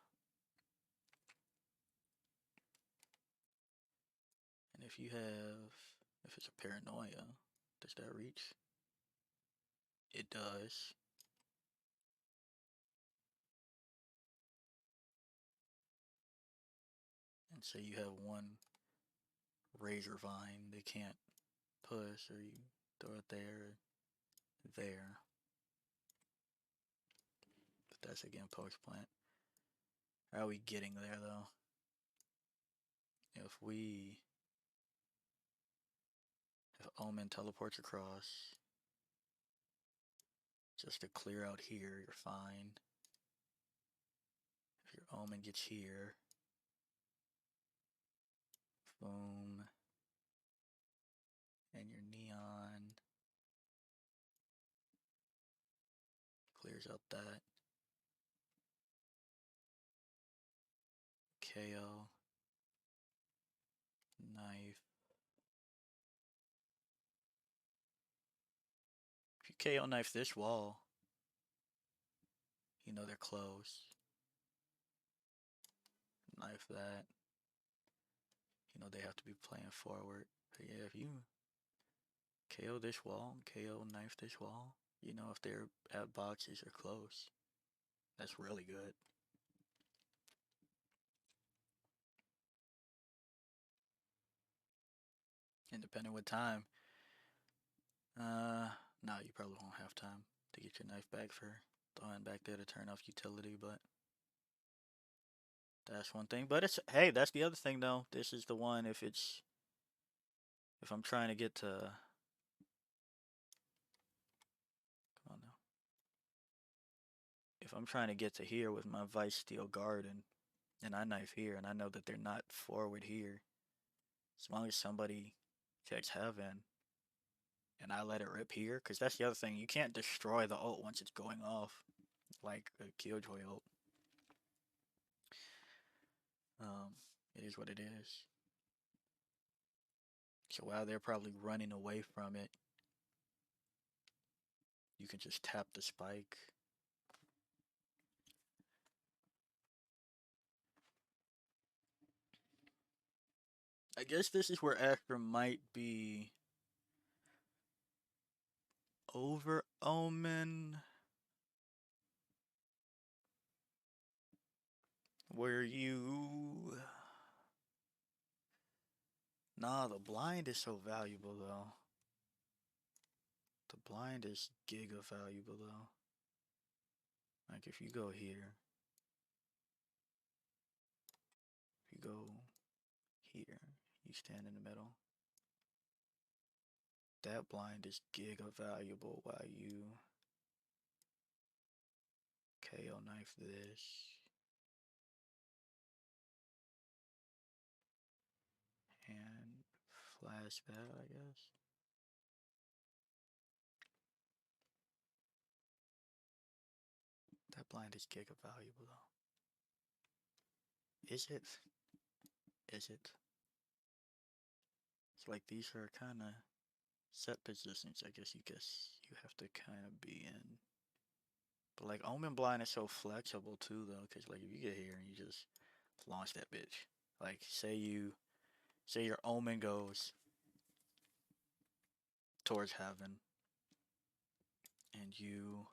And if it's a paranoia, does that reach? It does. And say you have one Razor Vine, they can't push, or you throw it there, there. But that's again post plant. How are we getting there though? If Omen teleports across, just to clear out here, you're fine. If your Omen gets here, boom, and your Neon clears out that. KO, knife. If you KO knife this wall, you know they're close. Knife that. You know they have to be playing forward. But yeah, if you KO this wall, KO knife this wall, you know if they're at boxes or close. That's really good. And depending what time, no, you probably won't have time to get your knife back for throwing back there to turn off utility, but that's one thing. But it's, hey, that's the other thing though. This is the one if I'm trying to get to, come on now. If I'm trying to get to here with my Vice Steel Garden and I knife here and I know that they're not forward here, as long as somebody checks heaven and I let it rip here, because that's the other thing. You can't destroy the ult once it's going off, like a Killjoy ult. It is what it is. So while they're probably running away from it, you can just tap the spike. I guess this is where Astra might be over Omen. Where you... Nah, the blind is so valuable though. The blind is giga valuable though. Like if you go here, if you go here, you stand in the middle. That blind is giga valuable while you KO knife this. And flash that, I guess. That blind is giga valuable though. Is it? Is it? It's like these are kind of set positions, I guess you have to kind of be in. But like Omen Blind is so flexible too though, because like if you get here and you just launch that bitch. Like say your Omen goes towards heaven and your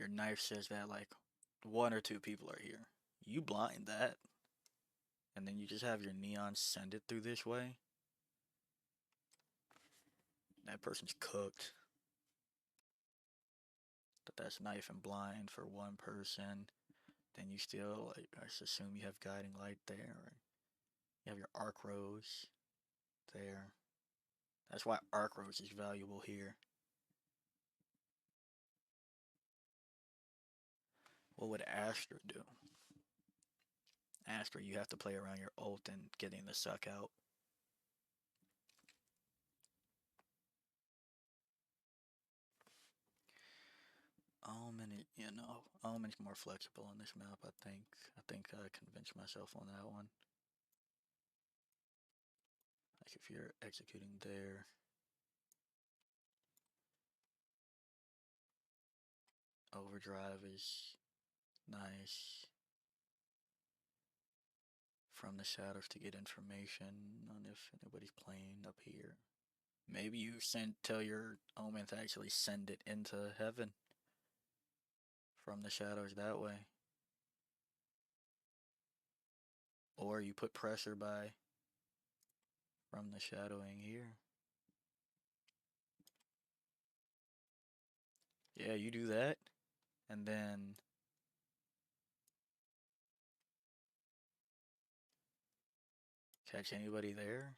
knife says that like one or two people are here. You blind that. And then you just have your neon send it through this way. That person's cooked. But that's knife and blind for one person. Then you still, like, I just assume you have guiding light there. Or you have your arc rose there. That's why arc rose is valuable here. What would Astra do? Astra, you have to play around your ult and getting the suck out. Omen, Omen's more flexible on this map, I think. I think I convinced myself on that one. Like if you're executing there. Overdrive is nice. From the shadows to get information on if anybody's playing up here. Maybe you tell your Omen to actually send it into heaven from the shadows that way. Or you put pressure by from the shadowing here. Yeah, you do that, and then catch anybody there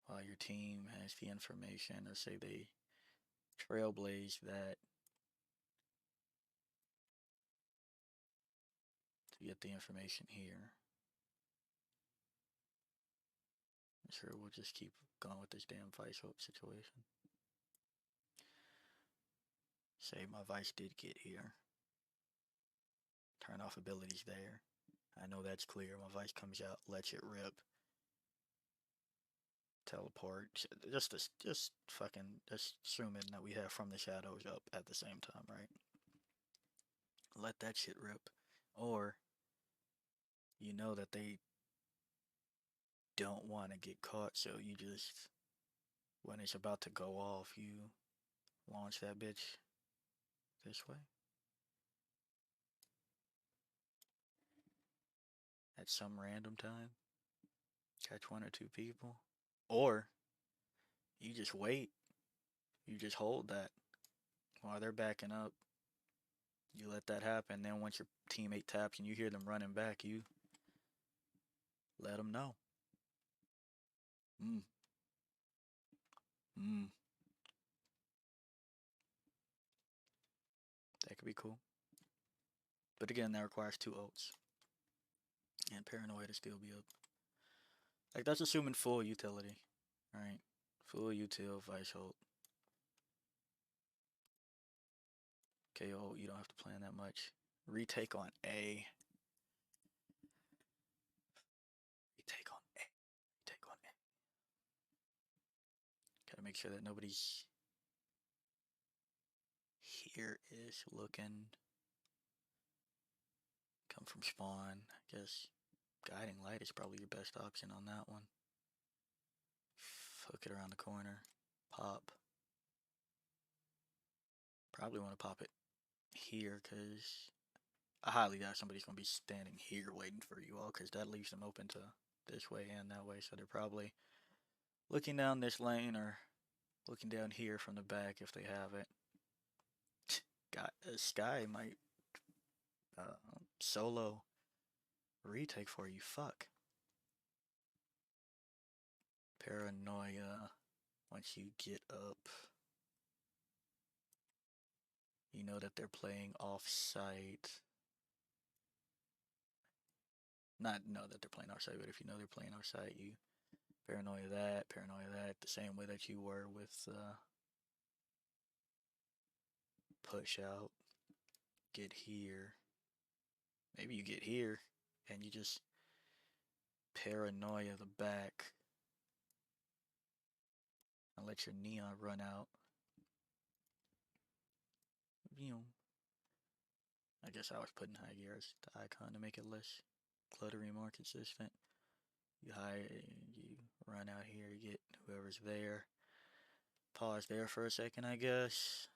while your team has the information, or say they trailblaze that to get the information here. Sure, we'll just keep going with this damn vice hope situation. Say my vice did get here. Turn off abilities there. I know that's clear. My vice comes out, lets it rip. Teleport. Just fucking just assuming that we have from the shadows up at the same time, right? Let that shit rip. Or you know that they don't want to get caught, so you just when it's about to go off, you launch that bitch this way. At some random time. Catch one or two people. Or you just wait. You just hold that while they're backing up. You let that happen. Then once your teammate taps and you hear them running back, you let them know. Mm. Mm. That could be cool. But again, that requires 2 ults. And paranoia to still be up. Like, that's assuming full utility. Right? Full util, vice ult. KO, you don't have to plan that much. Retake on A. Retake on A. Retake on A. Gotta make sure that nobody's here is looking. Come from spawn. I guess guiding light is probably your best option on that one. Hook it around the corner. Pop. Probably want to pop it here because I highly doubt somebody's going to be standing here waiting for you all because that leaves them open to this way and that way. So they're probably looking down this lane or looking down here from the back if they have it. Got Sky might solo retake for you. Fuck. Paranoia. Once you get up, you know that they're playing off site. Not know that they're playing off site, but if you know they're playing off site, you paranoia that, the same way that you were with push out. Get here. Maybe you get here and you just paranoia the back and let your neon run out. You know, I guess I was putting high gear as the icon to make it less cluttery, more consistent. You run out here, you get whoever's there. Pause there for a second, I guess.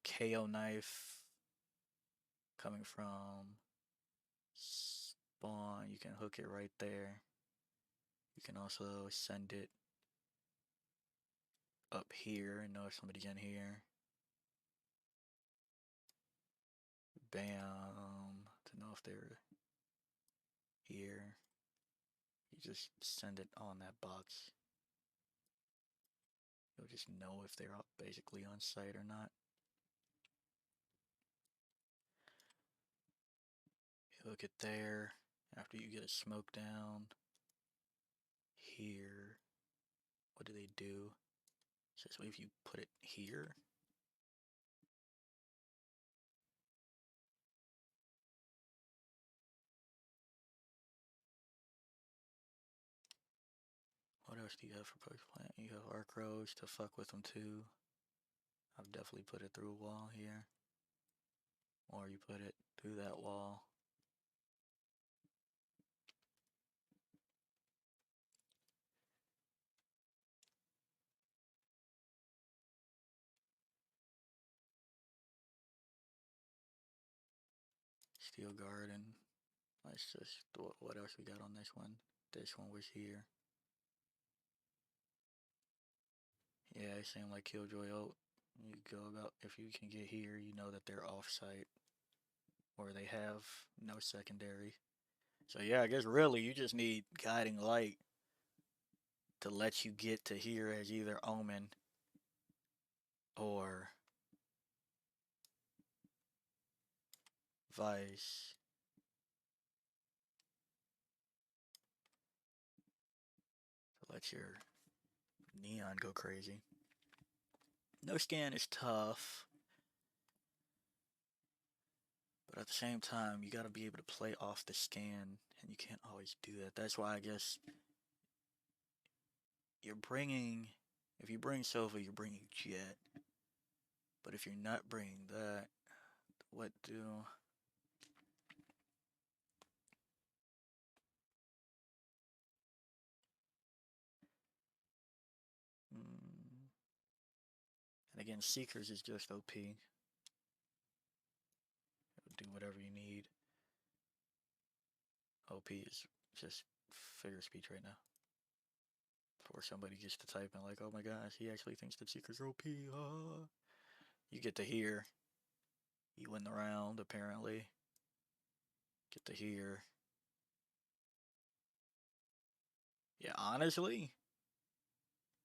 KO knife coming from spawn, you can hook it right there. You can also send it up here and know if somebody's in here. Bam, to know if they're here. You just send it on that box. You'll just know if they're up basically on site or not. You hook it there. After you get a smoke down here, what do? So if you put it here, what else do you have for post plant? You have arc rows to fuck with them too. I've definitely put it through a wall here. Or you put it through that wall. Steel garden. Let's just, what else we got on this one? This one was here. Yeah, it seemed like Killjoy ult. You go about, if you can get here, you know that they're off site or they have no secondary. So yeah, I guess really you just need guiding light to let you get to here as either Omen or Vice. To let your Neon go crazy. No scan is tough, but at the same time, you gotta be able to play off the scan, and you can't always do that. That's why I guess you're bringing, if you bring Sova, you're bringing Jet. But if you're not bringing that, what do? Hmm. And again, Seekers is just OP. It'll do whatever you need. OP is just figure speech right now. Before somebody gets to type in like, oh my gosh, he actually thinks that Seekers are OP. You get to hear. You win the round, apparently. Get to hear. Yeah, honestly,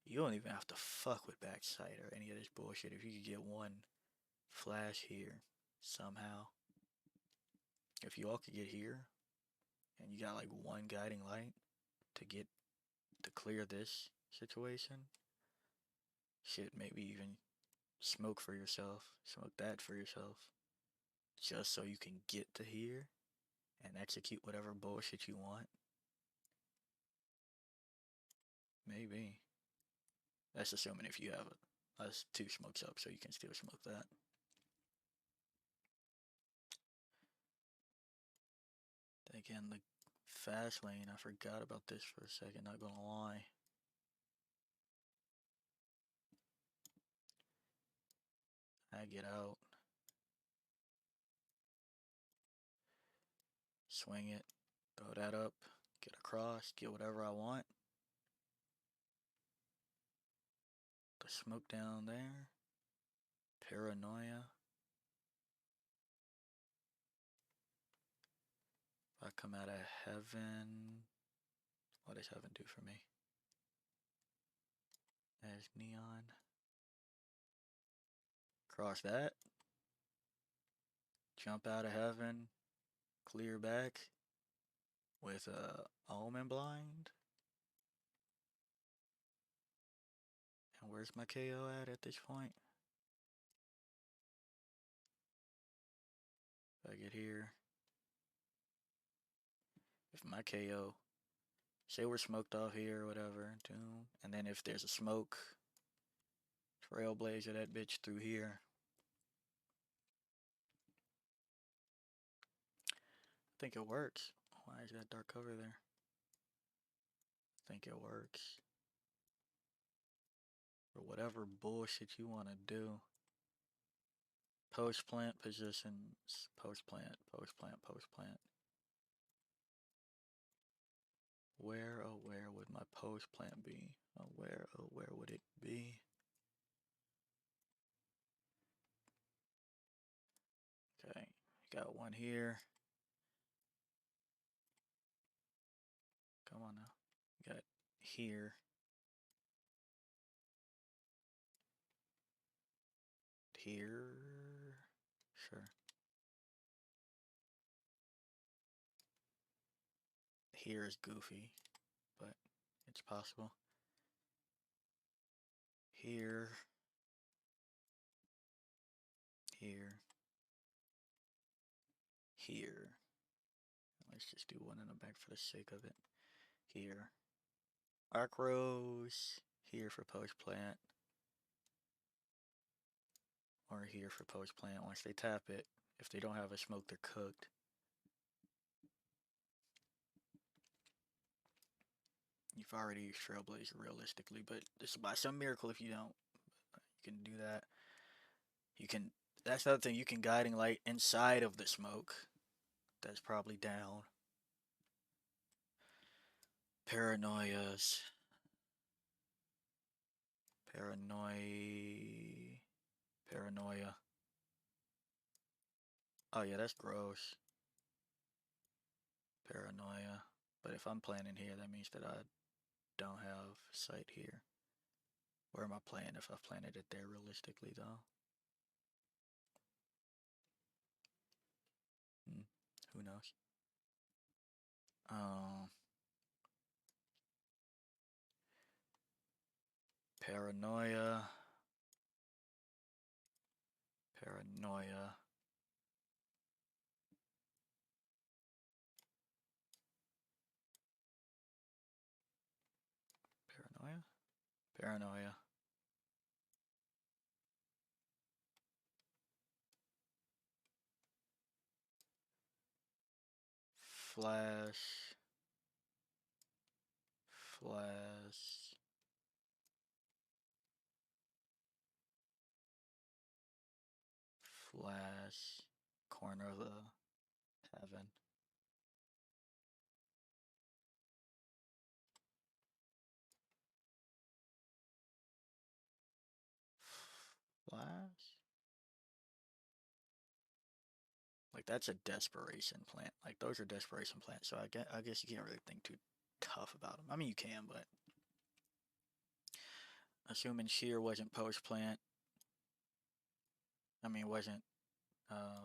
you don't even have to fuck with backside or any of this bullshit. If you could get one flash here somehow. If you all could get here and you got like one guiding light to get to clear this situation, shit, maybe even smoke for yourself, smoke that for yourself, just so you can get to here and execute whatever bullshit you want. Maybe. That's assuming if you have us two smokes up, so you can still smoke that. Again, the fast lane, I forgot about this for a second, not gonna lie. I get out. Swing it. Throw that up. Get across. Get whatever I want. The smoke down there. Paranoia. If I come out of heaven. What does heaven do for me? There's neon. Cross that. Jump out of heaven. Clear back. With a omen blind. And where's my KO at this point? If I get here. If my KO. Say we're smoked off here or whatever. And then if there's a smoke. Trailblazer that bitch through here. I think it works. Why is that dark cover there? I think it works. For whatever bullshit you want to do. Post plant positions. Post plant, post plant, post plant. Where, oh where would my post plant be? Oh where would it be? Okay, got one here. Come on now. Got here. Here. Sure. Here is goofy, but it's possible. Here. Here. Here. Let's just do one in the back for the sake of it. Here. Arc rows. Here for post plant. Or here for post plant. Once they tap it, if they don't have a smoke, they're cooked. You've already used Trailblazer realistically, but this by some miracle, if you don't, you can do that. You can. That's the other thing. You can guiding light inside of the smoke. That's probably down. Paranoias. Paranoia. Oh yeah, that's gross. Paranoia. But if I'm planning here, that means that I don't have sight here. Where am I playing if I've planted it there realistically though? Hmm. Who knows? Um, Paranoia. Paranoia. Paranoia? Paranoia. Flash. Flash. Flash. Corner of the heaven. Flash? Like that's a desperation plant. Like those are desperation plants. So I guess you can't really think too tough about them. I mean you can, but assuming shear wasn't post plant. I mean wasn't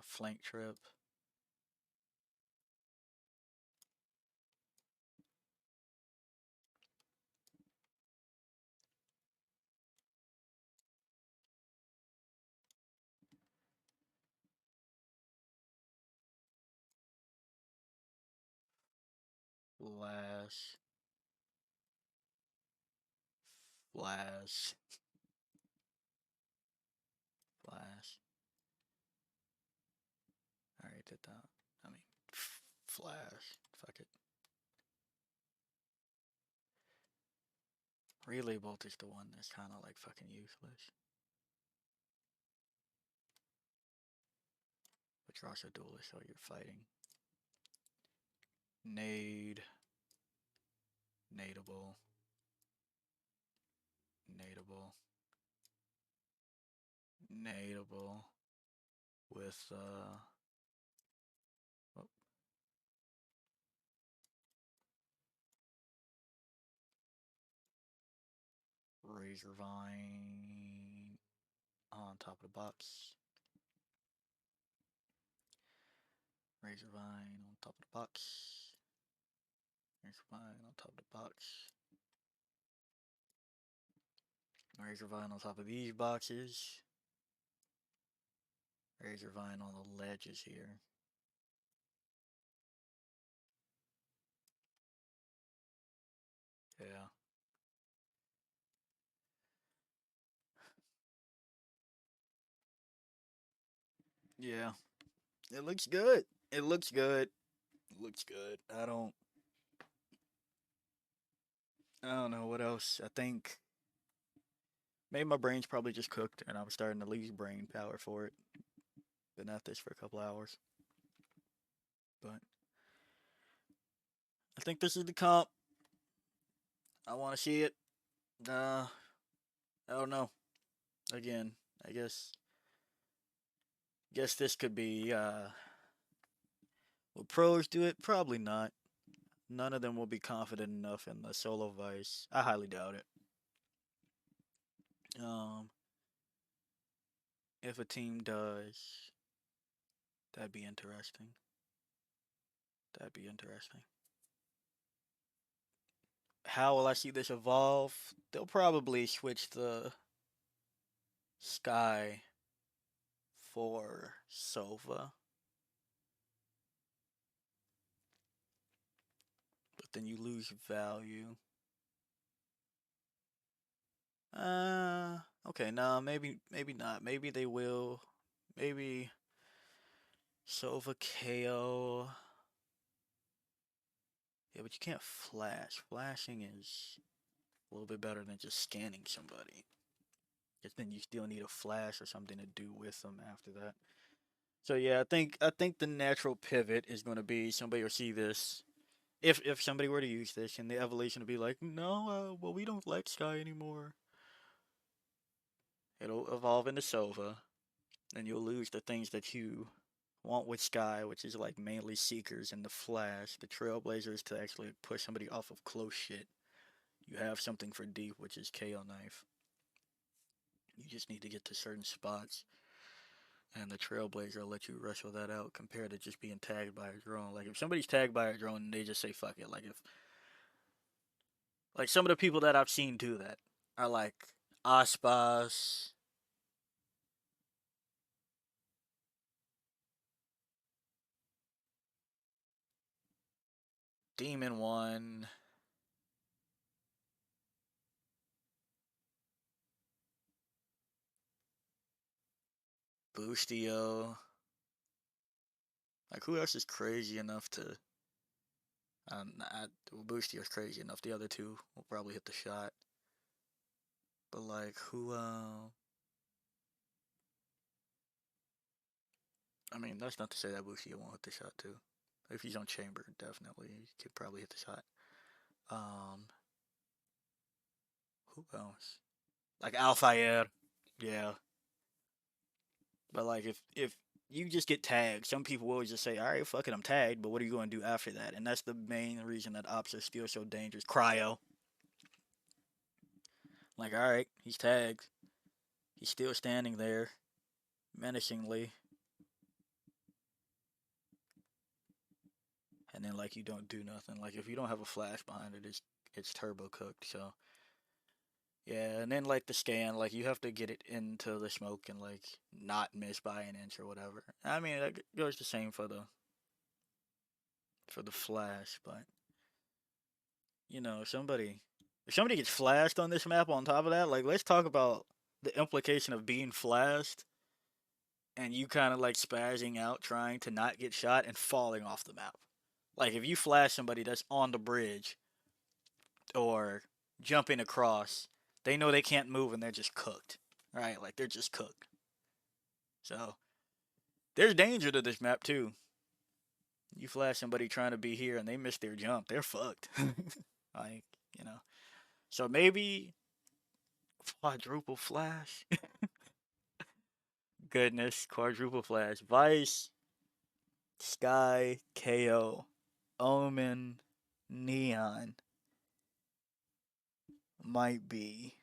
flank trip. Flash. Flash. Flash. Alright, did that. I mean flash. Fuck it. Relay bolt is the one that's kinda like fucking useless. But you're also duelist, so you're fighting. Nade. Nadeable. Nadeable. Nadeable. With oh, Razor Vine on top of the box. Razor Vine on top of the box. Razor Vine on top of the box. Razor Vine on top of these boxes. Razor Vine on the ledges here. Yeah. Yeah. It looks good. It looks good. It looks good. I don't know what else. I think maybe my brain's probably just cooked and I'm starting to lose brain power for it. Been at this for a couple hours. But I think this is the comp. I want to see it. I don't know. Again, I guess this could be will pros do it? Probably not. None of them will be confident enough in the solo vice. I highly doubt it. Um if a team does, that'd be interesting. That'd be interesting. How will I see this evolve? They'll probably switch the sky for Sova, but then you lose value. Okay, nah, maybe not. Maybe they will. Maybe Sova KO. Yeah, but you can't flash. Flashing is a little bit better than just scanning somebody. Because then you still need a flash or something to do with them after that. So yeah, I think the natural pivot is going to be somebody will see this. If somebody were to use this, and the evolution would be like, no, well we don't like Sky anymore. It'll evolve into Sova, and you'll lose the things that you want with Sky, which is like mainly Seekers and the Flash. The Trailblazers to actually push somebody off of close shit. You have something for deep, which is KO Knife. You just need to get to certain spots, and the Trailblazer will let you wrestle that out compared to just being tagged by a drone. Like if somebody's tagged by a drone, they just say fuck it. Like some of the people that I've seen do that are like Aspas, Demon One, Boostio. Like who else is crazy enough to? Well, Boostio's crazy enough. The other two will probably hit the shot. But like who? I mean, that's not to say that Boostio won't hit the shot too. If he's on chamber, definitely he could probably hit the shot. Um, who else? Like Alfayed. Yeah. But like if you just get tagged, some people will just say, "All right, fuck it, I'm tagged." But what are you going to do after that? And that's the main reason that ops are still so dangerous. Cryo, like, all right, he's tagged. He's still standing there, menacingly, and then like you don't do nothing. Like if you don't have a flash behind it, it's turbo cooked. So yeah, and then like the scan, like you have to get it into the smoke and like not miss by an inch or whatever. I mean, that goes the same for the flash, but you know, if somebody gets flashed on this map on top of that, like let's talk about the implication of being flashed and you kind of like spazzing out trying to not get shot and falling off the map. Like if you flash somebody that's on the bridge or jumping across, they know they can't move and they're just cooked. Right? Like they're just cooked. So there's danger to this map too. You flash somebody trying to be here and they miss their jump, they're fucked. Like, you know. So maybe quadruple flash. Goodness, quadruple flash. Vice, Sky, KO, Omen, Neon. Might be.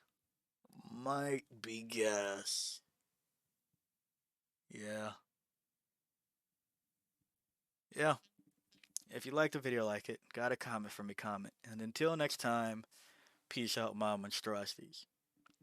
Might be gas. Yeah. Yeah. If you liked the video, like it. Got a comment from me, comment. And until next time, peace out, my monstrosities.